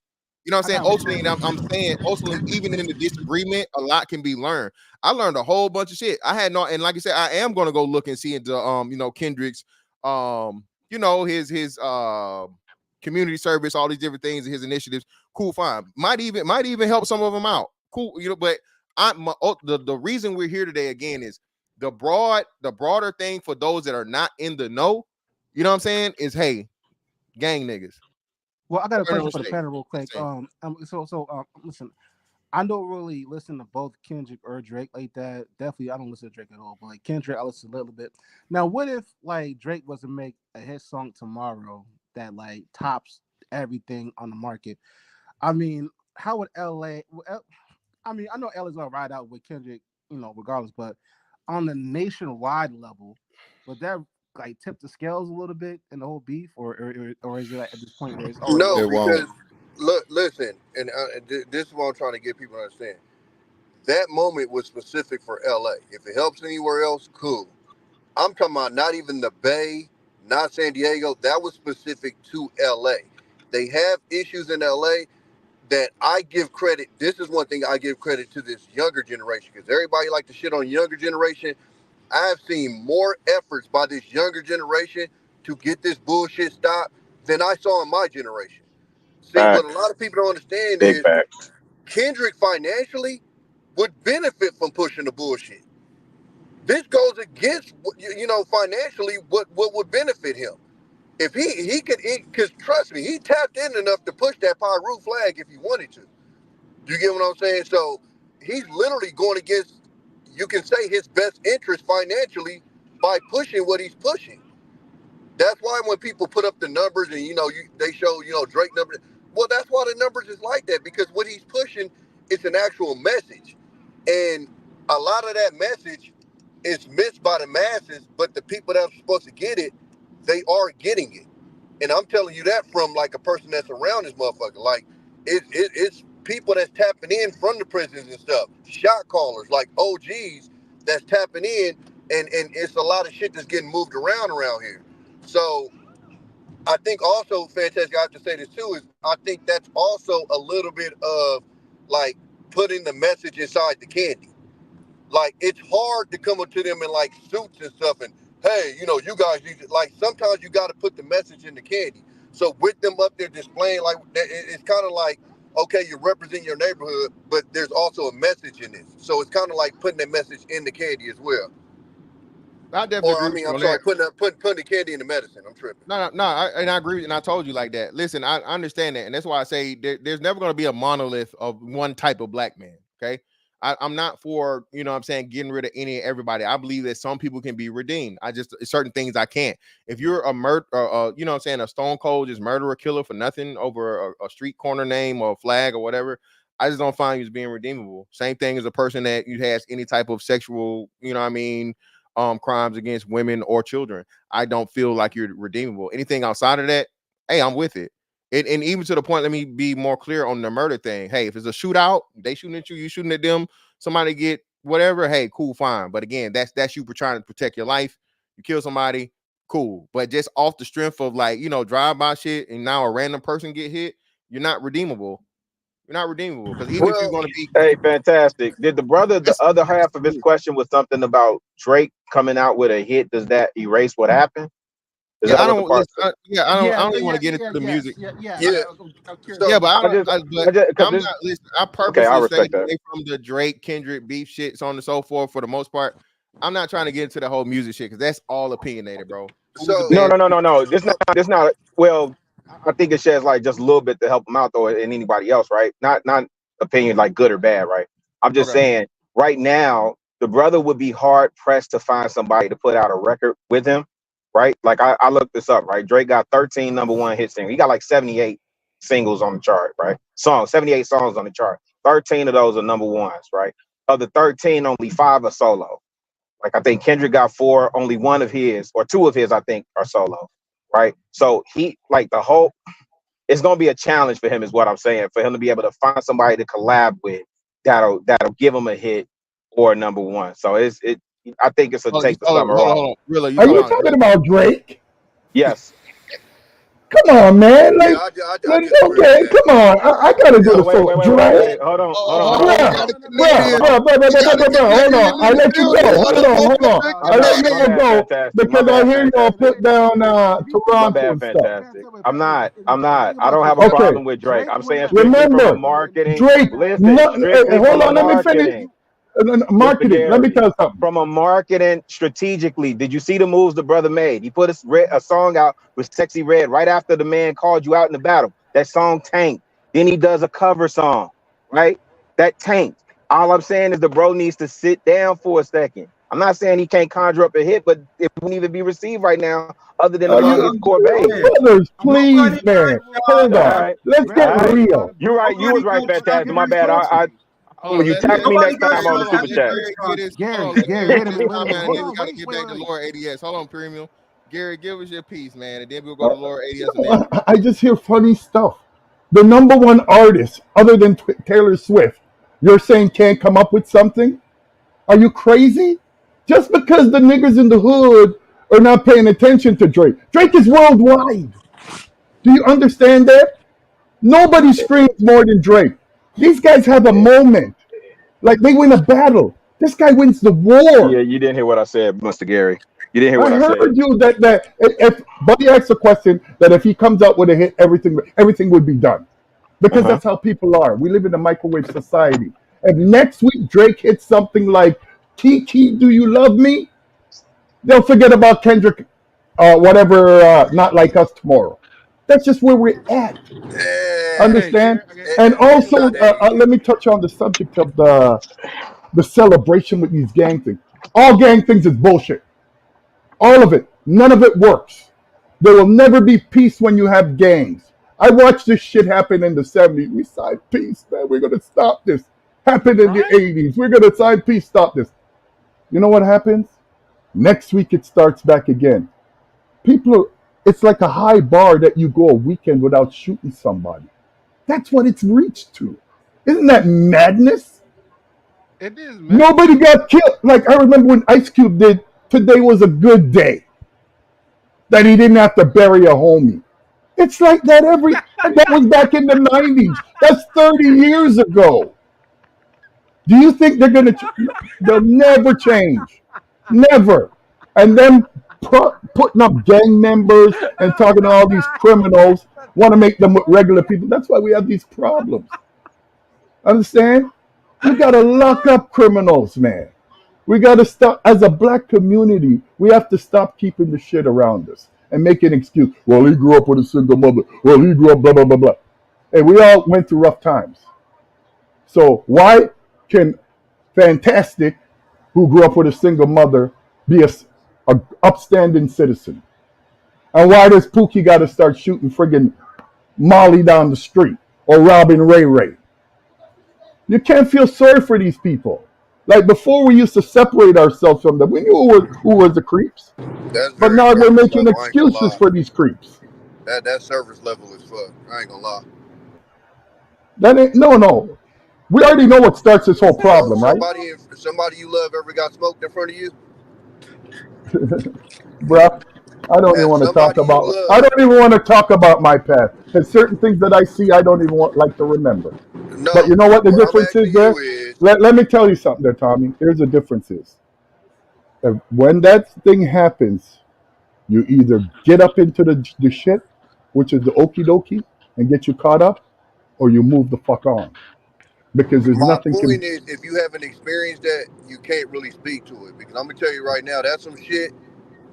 You know what I'm saying? Ultimately, I'm saying, ultimately, even in the disagreement, a lot can be learned. I learned a whole bunch of shit. I had no, and like I said, I am gonna go look and see into Kendrick's his community service, all these different things, his initiatives. Cool, fine. Might even help some of them out. Cool, but the reason we're here today again is the broader thing for those that are not in the know. You know what I'm saying? Is hey, gang niggas. Well, I got a question for the panel real quick. Listen, I don't really listen to both Kendrick or Drake like that. Definitely, I don't listen to Drake at all. But like Kendrick, I listen a little bit. Now, what if like Drake was to make a hit song tomorrow that like tops everything on the market? I mean, how would LA? I mean, I know LA's gonna ride out with Kendrick, regardless. But on the nationwide level, would that like tip the scales a little bit in the whole beef, or is it like, at this point where it's already No, because listen, and this is what I'm trying to get people to understand. That moment was specific for LA. If it helps anywhere else, cool. I'm talking about not even the Bay, not San Diego. That was specific to LA. They have issues in LA that I give credit. This is one thing I give credit to this younger generation, because everybody like to shit on younger generation. I've seen more efforts by this younger generation to get this bullshit stopped than I saw in my generation. See, what a lot of people don't understand is Kendrick financially would benefit from pushing the bullshit. This goes against, financially what would benefit him. If he could, because trust me, he tapped in enough to push that Pyru flag if he wanted to. You get what I'm saying? So he's literally going against, you can say, his best interest financially by pushing what he's pushing. That's why when people put up the numbers and they show Drake numbers, well, that's why the numbers is like that, because what he's pushing is an actual message, and a lot of that message is missed by the masses. But the people that are supposed to get it, they are getting it, and I'm telling you that from like a person that's around this motherfucker. Like it's people that's tapping in from the prisons and stuff, shot callers like OGs that's tapping in, and it's a lot of shit that's getting moved around here. So I think also, fantastic, I have to say this too, is I think that's also a little bit of like putting the message inside the candy. Like it's hard to come up to them in like suits and stuff and, hey, you guys need to, like, sometimes you got to put the message in the candy. So with them up there displaying, like, it's kind of like, okay, you represent your neighborhood, but there's also a message in this. So it's kind of like putting that message in the candy as well. I definitely agree with you on that. Putting the candy in the medicine. I'm tripping. No, I agree with you, and I told you like that. Listen, I understand that, and that's why I say there's never going to be a monolith of one type of black man. Okay, I'm not for, you know what I'm saying, getting rid of any and everybody. I believe that some people can be redeemed. I just, certain things I can't. If you're a you know what I'm saying, a stone cold just murderer killer for nothing over a street corner name or a flag or whatever, I just don't find you as being redeemable. Same thing as a person that you has any type of sexual, you know what I mean, crimes against women or children. I don't feel like you're redeemable. Anything outside of that, hey, I'm with it. And even to the point, let me be more clear on the murder thing. Hey, if it's a shootout, they shooting at you, you shooting at them, somebody get whatever, hey, cool, fine. But again, that's you for trying to protect your life. You kill somebody, cool. But just off the strength of, like, you know, drive-by shit, and now a random person get hit, you're not redeemable. You're not redeemable. Because even if you're going to be... Hey, fantastic. Did the brother, the other half of his question was something about Drake coming out with a hit? Does that erase what happened? Yeah, I don't even want to get into the music. Yeah. But I purposely I stay respect that. away from the Drake, Kendrick beef shit, so on and so forth. For the most part, I'm not trying to get into the whole music shit because that's all opinionated, bro. No. This not. Well, I think it sheds like just a little bit to help him out though, and anybody else, right? Not opinion like good or bad, right? I'm just saying right now the brother would be hard pressed to find somebody to put out a record with him. Right, like I looked this up. Right, Drake got 13 #1 hit singles. He got like 78 singles on the chart. Right, 78 songs on the chart. 13 of those are #1s. Right, of the 13, only 5 are solo. Like I think Kendrick got 4. Only 1 of his or 2 of his, I think, are solo. Right, so he like the whole. It's gonna be a challenge for him, is what I'm saying. For him to be able to find somebody to collab with that'll give him a hit or #1. So I think it's a take the summer off. Hold on. Really, Are you talking about Drake? Yes. Come on, man. Like, okay, come on. I gotta do the wait, Drake. hold on. Bro. Hold on. I let you go. Hold on. I let you go because I hear y'all put down Toronto and stuff. Fantastic. I'm not. I don't have a problem with Drake. I'm saying strictly from a marketing. Drake. Hold on. Let me finish. Marketing. Let me tell you something. From a marketing strategically, did you see the moves the brother made? He put a song out with Sexy Red right after the man called you out in the battle. That song tanked. Then he does a cover song, right? That tanked. All I'm saying is the bro needs to sit down for a second. I'm not saying he can't conjure up a hit, but it wouldn't even be received right now other than among his core base. Brothers, please, man. Hold on. Let's get real. You're right. You was right, fantastic. My bad. When you tax me next time on the super chat. Gary, we gotta get back to Lord ADS. Hold on, Premium. Gary, give us your piece, man, and then we'll go to Lord ADS. And then... I just hear funny stuff. The #1 artist, other than Taylor Swift, you're saying can't come up with something? Are you crazy? Just because the niggas in the hood are not paying attention to Drake. Drake is worldwide. Do you understand that? Nobody screams more than Drake. These guys have a moment. Like they win a battle. This guy wins the war. Yeah, you didn't hear what I said, Mr. Gary. You didn't hear what I said. I heard you that if Buddy asked a question that if he comes out with a hit, everything would be done. Because that's how people are. We live in a microwave society. If next week Drake hits something like Kiki, do you love me? They'll forget about Kendrick, whatever, Not Like Us tomorrow. That's just where we're at. Understand? And also, let me touch on the subject of the celebration with these gang things. All gang things is bullshit. All of it. None of it works. There will never be peace when you have gangs. I watched this shit happen in the 70s. We signed peace, man. We're going to stop this. Happened in the 80s. We're going to sign peace, stop this. You know what happens? Next week it starts back again. It's like a high bar that you go a weekend without shooting somebody. That's what it's reached to. Isn't that madness? It is, man. Nobody got killed. Like I remember when Ice Cube did Today Was a Good Day. That he didn't have to bury a homie. It's like that that was back in the 90s. That's 30 years ago. Do you think they'll never change? Never. And then putting up gang members and talking to all these criminals, want to make them regular people. That's why we have these problems. Understand? We got to lock up criminals, man. We got to stop, as a black community, we have to stop keeping the shit around us and make an excuse. Well, he grew up with a single mother. Well, he grew up blah, blah, blah, blah. Hey, we all went through rough times. So why can Fantastic, who grew up with a single mother, be a upstanding citizen? And why does Pookie got to start shooting friggin' Molly down the street or robbing Ray Ray? You can't feel sorry for these people. Like before, we used to separate ourselves from them. We knew who was the creeps, That's but very now we're surface making level. I ain't gonna excuses lie. for these creeps. That surface level is fuck. I ain't gonna lie. That ain't no. We already know what starts this whole problem, right? Somebody you love ever got smoked in front of you? Bruh, I don't even And want to talk somebody you about. love. I don't even want to talk about my past. There's certain things that I see I don't even like to remember. No, But you know what the what I'm difference is asking there? you is, Let me tell you something there, Tommy. Here's the difference is. When that thing happens, you either get up into the shit, which is the okie dokie, and get you caught up, or you move the fuck on. Because there's my nothing point can. is, if you haven't experienced that, you can't really speak to it. Because I'm gonna tell you right now, that's some shit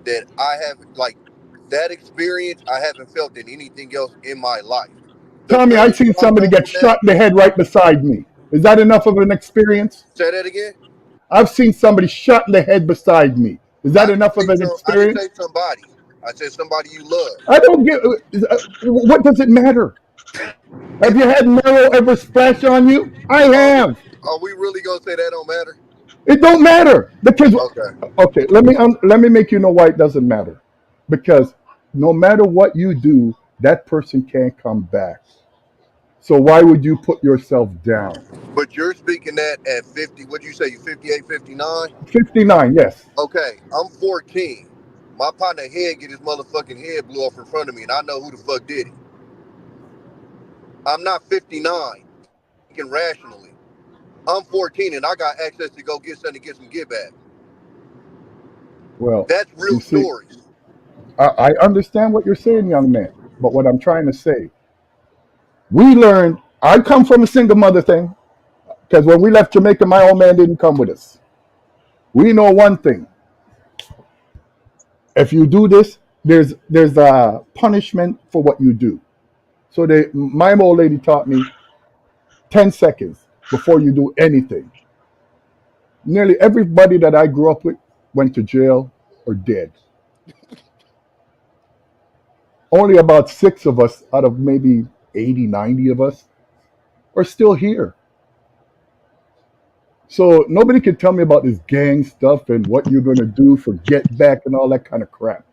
that I haven't, like, that experience I haven't felt in anything else in my life. The Tommy, I furthest seen I somebody go get from that, shot in the head right beside me. Is that enough of an experience? say that again. I've seen somebody shot in the head beside me. Is that enough of an I didn't say experience? somebody. I said somebody you love. I don't get. What does it matter? Have you had marrow ever splash on you? I have. Are we really gonna say that don't matter? It don't matter because Okay. okay. Let me make you know why it doesn't matter. Because no matter what you do, that person can't come back. So why would you put yourself down? But you're speaking that at 50. What'd you say? You 58, 59? 59, yes. Okay, I'm 14. My partner head get his motherfucking head blew off in front of me, and I know who the fuck did it. I'm not 59, thinking rationally. I'm 14, and I got access to go get something to get some get back. Well, That's real you see, stories. I understand what you're saying, young man. But what I'm trying to say, we learned. I come from a single mother thing because when we left Jamaica, my old man didn't come with us. We know one thing: if you do this, there's a punishment for what you do. So my old lady taught me 10 seconds before you do anything. Nearly everybody that I grew up with went to jail or dead. Only about 6 of us out of maybe 80, 90 of us are still here. So nobody can tell me about this gang stuff and what you're going to do for get back and all that kind of crap.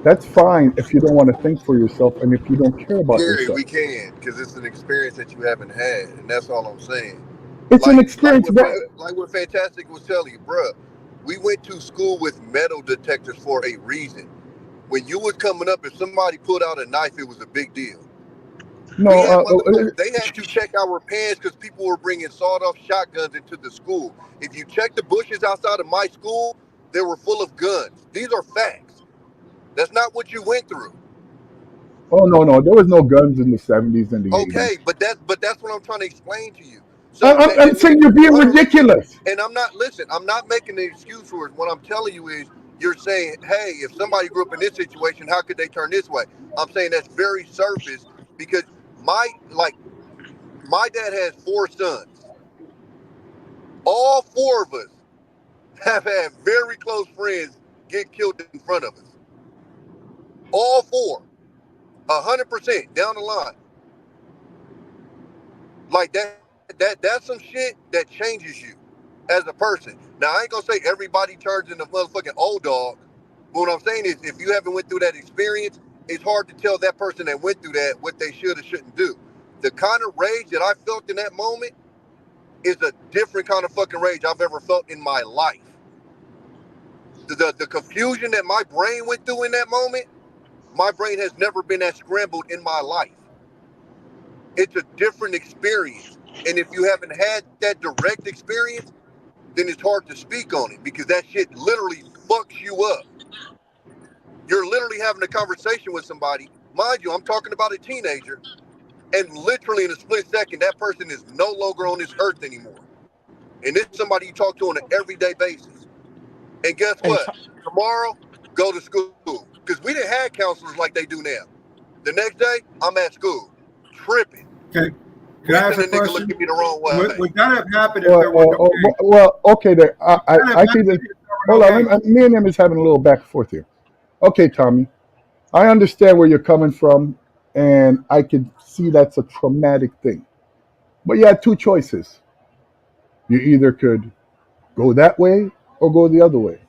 That's fine if you don't want to think for yourself and if you don't care about Gary, yourself. we can, because it's an experience that you haven't had, and that's all I'm saying. It's an experience, but Like what Fantastic was telling you, bruh. We went to school with metal detectors for a reason. When you was coming up, if somebody pulled out a knife, it was a big deal. no, We had motherfuckers, they had to check our pants because people were bringing sawed-off shotguns into the school. If you check the bushes outside of my school, they were full of guns. These are facts. That's not what you went through. oh no, there was no guns in the 70s and the 80s. Okay, but that's what I'm trying to explain to you. So I'm saying you're being ridiculous. And I'm not making an excuse for it. What I'm telling you is, you're saying, hey, if somebody grew up in this situation, how could they turn this way? I'm saying that's very surface, because my dad has 4 sons. All 4 of us have had very close friends get killed in front of us. All 4, 100% down the line. Like that's some shit that changes you as a person. Now, I ain't gonna say everybody turns into motherfucking old dog, but what I'm saying is, if you haven't went through that experience, it's hard to tell that person that went through that what they should or shouldn't do. The kind of rage that I felt in that moment is a different kind of fucking rage I've ever felt in my life. The confusion that my brain went through in that moment, my brain has never been that scrambled in my life. It's a different experience. And if you haven't had that direct experience, then it's hard to speak on it, because that shit literally fucks you up. You're literally having a conversation with somebody. Mind you, I'm talking about a teenager, and literally in a split second, that person is no longer on this earth anymore. And this is somebody you talk to on an everyday basis. And guess what? Tomorrow, go to school. Because we didn't have counselors like they do now. The next day, I'm at school, tripping. Okay. Can I ask Wishing a a nigga question? look at me the wrong way. Would that have happened if there was no gang? Well, okay, there. Would that have I happened think if that. there were Hold no on, gangs? me and him is having a little back and forth here. Okay, Tommy, I understand where you're coming from, and I can see that's a traumatic thing. But you had two choices. You either could go that way or go the other way.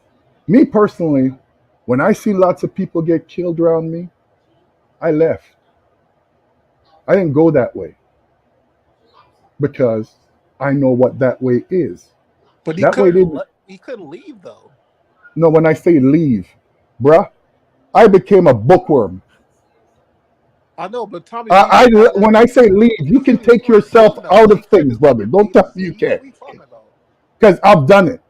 Me personally, when I see lots of people get killed around me, I left. I didn't go that way because I know what that way is. But That way didn't. he couldn't leave though. No, when I say leave, bruh, I became a bookworm. I know, but Tommy, we still got like When I say leave, you he can couldn't take afford yourself food though. out He of things, couldn't brother. afford Don't food. tell me you See, what can't, are we talking about? because I've done it.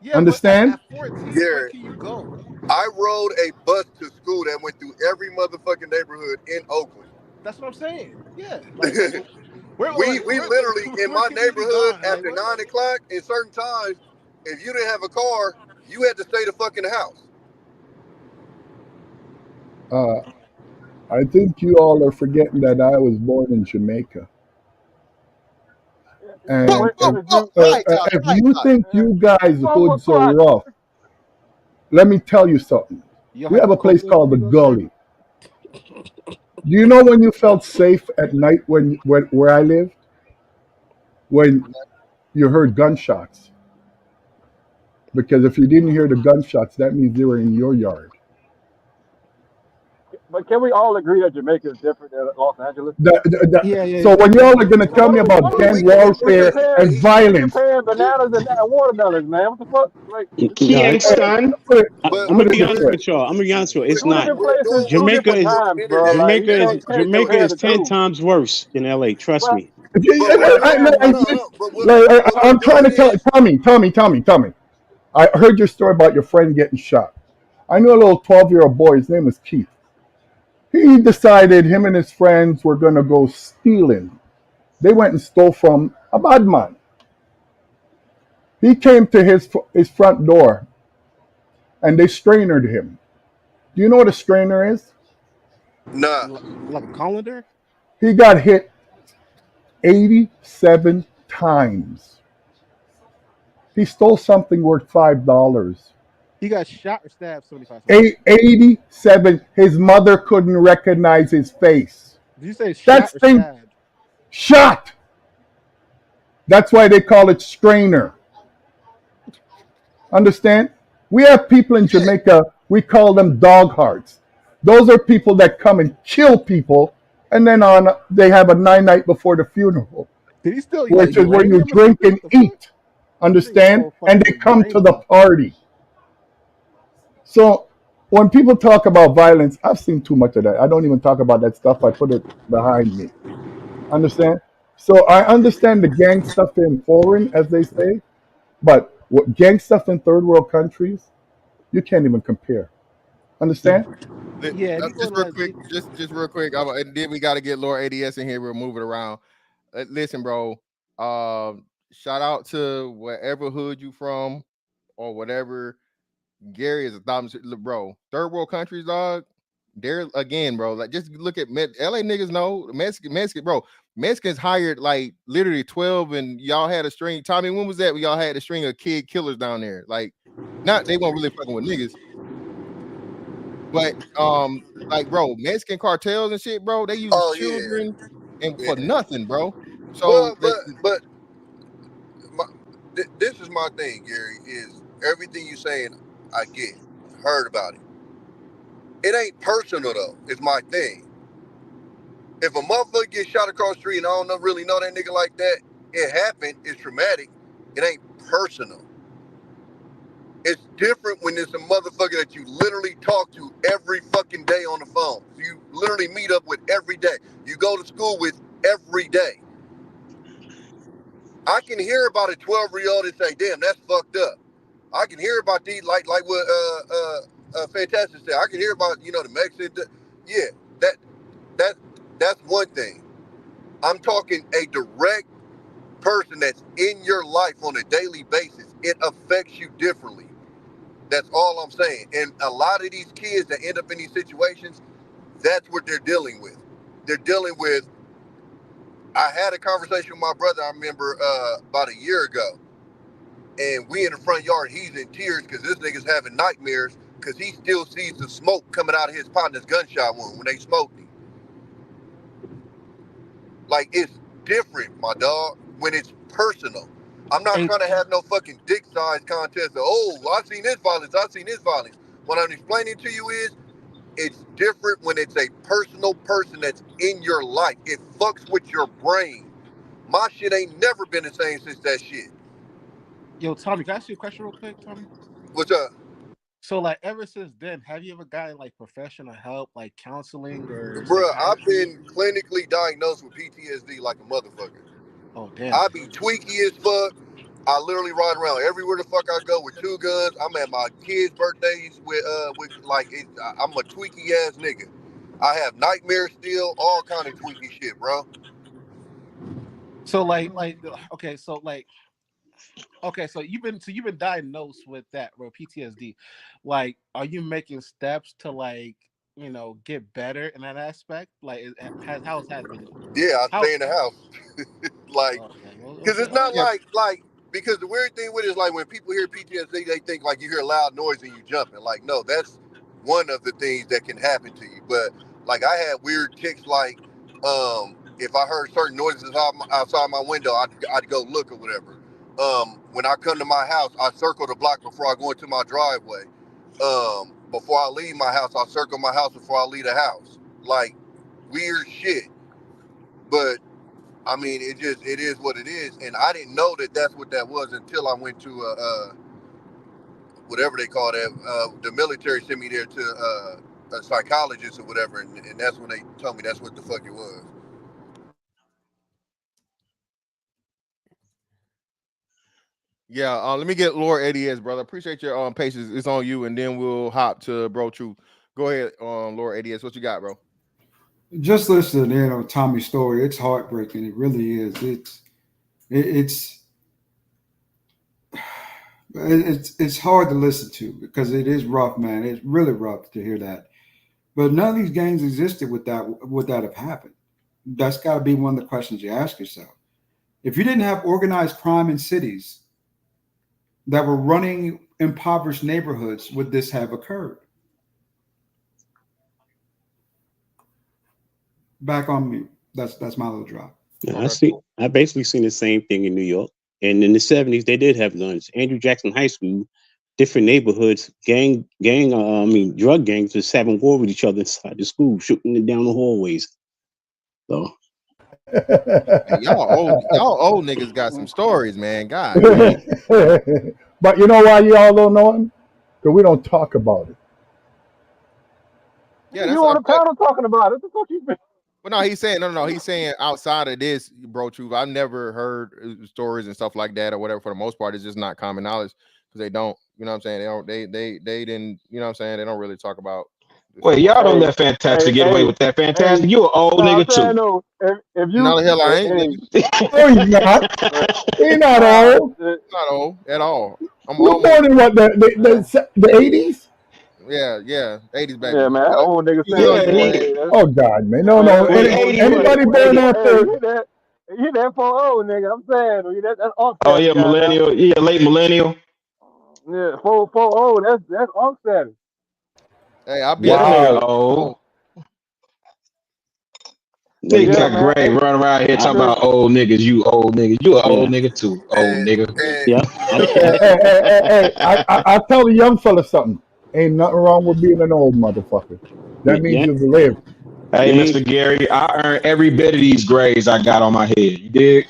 Yeah, but Understand? at 14, where Garrett, can you go? I rode a bus to school that went through every motherfucking neighborhood in Oakland. That's what I'm saying. Yeah, we literally in where my can we be neighborhood gone? Like after what? 9 o'clock. In certain times, if you didn't have a car, you had to stay the fuck in the house. Uh, I think you all are forgetting that I was born in Jamaica. And if you think you guys hoods are rough, let me tell you something. You We have a place called the hypochondriac? Gully. Do you know when you felt safe at night when where I lived? When you heard gunshots. Because if you didn't hear the gunshots, that means they were in your yard. But can we all agree that Jamaica is different than Los Angeles? So when y'all are going to tell me What about are we gang doing? We warfare comparing and violence, bananas and watermelons, man. What the fuck? Like, Kingston. But I'm gonna be we're honest with y'all. I'm gonna be honest with you. It's two not. different places, two Jamaica different is times, bro. Like, you can't Jamaica compare is the 10 two. times worse than LA. Trust me. But what I'm we're trying to doing tell is Tommy. I heard your story about your friend getting shot. I knew a little 12-year-old boy. His name was Keith. He decided him and his friends were going to go stealing. They went and stole from a bad man. He came to his front door and they strainered him. Do you know what a strainer is? nah. Like a colander? He got hit 87 times. He stole something worth $5. He got shot or stabbed 75 times. 87. His mother couldn't recognize his face. Did you say shot That's or thing stabbed? shot. That's why they call it strainer. Understand? We have people in Jamaica, we call them dog hearts. Those are people that come and kill people, and then they have a night before the funeral, Did he steal like which is where you uranium or drink something? and What the fuck? eat. Understand? stole And fucking they come to the uranium. party. So when people talk about violence, I've seen too much of that. I don't even talk about that stuff. I put it behind me. Understand? So I understand the gang stuff in foreign, as they say, but what gang stuff in third world countries, you can't even compare. Understand? Yeah, if you go Just to real like quick, just real quick. And then we got to get Lord ADS in here. We'll move it around. Listen, bro. Shout out to wherever hood you from or whatever. Gary is bro. Third world countries, dog. There again, bro. Like just look at LA niggas know Mexican, bro. Mexicans hired like literally 12, and y'all had a string. Tommy, when was that? When y'all had a string of kid killers down there? Like, not they weren't really fucking with niggas, but like, bro, Mexican cartels and shit, bro. They use Oh yeah. children and for nothing, bro. So Well, but this is my thing, Gary. Is everything you saying? I get, heard about it. It ain't personal though. It's my thing. If a motherfucker gets shot across the street and I don't really know that nigga like that, it happened. It's traumatic. It ain't personal. It's different when it's a motherfucker that you literally talk to every fucking day on the phone. You literally meet up with every day. You go to school with every day. I can hear about a 12-year-old and say, damn, that's fucked up. I can hear about these, like what Fantastic said. I can hear about, the Mexican. Yeah, that's one thing. I'm talking a direct person that's in your life on a daily basis. It affects you differently. That's all I'm saying. And a lot of these kids that end up in these situations, that's what they're dealing with. They're dealing with I had a conversation with my brother, I remember about a year ago. And we in the front yard, he's in tears because this nigga's having nightmares because he still sees the smoke coming out of his partner's gunshot wound when they smoked him. Like, it's different, my dog, when it's personal. I'm not trying to have no fucking dick size contest of, oh, I've seen this violence, I've seen this violence. What I'm explaining to you is, it's different when it's a personal person that's in your life. It fucks with your brain. My shit ain't never been the same since that shit. Yo, Tommy, can I ask you a question real quick, Tommy? What's up? So, like, ever since then, have you ever gotten like professional help, like counseling or Bruh, I've psychiatry? been clinically diagnosed with PTSD like a motherfucker. Oh, damn. I be tweaky as fuck. I literally ride around everywhere the fuck I go with 2 guns. I'm at my kids' birthdays with like I'm a tweaky ass nigga. I have nightmares still, all kind of tweaky shit, bro. So, okay, so you've been diagnosed with that, or PTSD. Like, are you making steps to get better in that aspect? Like, how's that been? Yeah, I stay in the house. Like, Okay, well, because it's not like because the weird thing with it is like when people hear PTSD, they think like you hear loud noise and you jumping. Like, no, that's one of the things that can happen to you. But like I had weird tics, like if I heard certain noises outside my window, I'd go look or whatever. When I come to my house, I circle the block before I go into my driveway. Before I leave my house, I circle my house before I leave the house. Like, weird shit. But I mean, it is what it is, and I didn't know that that's what that was until I went to whatever they call that. The military sent me there to a psychologist or whatever, and that's when they told me that's what the fuck it was. Yeah, let me get Lord ADS, brother. Appreciate your patience. It's on you, and then we'll hop to Bro Truth. Go ahead, Lord ADS. What you got, bro? Just listen to Tommy's story. It's heartbreaking. It really is. It's hard to listen to because it is rough, man. It's really rough to hear that. But none of these gangs existed would that have happened? That's got to be one of the questions you ask yourself. If you didn't have organized crime in cities that were running impoverished neighborhoods, would this have occurred? Back on mute. That's my little drop. Yeah, I basically seen the same thing in New York. And in the 70s, they did have guns. Andrew Jackson High School, different neighborhoods, drug gangs just having war with each other inside the school, shooting it down the hallways. So Hey, y'all old niggas got some stories, man. God. But you know why y'all don't know him? Because we don't talk about it. Yeah, you on the panel talking about it. What the fuck you been? But no, he's saying no. He's saying outside of this, Bro Truth, I've never heard stories and stuff like that or whatever. For the most part, it's just not common knowledge because they don't. You know what I'm saying? They don't. They didn't. You know what I'm saying? They don't really talk about. Wait, y'all don't let Fantastic get away with that. Fantastic, you an old nigga too. No, if you No, the hell I ain't. No, he's not. He's not old. Not old at all. I'm You born in what the 80s? Yeah, 80s baby. Yeah, man, old nigga. Oh God, man, no. Anybody born after? He that for old nigga. I'm saying that's Oh offset. yeah, millennial. Yeah, late millennial. Yeah, for old. That's offset. Hey, I'll be That nigga old. Nigga got gray running around here talking about old niggas. You old niggas. You an old nigga too, old nigga. Yeah. Hey, I tell the young fella something. Ain't nothing wrong with being an old motherfucker. That means you've lived. Hey, Mr. Gary, I earned every bit of these grades I got on my head. You dig?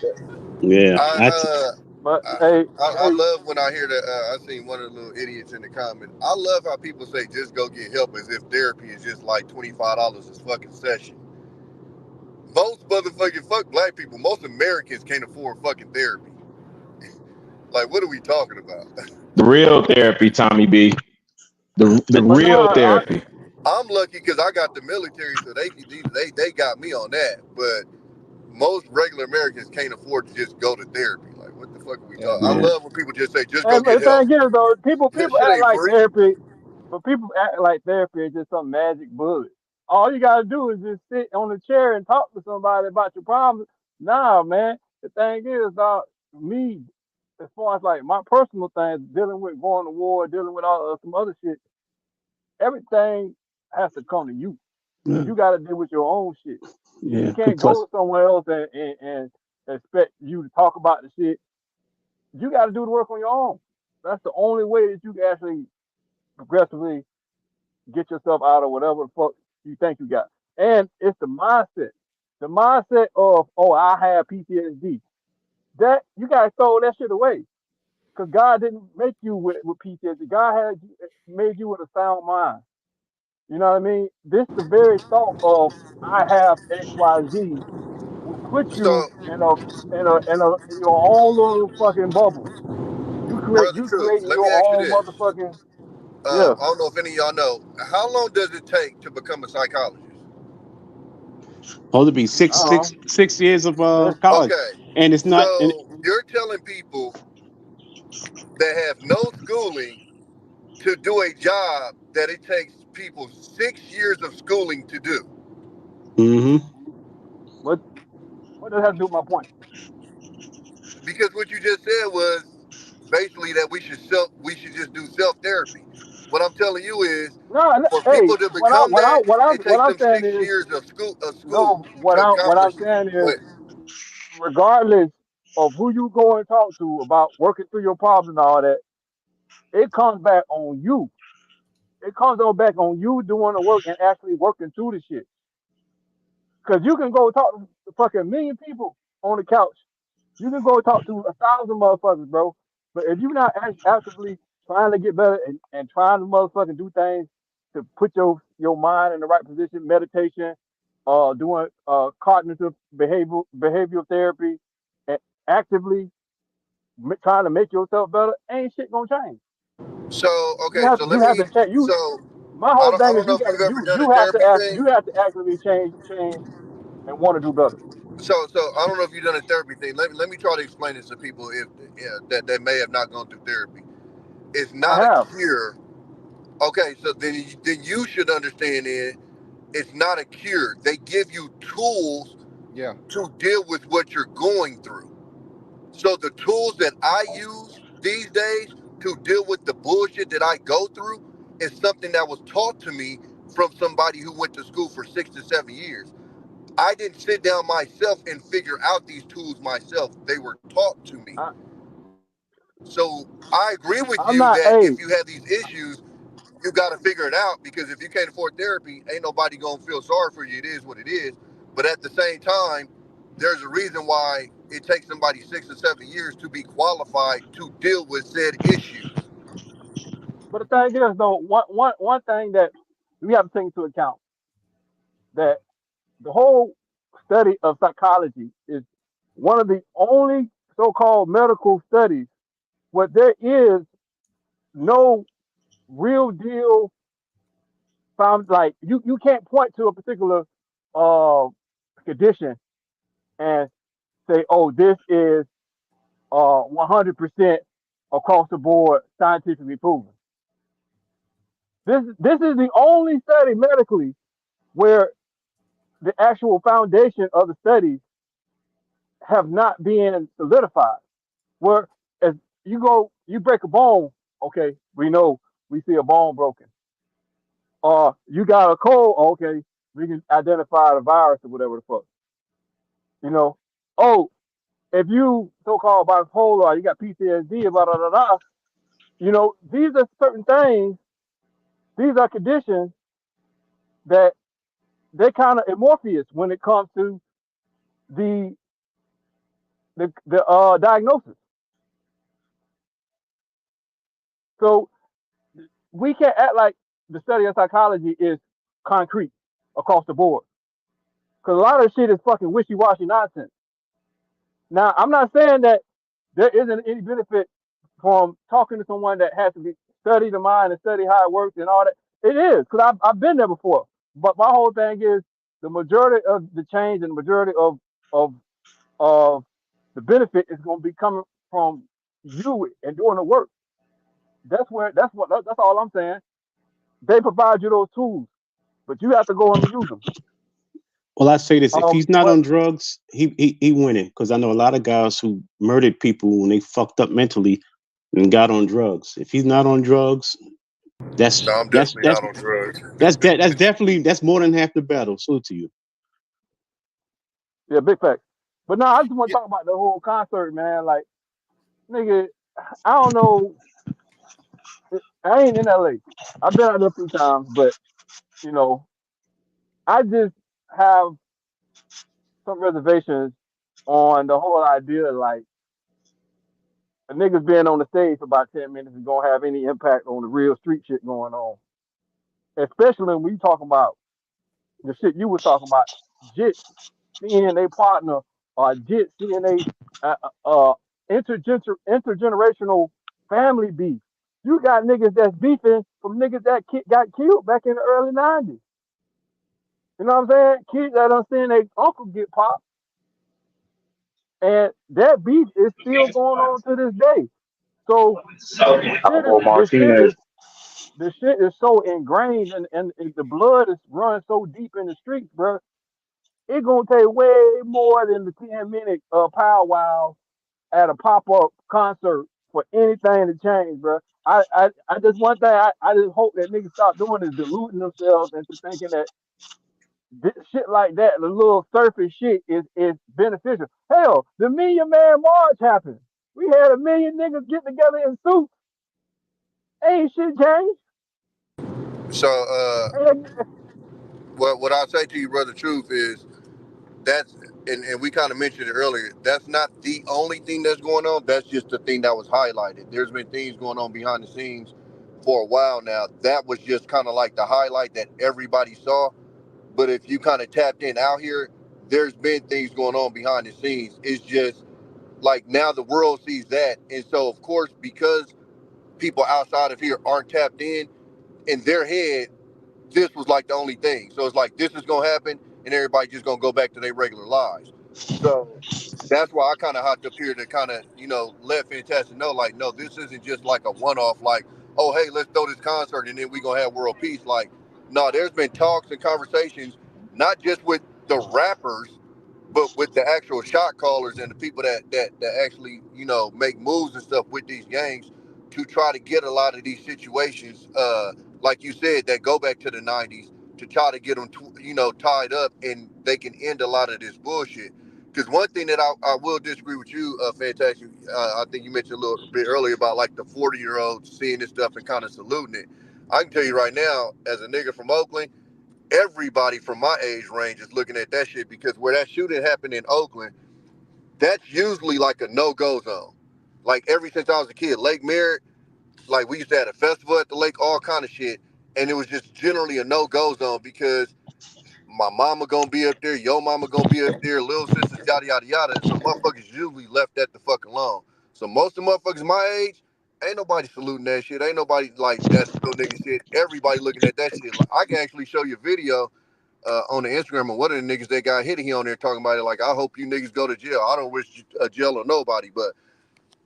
Yeah. I love when I hear that. I seen one of the little idiots in the comments. I love how people say just go get help as if therapy is just like $25 a fucking session. Most motherfucking fuck black people. Most Americans can't afford fucking therapy. Like, what are we talking about? The real therapy, Tommy B. The real therapy. I'm lucky because I got the military, so they got me on that. But most regular Americans can't afford to just go to therapy. Like, what the fuck are we talking? I love when people just say, just go get help. Thing is, though, people That shit act ain't like free. therapy, but people act like therapy is just some magic bullet. All you gotta do is just sit on a chair and talk to somebody about your problems. Nah, man. The thing is, dog, me, as far as like my personal things, dealing with going to war, dealing with all some other shit, everything has to come to you. Yeah, You got to deal with your own shit. You yeah, can't because go somewhere else and expect you to talk about the shit. You got to do the work on your own. That's the only way that you can actually progressively get yourself out of whatever the fuck you think you got. And it's the mindset. The mindset of, oh, I have PTSD. That you gotta throw that shit away. Because God didn't make you with PTSD. God had made you with a sound mind. You know what I mean? This the very thought of I have XYZ will put you So, in your own little fucking bubble. brother, You truth. creating Let me your ask you own this. motherfucking yeah. I don't know if any of y'all know. How long does it take to become a psychologist? supposed to be I don't know. 6 years of It's, college, Okay. and it's not. And So you're telling people that have no schooling to do a job that it takes people 6 years of schooling to do. hmm what does that have to do with my point? Because what you just said was basically that we should just do self therapy. What I'm telling you is No, for hey, people to become that, it what takes I'm them saying six is years of school no. to What I'm accomplish. saying is But regardless of who you go and talk to about working through your problems and all that, it comes back on you. It comes on back on you doing the work and actually working through the shit. Because you can go talk to fucking million people on the couch. You can go talk to 1,000 motherfuckers, bro. But if you're not actively trying to get better and trying to motherfucking do things to put your mind in the right position, meditation, doing cognitive behavioral therapy, and actively trying to make yourself better, ain't shit gonna change. so You okay, have so you let have me. to change. So My whole I thing is don't know if you've ever done a you have to therapy thing. you have to actively change and want to do better. So I don't know if you've done a therapy thing. Let me try to explain this to people if that may have not gone through therapy. It's I not a have. cure. Okay, so then you should understand it. It's not a cure. They give you tools Yeah. to deal with what you're going through. So the tools that I use these days to deal with the bullshit that I go through is something that was taught to me from somebody who went to school for 6 to 7 years. I didn't sit down myself and figure out these tools myself. They were taught to me. I, So I agree with I'm you not. that Hey, if you have these issues, you got to figure it out, because if you can't afford therapy, ain't nobody gonna feel sorry for you. It is what it is. But at the same time, there's a reason why it takes somebody 6 or 7 years to be qualified to deal with said issues. but the thing is though, one thing that we have to take into account that the whole study of psychology is one of the only so-called medical studies where there is no real deal found. Like you can't point to a particular uh condition and say, oh, this is 100% across the board scientifically proven. This is the only study medically where the actual foundation of the studies have not been solidified. Where as you break a bone, okay, we know we see a bone broken. You got a cold, okay, we can identify the virus or whatever the fuck. You know, oh, if you so-called bipolar, you got PTSD, blah blah blah blah. You know, these are certain things. These are conditions that they kind of amorphous when it comes to the the diagnosis. So we can't act like the study of psychology is concrete across the board. Because a lot of shit is fucking wishy-washy nonsense. Now, I'm not saying that there isn't any benefit from talking to someone that has to be study the mind and study how it works and all that. It is, because I've been there before. But my whole thing is the majority of the change and the majority of of the benefit is going to be coming from you and doing the work. That's all I'm saying. They provide you those tools, but you have to go home and use them. Well, I say this: if he's not But on drugs, he winning. Because I know a lot of guys who murdered people when they fucked up mentally and got on drugs. If he's not on drugs, that's No, I'm that's definitely that's not on drugs. that's definitely more than half the battle. Salute to you. yeah, big fact. But no, I just want to talk about the whole concert, man. Like, nigga, I don't know. I ain't in LA. I've been out there a few times, but you know, I just have some reservations on the whole idea. Like, a niggas being on the stage for about 10 minutes is gonna have any impact on the real street shit going on. Especially when we talking about the shit you was talking about, Jit seeing a partner or Jit seeing a intergenerational family beef. You got niggas that's beefing from niggas that got killed back in the early 90s. You know what I'm saying? Kids that done seen their uncle get popped. And that beef is still going on to this day. So the shit is so ingrained and the blood is running so deep in the streets, bro. It's gonna take way more than the 10-minute powwow at a pop-up concert for anything to change, bro. I just one thing I just hope that niggas stop doing is deluding themselves into thinking that shit like that, the little surface shit is beneficial. Hell, the Million Man March happened. We had 1 million niggas get together in suits. Ain't shit changed. So, Ain't- what I'll say to you, brother, truth is that's and we kind of mentioned it earlier. That's not the only thing that's going on. That's just the thing that was highlighted. There's been things going on behind the scenes for a while now. That was just kind of like the highlight that everybody saw. But if you kind of tapped in out here, there's been things going on behind the scenes. It's just like now the world sees that, and so of course because people outside of here aren't tapped in their head, this was like the only thing. So it's like this is gonna happen, and everybody just gonna go back to their regular lives. So that's why I kind of hopped up here to kind of let Fantastic know, like, no, this isn't just like a one-off. Like, oh hey, let's throw this concert and then we gonna have world peace. Like, no, there's been talks and conversations, not just with the rappers, but with the actual shot callers and the people that actually make moves and stuff with these gangs to try to get a lot of these situations, like you said, that go back to the 90s to try to get them tied up and they can end a lot of this bullshit. Because one thing that I will disagree with you, Fantastic, I think you mentioned a little bit earlier about like the 40-year-olds seeing this stuff and kind of saluting it. I can tell you right now, as a nigga from Oakland, everybody from my age range is looking at that shit, because where that shooting happened in Oakland, that's usually like a no-go zone. Like ever since I was a kid, Lake Merritt, like we used to have a festival at the lake, all kind of shit, and it was just generally a no-go zone because my mama gonna be up there, your mama gonna be up there, little sisters, yada yada yada. So motherfuckers usually left that the fucking alone. So most of the motherfuckers my age, ain't nobody saluting that shit. Ain't nobody like that's little nigga shit. Everybody looking at that shit. Like I can actually show you a video on the Instagram of one of the niggas that got hit. He on there talking about it like, I hope you niggas go to jail. I don't wish jail on nobody, but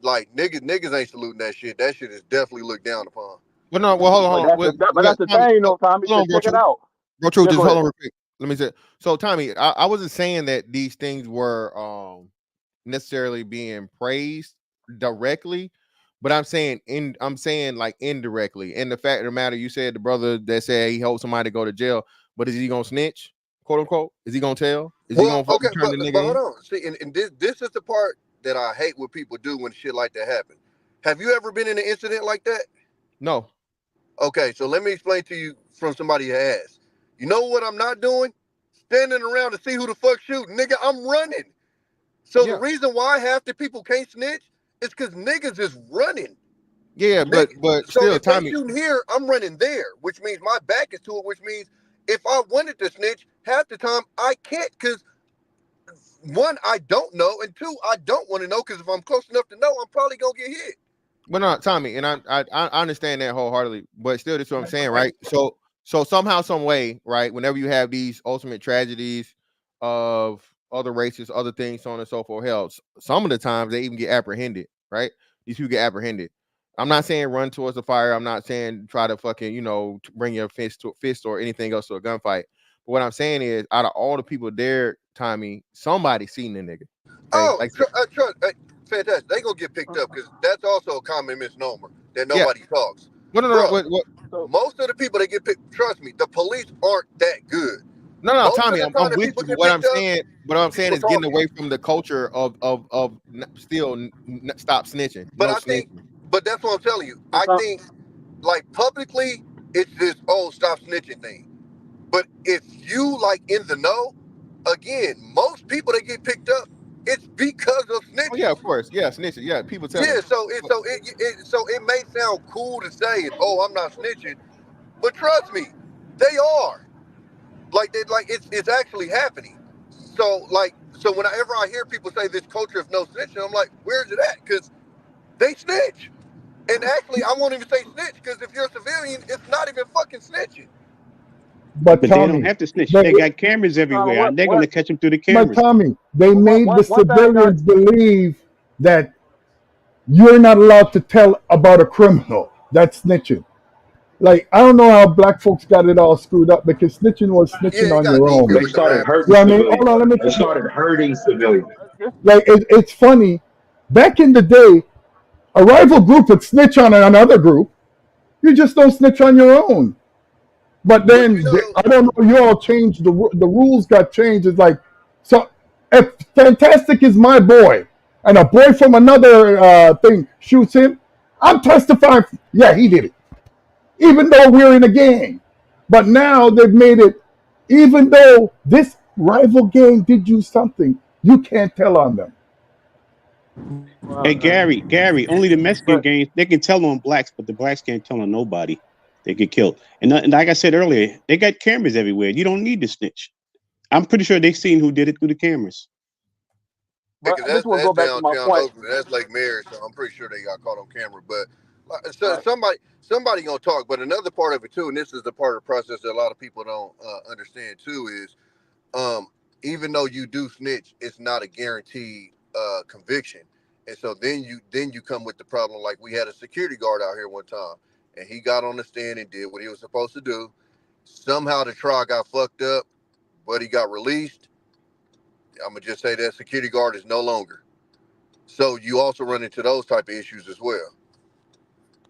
like niggas ain't saluting that shit. That shit is definitely looked down upon. Well, no, well, but hold on. that's the Tommy, thing, Tommy. hold So on, bro, check it Truth. out. Bro, Truth, Yeah, just go hold ahead. on real quick. Let me say. So, Tommy, I wasn't saying that these things were necessarily being praised directly, but I'm saying like indirectly. And the fact of the matter, you said the brother that said he hopes somebody to go to jail, but is he gonna snitch, quote unquote? Is he gonna tell? Is he Well, gonna fucking okay, turn the but nigga hold in? on. See, and this is the part that I hate what people do when shit like that happen. Have you ever been in an incident like that? No. Okay, so let me explain to you from somebody who has. You know what I'm not doing? Standing around to see who the fuck shooting. Nigga, I'm running. So the Yeah. reason why half the people can't snitch is because niggas is running. Yeah, but So still, if they Tommy. shooting here, I'm running there, which means my back is to it, which means if I wanted to snitch, half the time I can't, because one, I don't know, and two, I don't want to know, because if I'm close enough to know, I'm probably gonna get hit. But no, Tommy, and I understand that wholeheartedly, but still, that's what I'm saying, right? So somehow, some way, right? Whenever you have these ultimate tragedies of other races, other things, so on and so forth, hell, some of the times they even get apprehended, right? These people get apprehended. I'm not saying run towards the fire. I'm not saying try to fucking bring your fist or anything else to a gunfight. What I'm saying is, out of all the people there, Tommy, somebody seen the nigga. Okay? Oh, Like, fantastic. They gonna get picked up because that's also a common misnomer that Yeah. nobody talks. no, Bro, what? most of the people that get picked, trust me, the police aren't that good. No, Most Tommy, of the time I'm that with people you. get But picked what I'm saying people is getting talking. away from the culture of stop snitching. But No I think, snitching. but that's what I'm telling you. I think, like, publicly, it's this stop snitching thing. But if you like in the know, again, most people that get picked up, it's because of snitching. Oh yeah, of course. Yeah, snitching. Yeah, people telling. Yeah, so it may sound cool to say, "Oh, I'm not snitching," but trust me, they are. Like it's actually happening. So whenever I hear people say this culture of no snitching, I'm like, where's it at? Because they snitch. And actually, I won't even say snitch because if you're a civilian, it's not even fucking snitching. But But they don't Tommy, have to snitch. they, They got cameras everywhere. They're going to catch them through the but cameras. Tommy, they made the one thing I civilians believe that you're not allowed to tell about a criminal. That's snitching. Like, I don't know how black folks got it all screwed up because snitching was snitching on your own. They started hurting Yeah, I mean, civilians. hold on, let me They started hurting civilians. like it's funny. Back in the day, a rival group would snitch on another group. You just don't snitch on your own. But then I don't know. You all changed the rules. Got changed. It's like, so if Fantastic is my boy, and a boy from another thing shoots him, I'm testifying. Yeah, he did it, even though we're in a gang. But now they've made it, even though this rival gang did you something, you can't tell on them. Hey, Gary, only the Mexican gangs, they can tell on blacks, but the blacks can't tell on nobody. They get killed. And like I said earlier, they got cameras everywhere. You don't need to snitch. I'm pretty sure they've seen who did it through the cameras. But I That's just want to go back to my downtown point. Oakland. That's Lake Mary, so I'm pretty sure they got caught on camera. But so somebody gonna talk. But another part of it too, and this is the part of the process that a lot of people don't understand too, is even though you do snitch, it's not a guaranteed conviction. And so then you come with the problem. Like, we had a security guard out here one time, and he got on the stand and did what he was supposed to do. Somehow the trial got fucked up, but he got released. I'm gonna just say that security guard is no longer. So you also run into those type of issues as well.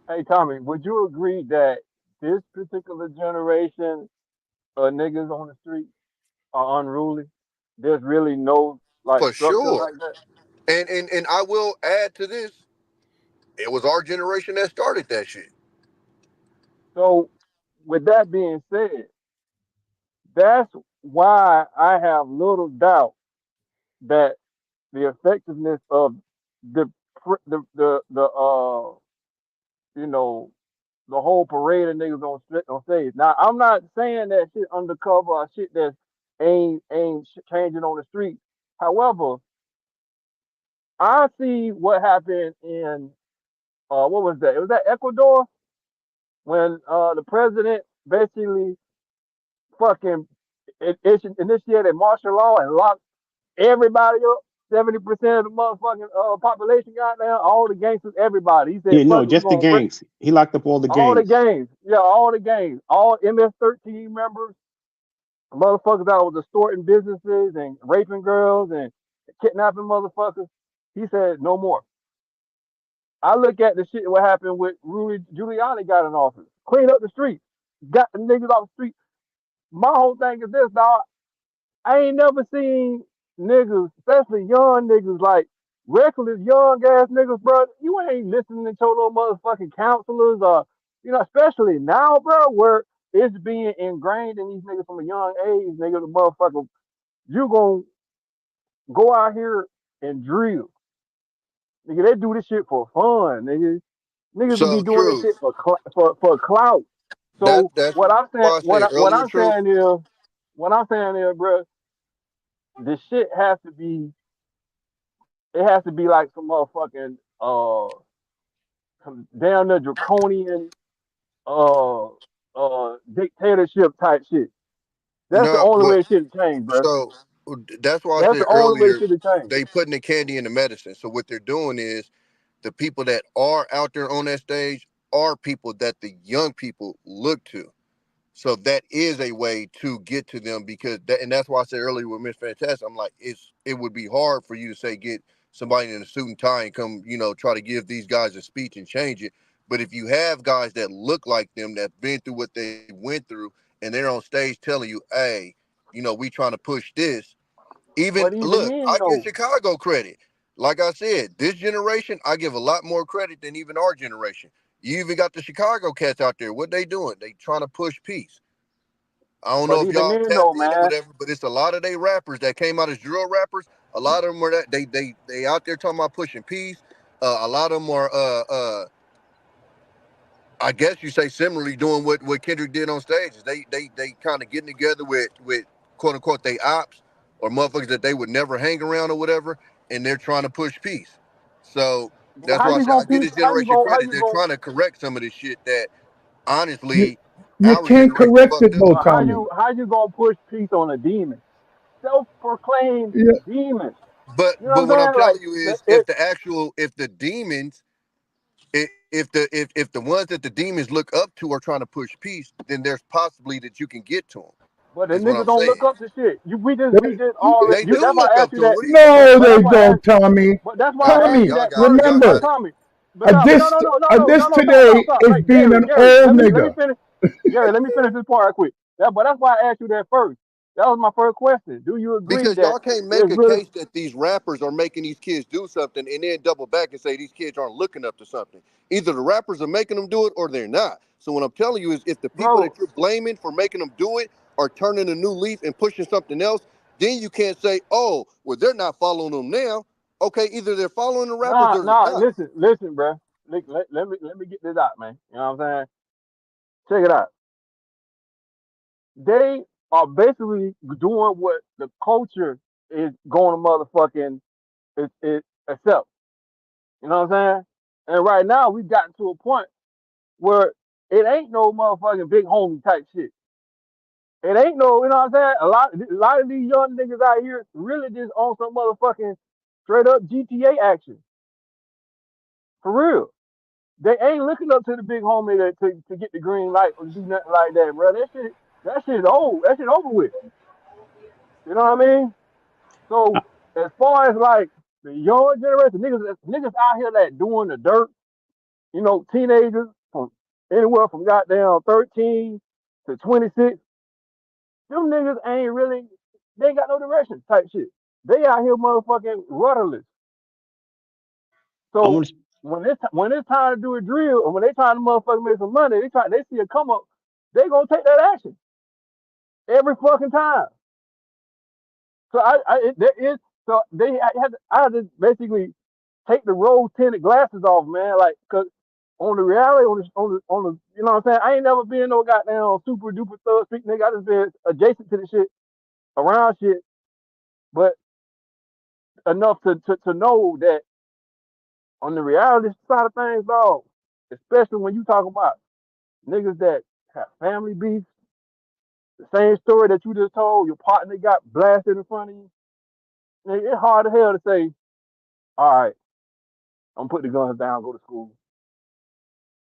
Hey Tommy, would you agree that this particular generation of niggas on the street are unruly? There's really no like For structure sure. like that. And I will add to this, it was our generation that started that shit. So with that being said, that's why I have little doubt that the effectiveness of the you know, the whole parade of niggas on stage. Now I'm not saying that shit undercover or shit that ain't changing on the street. However, I see what happened in what was that? It was that Ecuador when the president basically fucking initiated martial law and locked everybody up. 70% of the motherfucking population got there, all the gangsters, everybody. He said, Yeah, no, fuck it, we're just the gonna break gangs. He locked up all the all the gangs. gangs. Yeah, all the gangs. All MS-13 members, motherfuckers that was extorting businesses and raping girls and kidnapping motherfuckers. He said, no more. I look at the shit what happened with Rudy Giuliani got in office. Clean up the streets. Got the niggas off the street. My whole thing is this, dog. I ain't never seen niggas, especially young niggas, like reckless young ass niggas, bro. You ain't listening to no motherfucking counselors or, especially now, bro, where it's being ingrained in these niggas from a young age, nigga, the motherfucker, you gonna go out here and drill. Nigga, they do this shit for fun, nigga. Niggas will be So doing this true. shit for clout. So That's what I'm saying, why I said earlier, true. what I'm saying is, bro, this shit has to be. It has to be like some motherfucking some damn near draconian uh dictatorship type shit. That's the No, only but way shit change, bro. so that's why I That's said the only way earlier, shit change. they putting the candy in the medicine. So what they're doing is the people that are out there on that stage are people that the young people look to. So that is a way to get to them, because and that's why I said earlier with Miss Fantastic, I'm like, it would be hard for you to say get somebody in a suit and tie and come, try to give these guys a speech and change it. But if you have guys that look like them, that've been through what they went through, and they're on stage telling you, hey, we trying to push this. Even look, then, I give though, Chicago credit. Like I said, this generation, I give a lot more credit than even our generation. You even got the Chicago cats out there. What they doing? They trying to push peace. I don't know if y'all tapped in or man, whatever, but it's a lot of they rappers that came out as drill rappers. A lot of them are that they out there talking about pushing peace. A lot of them are I guess you say similarly doing what Kendrick did on stage. They kind of getting together with quote unquote they ops or motherfuckers that they would never hang around or whatever, and they're trying to push peace. So that's how why I you say I gonna give peace? this generation How credit. you They're gonna? trying to correct some of this shit that You, honestly you our can't generation correct it fucked up. though, But Tommy. how you gonna push peace on a demon? Self-proclaimed Yeah, demon. But You know what what I'm I'm saying? telling you is if the demons if the ones that the demons look up to are trying to push peace, then there's possibly that you can get to them. But the Is what niggas I'm don't look saying. up to shit. We just already. They do That's why look I up asked you to that. it. no, But that's they why I don't, asked. Tommy. But that's why I asked you Tommy, Y'all that got it. first. Y'all But remember, got it. Tommy, but Tommy, no, no, no, no, no, no, this no, stop, today stop. is Right, being Gary, an Gary, old let me nigga. finish. Gary, let me finish this part right quick. But that's why I asked you that first. That was my first question. Do you agree Because that y'all can't make there's a really case that these rappers are making these kids do something and then double back and say these kids aren't looking up to something. Either the rappers are making them do it or they're not. So what I'm telling you is if the people bro? that you're blaming for making them do it are turning a new leaf and pushing something else, then you can't say, oh, well, they're not following them now. Okay, either they're following the rappers Nah, or they're nah. not. Listen, bro. Let me get this out, man. You know what I'm saying? Check it out. They are basically doing what the culture is going to motherfucking is accept. You know what I'm saying? And right now we've gotten to a point where it ain't no motherfucking big homie type shit. It ain't no, you know what I'm saying? A lot of these young niggas out here really just on some motherfucking straight up GTA action. For real. They ain't looking up to the big homie to get the green light or do nothing like that, bro. That shit is old. That shit over with. You know what I mean? So as far as like the young generation, niggas out here that doing the dirt, teenagers from anywhere from goddamn 13 to 26, them niggas ain't really, they ain't got no direction type shit. They out here motherfucking rudderless. I So want to when it's time to do a drill or when they trying to motherfucking make some money, they see a come up, they gonna take that action every fucking time. So there is so I had to basically take the rose tinted glasses off, man. Like, cause on the reality, on the, you know what I'm saying? I ain't never been no goddamn super duper thug street nigga. I just been adjacent to the shit, around shit, but enough to know that on the reality side of things, dog, especially when you talk about niggas that have family beef, the same story that you just told, your partner got blasted in front of you. Nigga, it's hard as hell to say, all right, I'm gonna put the guns down, go to school.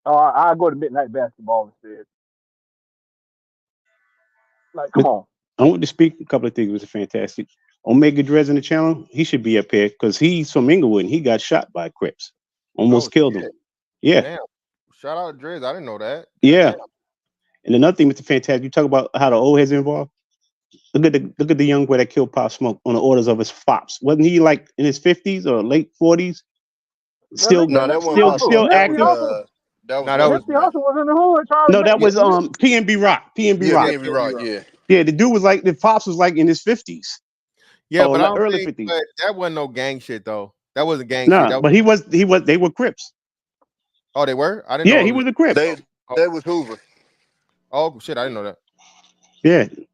Or I go to midnight basketball instead. Like, come but on. I want to speak a couple of things. It was fantastic. Omega Drez in the channel, he should be up here because he's from Inglewood and he got shot by Crips. Oh Almost killed him. shit! Yeah. Damn. Shout out to Driz. I didn't know that. Yeah. Goddamn. And another thing, Mr. Fantastic, you talk about how the old heads are involved. Look at the young boy that killed Pop Smoke on the orders of his fops. Wasn't he like in his 50s or late 40s? Still No, that wasn't Pop still Smoke. That active. was No, that was Nipsey Hussle was in the hood trying to No, that make yeah, was PNB Rock. PNB yeah, Rock. PNB Rock, yeah. Yeah, the dude was like the Pops was like in his 50s. yeah, Or but I like don't early think 50s. that wasn't no gang shit though. That wasn't gang shit. Nah, That but he was they were Crips. oh, they were. I didn't Yeah, know it he was. was a Crip. They was Hoover. Oh shit! I didn't know that.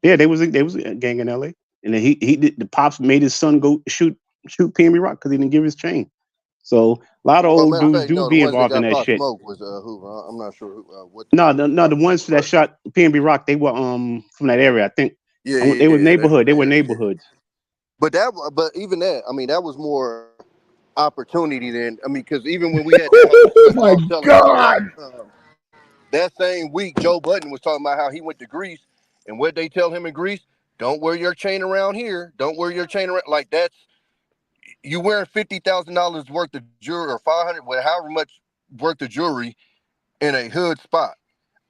Yeah, they was a gang in LA. And then he did, the Pops made his son go shoot PNB Rock because he didn't give his chain. So a lot of Well, old matter of dudes fact, do no, the be ones that involved in got that Pop shit. Smoke was Hoover. I'm not sure what No, the the ones that shot PNB Rock, they were from that area. I think they were they from neighborhood. They the were area. neighborhoods. But even that, I mean, that was more opportunity than I mean, because even when we had that whole Oh discussion, I my was telling you about God. That same week, Joe Budden was talking about how he went to Greece, and what they tell him in Greece: don't wear your chain around here. Don't wear your chain around. Like that's you wearing $50,000 worth of jewelry or 500, however much worth of jewelry in a hood spot.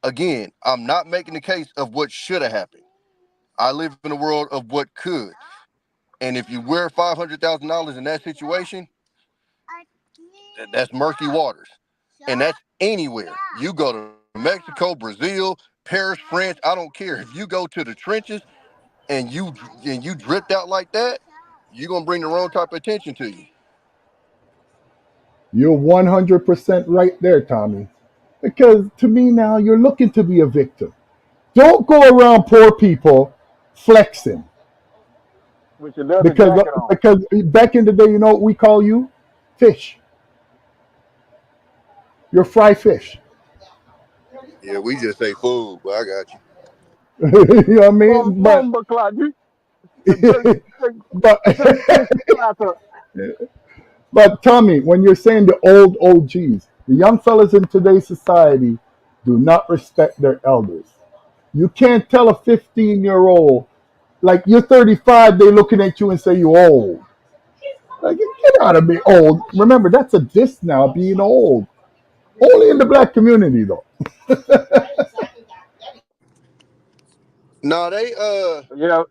Again, I'm not making the case of what should have happened. I live in a world of what could. And if you wear $500,000 in that situation, that's murky waters. And that's anywhere. You go to Mexico, Brazil, Paris, France, I don't care. If you go to the trenches and you dripped out like that, you're gonna bring the wrong type of attention to you. You're 100% right there, Tommy. Because to me now, you're looking to be a victim. Don't go around poor people flexing. with your leather Because jacket on. because back in the day, you know what we call you? Fish. You're fry fish. Yeah, we just say food, but I got you. You know what I mean? Bomba clock. But Take clock up. but Tommy, when you're saying the old OGs, the young fellas in today's society do not respect their elders. You can't tell a 15-year-old, like you're 35, they're looking at you and say you're old. Like, get out of me, old. Remember, that's a diss now, being old. Only in the black community, though. No, they Yeah,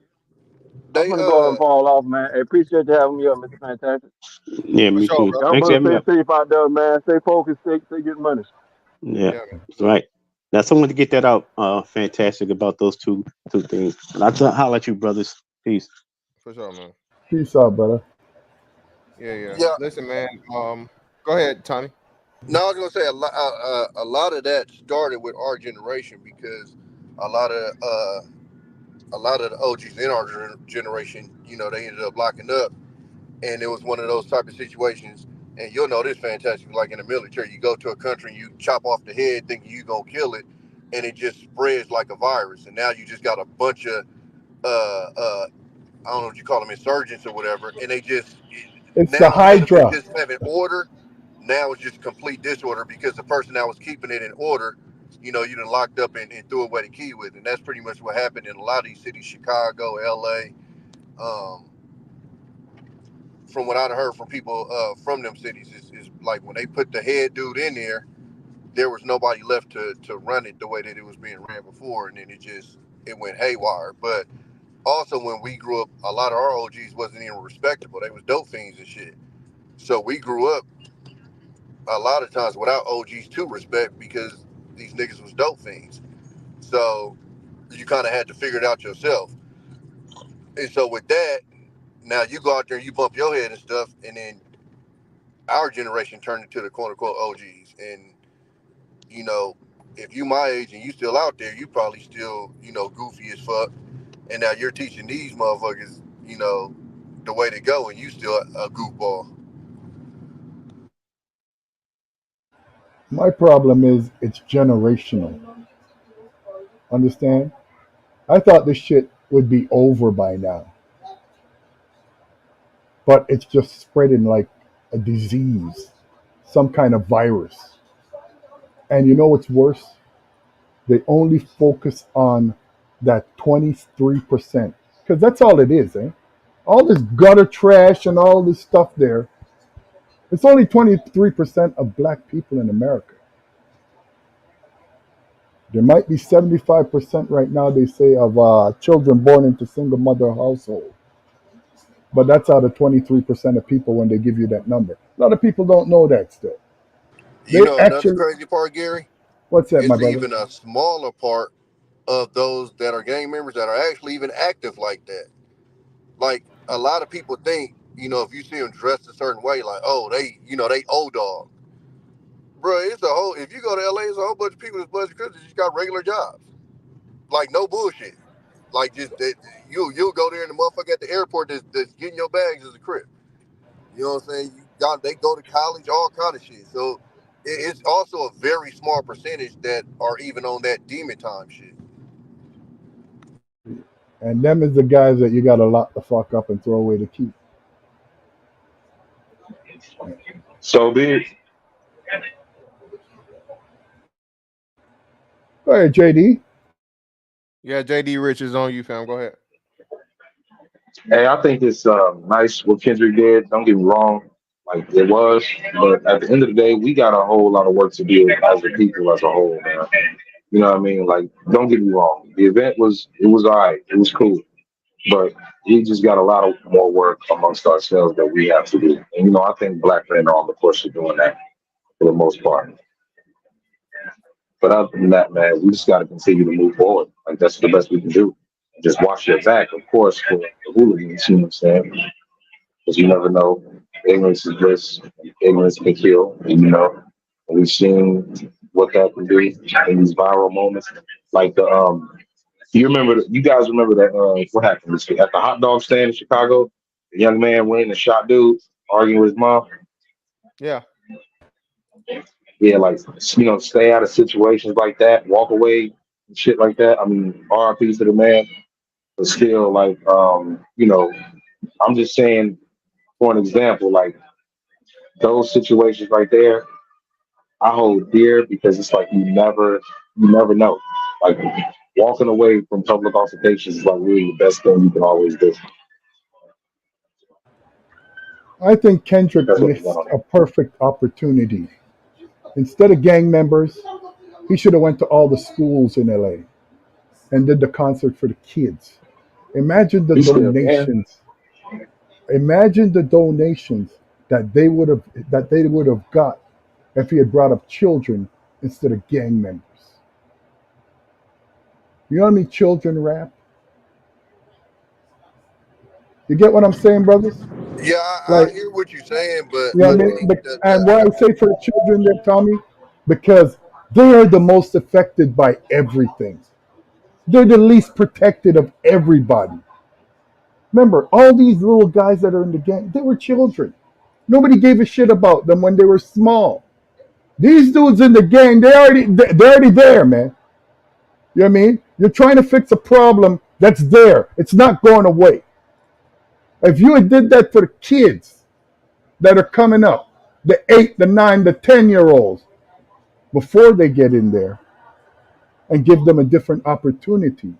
I'm gonna go and fall off, man. I appreciate you having me up, Mr. Fantastic. Yeah, for me sure, too. bro. Y'all Thanks for brothers having me stay up. safe out there, man. Stay focused, stay getting money. Yeah, Yeah, man. that's right. Now, someone to get that out. Fantastic about those two things. And I'll holler at you, brothers. Peace. For sure, man. Peace out, brother. Yeah. Yeah. Listen, man. Go ahead, Tommy. No, I was gonna say a lot of that started with our generation because a lot of the OGs in our generation, they ended up locking up, and it was one of those type of situations. And you'll know this fantastic, like in the military, you go to a country and you chop off the head thinking you gonna kill it, and it just spreads like a virus. And now you just got a bunch of I don't know what you call them, insurgents or whatever, and they just It's the now instead of it Hydra. just having order, now it's just complete disorder because the person that was keeping it in order, you done locked up and threw away the key with, and that's pretty much what happened in a lot of these cities, Chicago, LA. Um, from what I heard from people from them cities, is like when they put the head dude in there was nobody left to run it the way that it was being ran before, and then it went haywire. But also, when we grew up, a lot of our OGs wasn't even respectable. They was dope fiends and shit. So we grew up a lot of times without OGs to respect because these niggas was dope fiends. So you kind of had to figure it out yourself. And so with that, now you go out there and you bump your head and stuff, and then our generation turned into the quote unquote OGs. And if you my age and you still out there, you probably still goofy as fuck. And now you're teaching these motherfuckers, the way to go, and you still a goofball. My problem is it's generational. Understand? I thought this shit would be over by now, but it's just spreading like a disease, some kind of virus. And you know what's worse? They only focus on that 23%, because that's all it is, eh? All this gutter trash and all this stuff there. It's only 23% of black people in America. There might be 75% right now, they say, of children born into single mother household. But that's out of 23% of people when they give you that number. A lot of people don't know that still. You They know another actually, crazy part, Gary? what's that, my It's brother? even a smaller part of those that are gang members that are actually even active like that. Like a lot of people think, if you see them dressed a certain way, like, oh, they old dog. Bro, it's a whole. If you go to LA, it's a whole bunch of people that's busted because they just got regular jobs. Like no bullshit. Like just that you'll go there and the motherfucker at the airport that's getting your bags is a crip. You know what I'm saying? They go to college, all kind of shit. So it's also a very small percentage that are even on that demon time shit. And them is the guys that you got to lock the fuck up and throw away the key. So big. Go ahead, JD. Yeah, JD Rich is on you, fam. Go ahead. Hey, I think it's nice what Kendrick did. Don't get me wrong, like it was, but at the end of the day, we got a whole lot of work to do as a people as a whole, man. You know what I mean? Like, don't get me wrong. The event was all right. It was cool, but we just got a lot of more work amongst ourselves that we have to do. And I think black men are on the course of doing that for the most part. But other than that, man, we just got to continue to move forward. Like that's the best we can do. Just watch your back, of course, for the hooligans. You know what I'm saying? Because you never know. Ignorance is bliss. Ignorance can kill. And we've seen what that can do in these viral moments. Like you guys remember that what happened this week at the hot dog stand in Chicago? The young man went in and shot dude arguing with his mom. Yeah. Yeah, like stay out of situations like that, walk away, and shit like that. I mean, RIP to the man, but still, like, I'm just saying for an example, like those situations right there, I hold dear because it's like you never know. Like walking away from public altercations is like really the best thing you can always do. I think Kendrick That's what you missed want. a perfect opportunity. Instead of gang members, he should have went to all the schools in LA and did the concert for the kids. Imagine the He still can. donations. Imagine the donations that they would have got if he had brought up children instead of gang members. You know what I mean? Children rap. You get what I'm saying, brothers? Yeah, Like, I hear what you're saying, but you know I what I mean? think And what I say for the children there, Tommy, because they are the most affected by everything. They're the least protected of everybody. Remember, all these little guys that are in the gang, they were children. Nobody gave a shit about them when they were small. These dudes in the gang, they're already there, man. You know what I mean? You're trying to fix a problem that's there. It's not going away. If you had did that for the kids that are coming up, the 8, the 9, the 10-year-olds, before they get in there, and give them a different opportunity.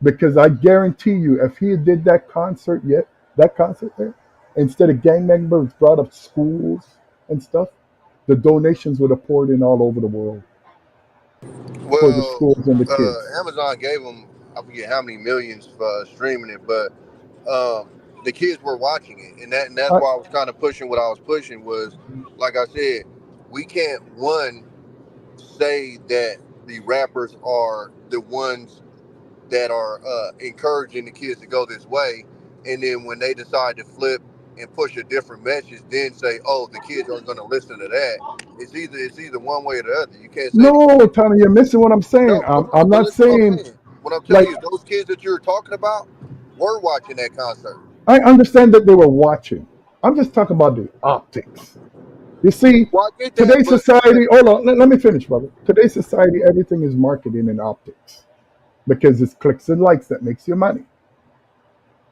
Because I guarantee you, if he did that concert there, instead of gang members brought up schools and stuff, the donations would have poured in all over the world for the well, schools and the kids. Amazon gave them I forget how many millions for streaming it, but the kids were watching it, and that's I, why I was kind of pushing what I was pushing was like I said, we can't say that the rappers are the ones that are encouraging the kids to go this way, and then when they decide to flip and push a different message, then say, "Oh, the kids aren't going to listen to that." It's either one way or the other. You can't say the no, kids. Tommy, you're missing what I'm saying. No, I'm but not listen to what I'm saying saying. What I'm telling like you is those kids that you're talking about were watching that concert. I understand that they were watching. I'm just talking about the optics. You see, Well, I get that, today's but society. Hold on, let me finish, brother. Today's society, everything is marketing and optics because it's clicks and likes that makes you money.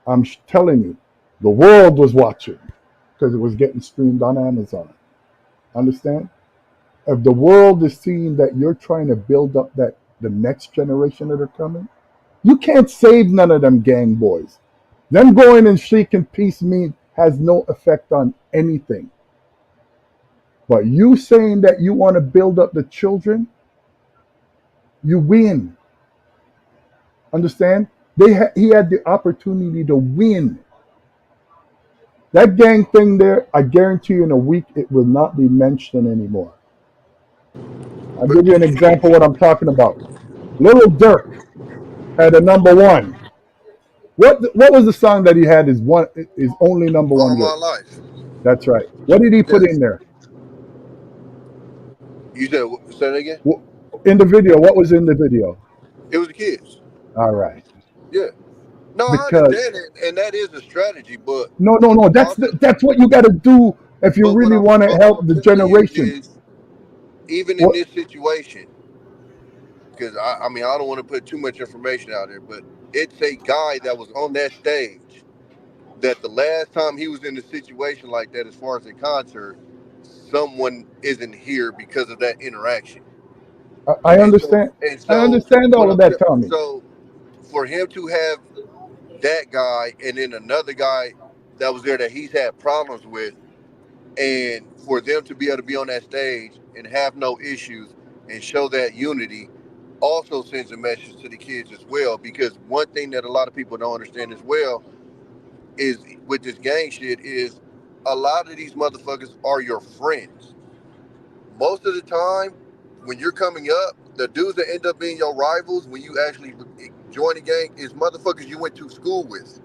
I'm telling you, the world was watching because it was getting streamed on Amazon. Understand? If the world is seeing that you're trying to build up that the next generation that are coming, you can't save none of them gang boys. Them going and shaking peace mean has no effect on anything. But you saying that you want to build up the children, you win. Understand? He had the opportunity to win. That gang thing there, I guarantee you in a week it will not be mentioned anymore. I'll give you an example of what I'm talking about. Little Dirk had a number one. What was the song that he had his only number all one my with? life, That's right. What did he put in yes. there? You said say that again. In the video, what was in the video? It was the kids. All right. Yeah. No, I Because understand it, and that is a strategy, but no, also, that's what you got to do if you but really want to what help I'm the telling you generation. is, even in What? this situation, because I mean, I don't want to put too much information out there, but it's a guy that was on that stage that the last time he was in a situation like that, as far as a concert, someone isn't here because of that interaction. I And so understand. and I so understand what all of I'm that, Tommy. so for him to have that guy and then another guy that was there that he's had problems with, and for them to be able to be on that stage and have no issues and show that unity also sends a message to the kids as well. Because one thing that a lot of people don't understand as well is with this gang shit is a lot of these motherfuckers are your friends. Most of the time when you're coming up, the dudes that end up being your rivals when you actually join the gang is motherfuckers you went to school with.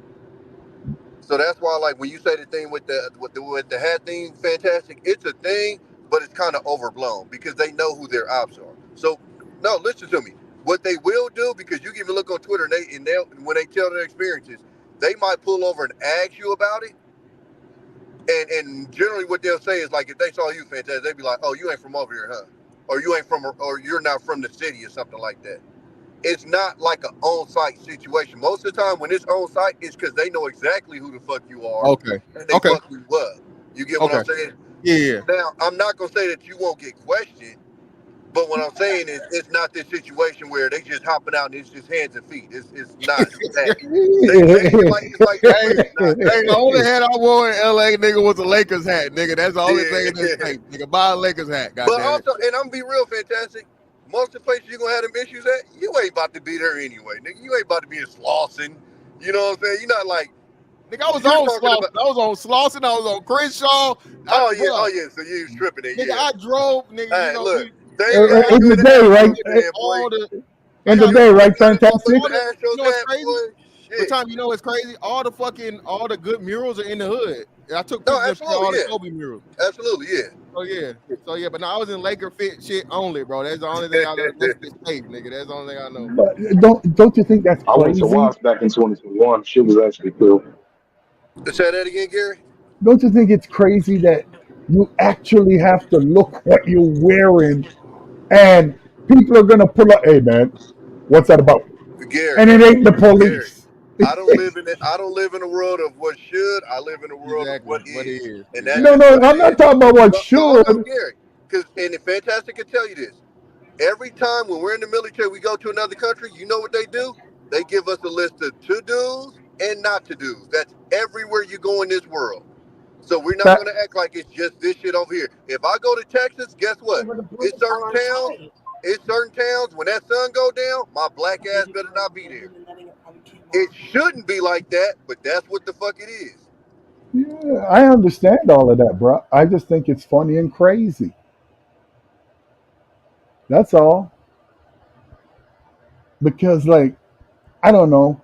So that's why, like, when you say the thing with the hat thing, fantastic. It's a thing, but it's kind of overblown because they know who their ops are. So, no, listen to me. What they will do, because you can even look on Twitter and they when they tell their experiences, they might pull over and ask you about it. And generally, what they'll say is like, if they saw you, fantastic, they'd be like, "Oh, you ain't from over here, huh? Or you ain't from, or you're not from the city, or something like that." It's not like an on-site situation. Most of the time when it's on-site, it's because they know exactly who the fuck you are Okay. and they Okay. fuck you up. You get what Okay. I'm saying? Yeah. Now, I'm not going to say that you won't get questioned, but what I'm saying is it's not this situation where they just hopping out and it's just hands and feet. It's not that. They make it like it's like that, Hey, but it's not hey, the only that. hat I wore in LA, nigga, was a Lakers hat, nigga. That's the only thing in this Yeah. tape, nigga. Buy a Lakers hat, But goddamn it. also, and I'm gonna be real, fantastic. Most of the places you're gonna have them issues at, you ain't about to be there anyway, nigga. You ain't about to be in Slauson. You know what I'm saying? You're not like, Nigga, I was you're on talking Slauson. about. I was on Slauson. I was on Crenshaw. Oh yeah. So you was tripping it, Nigga, yeah. I drove, nigga. You Hey, know, look, we same I thing got In you the in day, right? Astros then, boy. all the. I In the got day, right? You got Fantastic. motherfucking you Astros know what's hat, crazy? boy. But Shit. Tom, you know what's crazy? All the good murals are in the hood. And I took No, pictures of absolutely, all the yeah. Kobe murals. Absolutely, yeah. So yeah. But no, I was in Laker fit shit only, bro. That's the only thing I know. That's just tape, nigga. That's the only thing I know. But don't you think that's I went to crazy? Watts back in 2021. Shit was actually cool. Say that again, Gary. Don't you think it's crazy that you actually have to look what you're wearing, and people are gonna pull up, "Hey man, what's that about?" Gary. And it ain't the Gary. police. I don't live in a world of what should. I live in a world of Exactly. what What it is. is. And that's No, just Exactly. no, what it I'm not is. talking about what But hold on, should. Gary. Because and the Fantastic can tell you this. Every time when we're in the military, we go to another country, you know what they do? They give us a list of to do's and not to do's. That's everywhere you go in this world. So we're not That gonna act like it's just this shit over here. If I go to Texas, guess what? It's certain towns. It's certain towns. When that sun go down, my black ass better not be there. It shouldn't be like that, but that's what the fuck it is. yeah, I understand all of that, bro. I just think it's funny and crazy. That's all. Because like I don't know.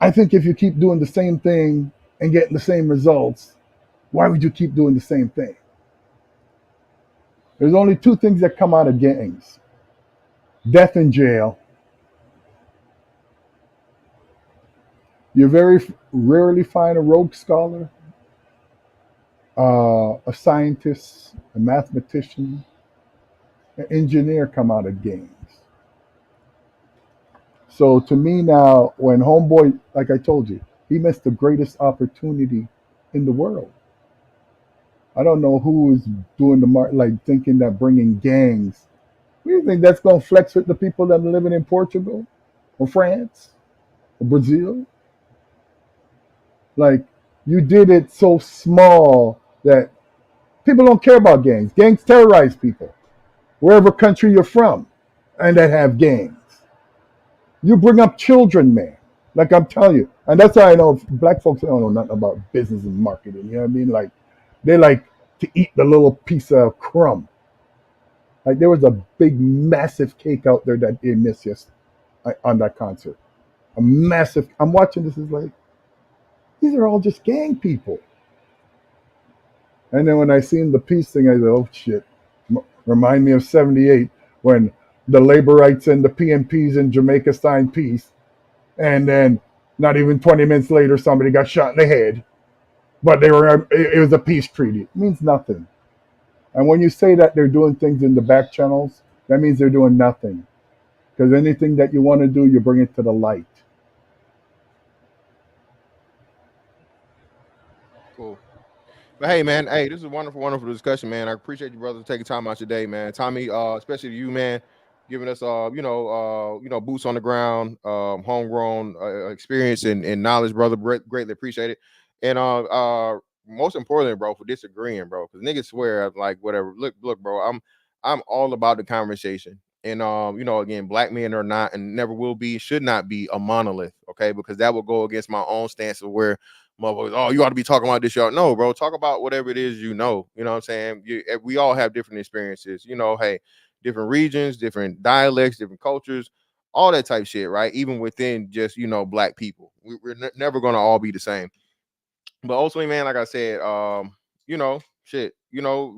I think if you keep doing the same thing and getting the same results, why would you keep doing the same thing? There's only two things that come out of gangs: death and jail. You very rarely find a rogue scholar, a scientist, a mathematician, an engineer come out of gangs. So to me now, when Homeboy, like I told you, he missed the greatest opportunity in the world. I don't know who is doing the like thinking that bringing gangs. Do you think that's going to flex with the people that are living in Portugal or France or Brazil? Like you did it so small that people don't care about gangs. Gangs terrorize people wherever country you're from, and that have gangs. You bring up children, man. Like I'm telling you, and that's how I know black folks don't know nothing about business and marketing. You know what I mean? Like they like to eat the little piece of crumb. Like there was a big, massive cake out there that they missed on that concert. A massive. I'm watching this. Is like these are all just gang people. And then when I seen the peace thing, I said, "Oh shit!" Remind me of '78 when the Laborites and the PMPs in Jamaica signed peace, and then not even 20 minutes later, somebody got shot in the head. But they were it was a peace treaty. It means nothing. And when you say that they're doing things in the back channels, that means they're doing nothing. Because anything that you want to do, you bring it to the light. Cool. But hey, man, this is a wonderful, wonderful discussion, man. I appreciate you, brother, taking time out your day, man. Tommy, especially you, man. giving us boots on the ground, homegrown experience and knowledge, brother. Greatly appreciate it. And most importantly, bro, for disagreeing, bro, because niggas swear like whatever. Look, bro, I'm all about the conversation. And again, black men are not and never will be, should not be a monolith, okay? Because that will go against my own stance of where motherfuckers, oh, you ought to be talking about this, y'all. No, bro, talk about whatever it is you know. You know what I'm saying? We all have different experiences. Hey, different regions, different dialects, different cultures, all that type shit, right? Even within just black people, we're never gonna all be the same. But ultimately, man, like I said,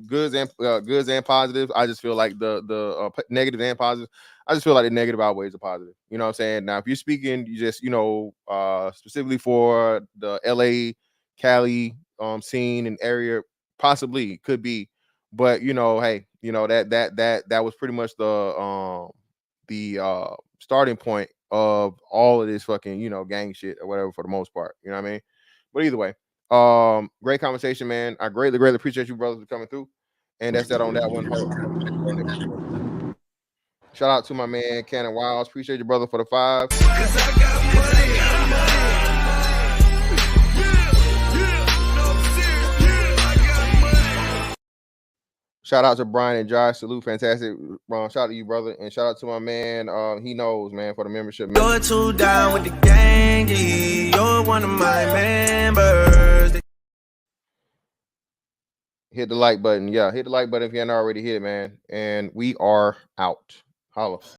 goods and positives. I just feel like the negatives and positives. I just feel like the negative outweighs the positive. You know what I'm saying? Now, if you're speaking, you just specifically for the LA, Cali scene and area, possibly could be, but hey, that was pretty much the starting point of all of this fucking gang shit or whatever for the most part. You know what I mean? But either way. Great conversation, man. I greatly appreciate you brothers for coming through. And that's that on that one. Shout out to my man Cannon Wiles. Appreciate you, brother, for the 5. Shout out to Brian and Josh. Salute, fantastic. Shout out to you, brother. And shout out to my man, he knows, man, for the membership. You're too down with the gang. You're one of my members. Hit the like button. Yeah, hit the like button if you haven't already hit it, man. And we are out. Holla.